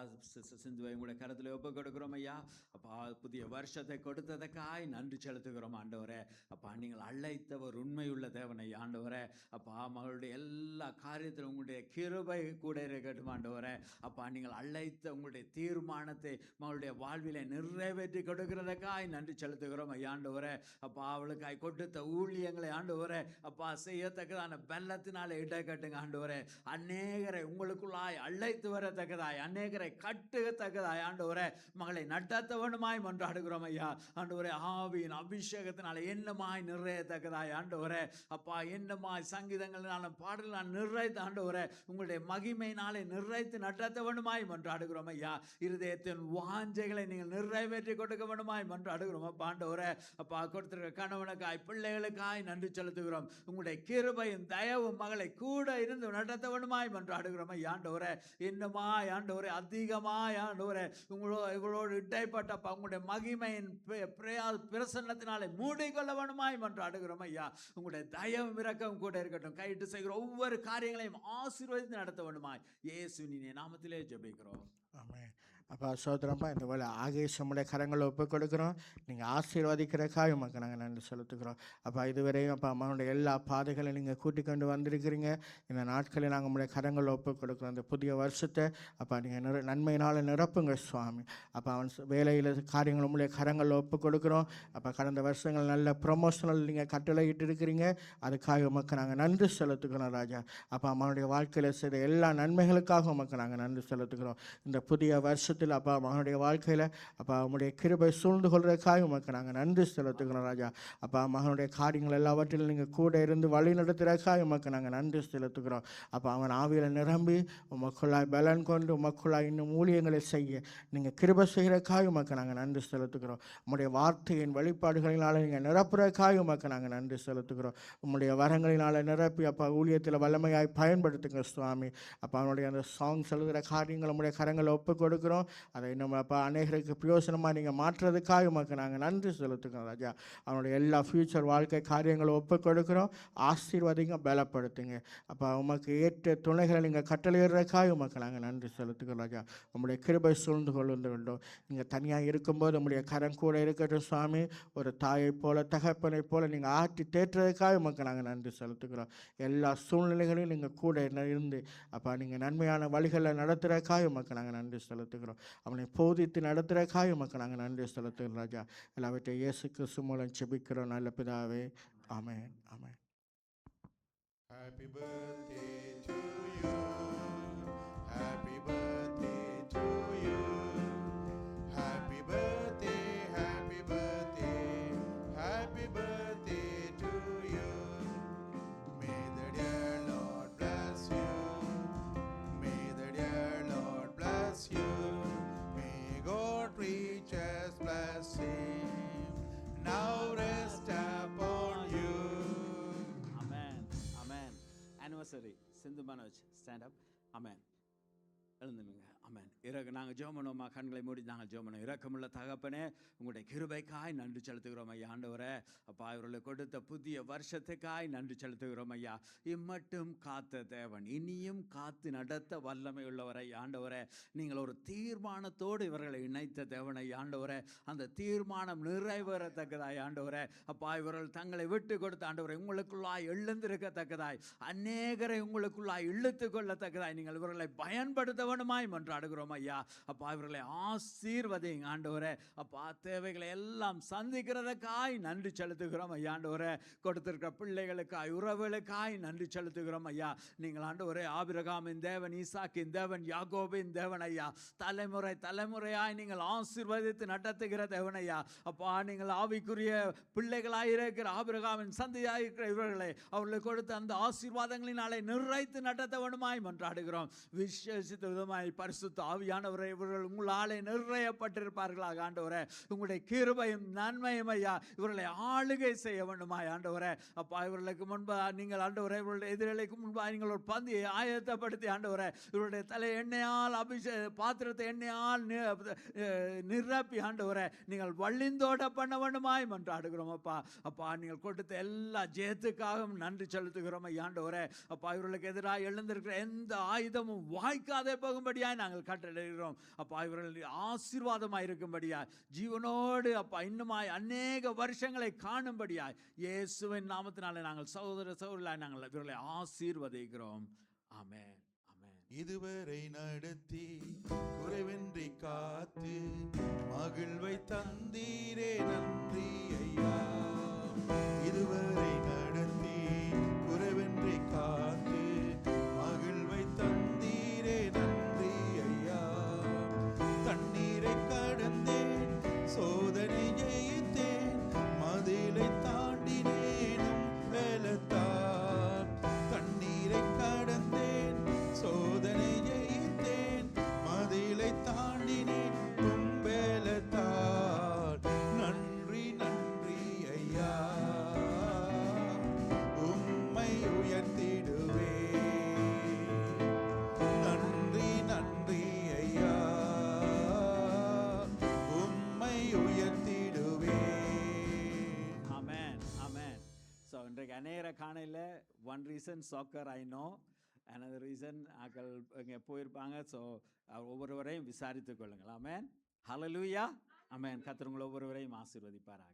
சிந்துவை உங்களுடைய கருத்தில் ஒப்புக் கொடுக்கிறோம் ஐயா. அப்பா புதிய வருஷத்தை கொடுத்ததற்காய் நன்றி செலுத்துகிறோம் ஆண்டவரே. அப்பா நீங்கள் அழைத்தவர் உண்மையுள்ள தேவனை ஆண்டவரே. அப்பா மகளுடைய எல்லா காரியத்திலும் உங்களுடைய கிருபை கூட இருக்கட்டும் ஆண்டவரே. அப்பா நீங்கள் அழைத்த உங்களுடைய தீர்மானத்தை மகளுடைய வாழ்விலை நிறைவேற்றி கொடுக்கிறதுக்காய் நன்றி செலுத்துகிறோம் ஐயா ஆண்டவரே. அப்பா அவளுக்காய் கொடுத்த ஊழியங்களை ஆண்டவரே அப்பா செய்யத்தக்கதான பலத்தினால இடை கட்டுங்க ஆண்டவரே. அநேகரை உங்களுக்குள்ளாய் அழைத்து வர வரத்தக்கதாய், அநேகரை கட்டுகத்தக்கதாய் ஆண்டவரே மகளை நடத்த வேண்டுமாய் மன்றாடுகிறோம் ஐயா. ஆண்டவரே ஆவியின் அபிஷேகத்தினால என்னமாய் நிறையத்தக்கதாய் ஆண்டவரே அப்பா, என்னமாய் சங்கீதங்களினால பாடலால் நிறைத்து ஆண்டவரே உங்களுடைய மகிமையினாலே நிறைத்து நடத்த வேண்டுமாய் மன்றாடுகிறோம் ஐயா. இருதயத்தின் வாஞ்சைகளை நீங்கள் நிறைவேற்றி கொடுக்க வேண்டுமாய் மன்றாடுகிறோம் அப்பா. ஆண்டவரே அப்பா, கொடுத்திருக்கிற கணவனுக்காய் பிள்ளைகளுக்காய் நன்றி செலுத்துகிறோம். உங்களுடைய கிருபையும் தயவும் மகளை கூட இருந்து நடத்த வேண்டுமாய் மன்றாடுகிறோம் ஐயா. ஆண்டவரே இன்னுமாய் ஆண்டவரே அதிகமாய் ஆண்டவரே இவங்களோடு இடைப்பட்ட உங்களுடைய மகிமையின் பிரசன்னத்தினாலே மூடிக்கொள்ள வேண்டுமாய் மன்றாடுகிறோம் ஐயா. உங்களுடைய தயவும் இரக்கம் கூட இருக்கட்டும். கையிட்டு செய்கிற ஒவ்வொரு காரியங்களையும் ஆசீர்வதித்து நடத்த வேண்டுமாய் இயேசுவின் நாமத்திலே ஜெபிக்கிறோம். ஆமென். அப்பா சோதரப்பா, இந்த வேலை ஆகேஷமுடைய கரங்களை ஒப்புக் கொடுக்குறோம். நீங்கள் ஆசீர்வதிக்கிறக்காக உமக்கு நாங்கள் நன்றி செலுத்துக்கிறோம். அப்பா இதுவரையும் அப்பா அம்மாவுடைய எல்லா பாதைகளையும் நீங்கள் கூட்டிக் கொண்டு வந்திருக்கிறீங்க. இந்த நாட்களில் நாங்கள் உங்களுடைய கரங்களை ஒப்புக் கொடுக்குறோம். இந்த புதிய வருஷத்தை அப்பா நீங்கள் நன்மையினால் நிரப்புங்க சுவாமி. அப்பா அவன் வேலையில் காரியங்கள் உங்களுடைய கரங்களில் ஒப்புக் கொடுக்குறோம். அப்போ கடந்த வருஷங்கள் நல்ல ப்ரொமோஷனல் நீங்கள் கட்டளையிட்டு இருக்கிறீங்க. அதுக்காக உமக்கு நாங்கள் நன்றி செலுத்துக்கிறோம் ராஜா. அப்பா அம்மாவுடைய வாழ்க்கையில் செய்த எல்லா நன்மைகளுக்காக உமக்கு நாங்கள் நன்றி செலுத்துக்கிறோம். இந்த புதிய வருஷத்தில் அப்பா மகனுடைய வாழ்க்கையில் அப்பா உங்களுடைய கிருபை சூழ்ந்து கொள்றதுக்காக உமக்கு நாங்கள் நன்றி செலுத்துக்கிறோம் ராஜா. அப்பா மகனுடைய காரியங்கள் எல்லாவற்றிலும் நீங்கள் கூட இருந்து வழி நடத்துறதுக்காக உமக்கு நாங்கள் நன்றி செலுத்துக்கிறோம். அப்போ அவன் ஆவியில் நிரம்பி உமக்குள்ளாய் பலன் கொண்டு உமக்குள்ளாய் இன்னும் ஊழியங்களை செய்ய நீங்கள் கிருபை செய்கிறதுக்காக உமக்கு நாங்கள் நன்றி செலுத்துக்கிறோம். உங்களுடைய வார்த்தையின் வெளிப்பாடுகளினால் நீங்கள் நிரப்புறதுக்காக உமக்கு நாங்கள் நன்றி செலுத்துக்கிறோம். உங்களுடைய வரங்களினால் நிரப்பி அப்பா ஊழியத்தில் வல்லமையாய் பயன்படுத்துங்க சுவாமி. அப்போ அவனுடைய அந்த சாங்ஸ் எழுதுகிற காரியங்கள் உங்களுடைய கரங்களை ஒப்புக் கொடுக்குறோம். அதை நம்ம அப்போ அநேகருக்கு பிரயோசனமாக நீங்கள் மாற்றுறதுக்காக உமக்கு நாங்கள் நன்றி செலுத்துக்கிறோம் ராஜா. அவனுடைய எல்லா ஃப்யூச்சர் வாழ்க்கை காரியங்களை ஒப்புக் கொடுக்குறோம். ஆசீர்வாதிங்க, பலப்படுத்துங்க. அப்போ உமக்கு ஏற்ற துணைகளை நீங்கள் கட்டளையிடுறதுக்காக உமக்கு நாங்கள் நன்றி செலுத்துக்கிறோம் ராஜா. உங்களுடைய கிருபை சூழ்ந்து கொண்டு வேண்டும். நீங்கள் தனியாக இருக்கும்போது உங்களுடைய கரம் கூட இருக்கட்டும் சுவாமி. ஒரு தாயை போல தகப்பனை போல நீங்கள் ஆற்றி தேற்றுறதுக்காக உமக்கு நாங்கள் நன்றி செலுத்துக்கிறோம். எல்லா சூழ்நிலைகளையும் நீங்கள் கூட இருந்து அப்போ நீங்கள் நன்மையான வழிகளில் நடத்துகிறதுக்காக உமக்கு நாங்கள் நன்றி செலுத்துக்கிறோம். அவனை போதித்து நடத்துகிறக்காக உமக்கு நாங்கள் நன்றி செலுத்துகிறோம் ராஜா. எல்லாவற்றையும் இயேசு கிறிஸ்து மூலம் ஜெபிக்கிறோம் நல்ல பிதாவே. ஆமென். ஆமென். Happy birthday to you. Happy birthday to you. Happy birthday, happy birthday, happy birthday to you. May the dear Lord bless you. May the dear Lord bless you. May God reach His blessing now rest upon you. Amen. Amen. Anniversary. Sindhu Manoj, stand up. Amen. எழுந்துங்க. அமேன். நாங்கள் ஜெபம் பண்ணுவோமா? கண்களை மூடி நாங்கள் ஜெபம் பண்ணுவோம். இரக்கமுள்ள தகப்பனே, உங்களுடைய கிருபைக்காய் நன்றி செலுத்துகிறோம் ஐயா. ஆண்டவரே அப்பா இவர்களுக்கு கொடுத்த புதிய வருஷத்துக்காய் நன்றி செலுத்துகிறோம் ஐயா. இம்மட்டும் காத்த தேவன், இனியும் காத்து நடத்த வல்லமை உள்ளவரை ஆண்டவரே. நீங்கள் ஒரு தீர்மானத்தோடு இவர்களை இணைத்த தேவனை ஆண்டவரே. அந்த தீர்மானம் நிறைவேறத்தக்கதாய் ஆண்டவரே அப்பா இவர்கள் தங்களை விட்டு கொடுத்த ஆண்டவரை உங்களுக்குள்ளாய் எழுந்திருக்கத்தக்கதாய், அநேகரை உங்களுக்குள்ளாய் இழுத்து கொள்ளத்தக்கதாய் நீங்கள் இவர்களை பயன்படுத்த வேண்டுமாய் மன்றாடுகிறோம் ஐயா. அப்பா இவர்களை ஆசீர்வதிங்க ஆண்டவரே. அப்பா தேவைகளை எல்லாம் சந்திக்கிறதுக்காய் நன்றி செலுத்துகிறோம் ஐயா. ஆண்டவரே கொடுத்திருக்கிற பிள்ளைகளுக்காய் உறவுகளுக்காய் நன்றி செலுத்துகிறோம் ஐயா. நீங்கள் ஆண்டவரே ஆபிரகாமின் தேவன், ஈசாக்கின் தேவன், யாக்கோபின் தேவன் ஐயா. தலைமுறை தலைமுறையாய் நீங்கள் ஆசீர்வதித்து நடத்துகிற தேவன் ஐயா. அப்பா நீங்கள் ஆவிக்குரிய பிள்ளைகளாய் இருக்கிற ஆபிரகாமின் சந்ததியாய் இருக்கிற இவர்களை அவர்களுக்கு கொடுத்த அந்த ஆசீர்வாதங்களினாலே நிறைத்து நடத்த வேண்டுமாய் மன்றாடுகிறோம். விசேஷித்த விதமாய் பரிசுத்த ஆவியானவரை இவர்கள் உங்களாலே நிறையப்பட்டிருப்பார்களாக ஆண்டவரே. உங்களுடைய கிருபையும் நன்மையும் ஐயா இவர்களை ஆளுகை செய்ய வேண்டுமாய் ஆண்டவரே. அப்பா இவர்களுக்கு முன்பாக நீங்கள் ஆண்டவரே இவருடைய எதிரிகளுக்கு முன்பாக நீங்கள் ஒரு பந்தியை ஆயத்தப்படுத்தி ஆண்டவரே இவருடைய தலை எண்ணெயால் பாத்திரத்தை எண்ணெயால் நிரப்பி ஆண்டவரே நீங்கள் வள்ளிந்தோட பண்ண வேண்டுமாய் மன்றாடுகிறோம் அப்பா. அப்பா நீங்கள் கொடுத்த எல்லா ஜெயத்துக்காகவும் நன்றி செலுத்துகிறோம் ஐயா. ஆண்டவரே அப்பா இவர்களுக்கு எதிராக எழுந்திருக்கிற எந்த ஆயுதமும் வாய்க்காதே போகும்படியாய் நாங்கள் கட்டளையிடுகிறோம் அப்பா. இவர்கள் ஆசீர்வாதமாய் இருக்கும்படியாய் ஜீவனோடு அப்பா இன்னுமாய் அநேக வருஷங்களை காணும்படியாய் இயேசுவின் நாமத்தினாலே நாங்கள் சகோதர சகோதரர்களாய் நாங்கள் இவர்களை ஆசீர்வதிக்கிறோம். ஆமென். ஆமென். இதுவரை நடத்தி குறைவின்றி காத்து மகிழ்வை தந்தீரே நன்றி ஐயா. இதுவரை நடத்தி குறைவின்றி காத்து மகிழ்வை தந்தீரே நன்றி ஸோ இன்றைக்கு அநேர காணையில் one reason soccer I know, another reason ஆக்கள் இங்கே போயிருப்பாங்க. ஸோ ஒவ்வொருவரையும் விசாரித்துக் கொள்ளுங்கள். ஆமென், ஹல்லேலூயா, ஆமென். கர்த்தர் உங்களை ஒவ்வொருவரையும் ஆசீர்வதிப்பாராக.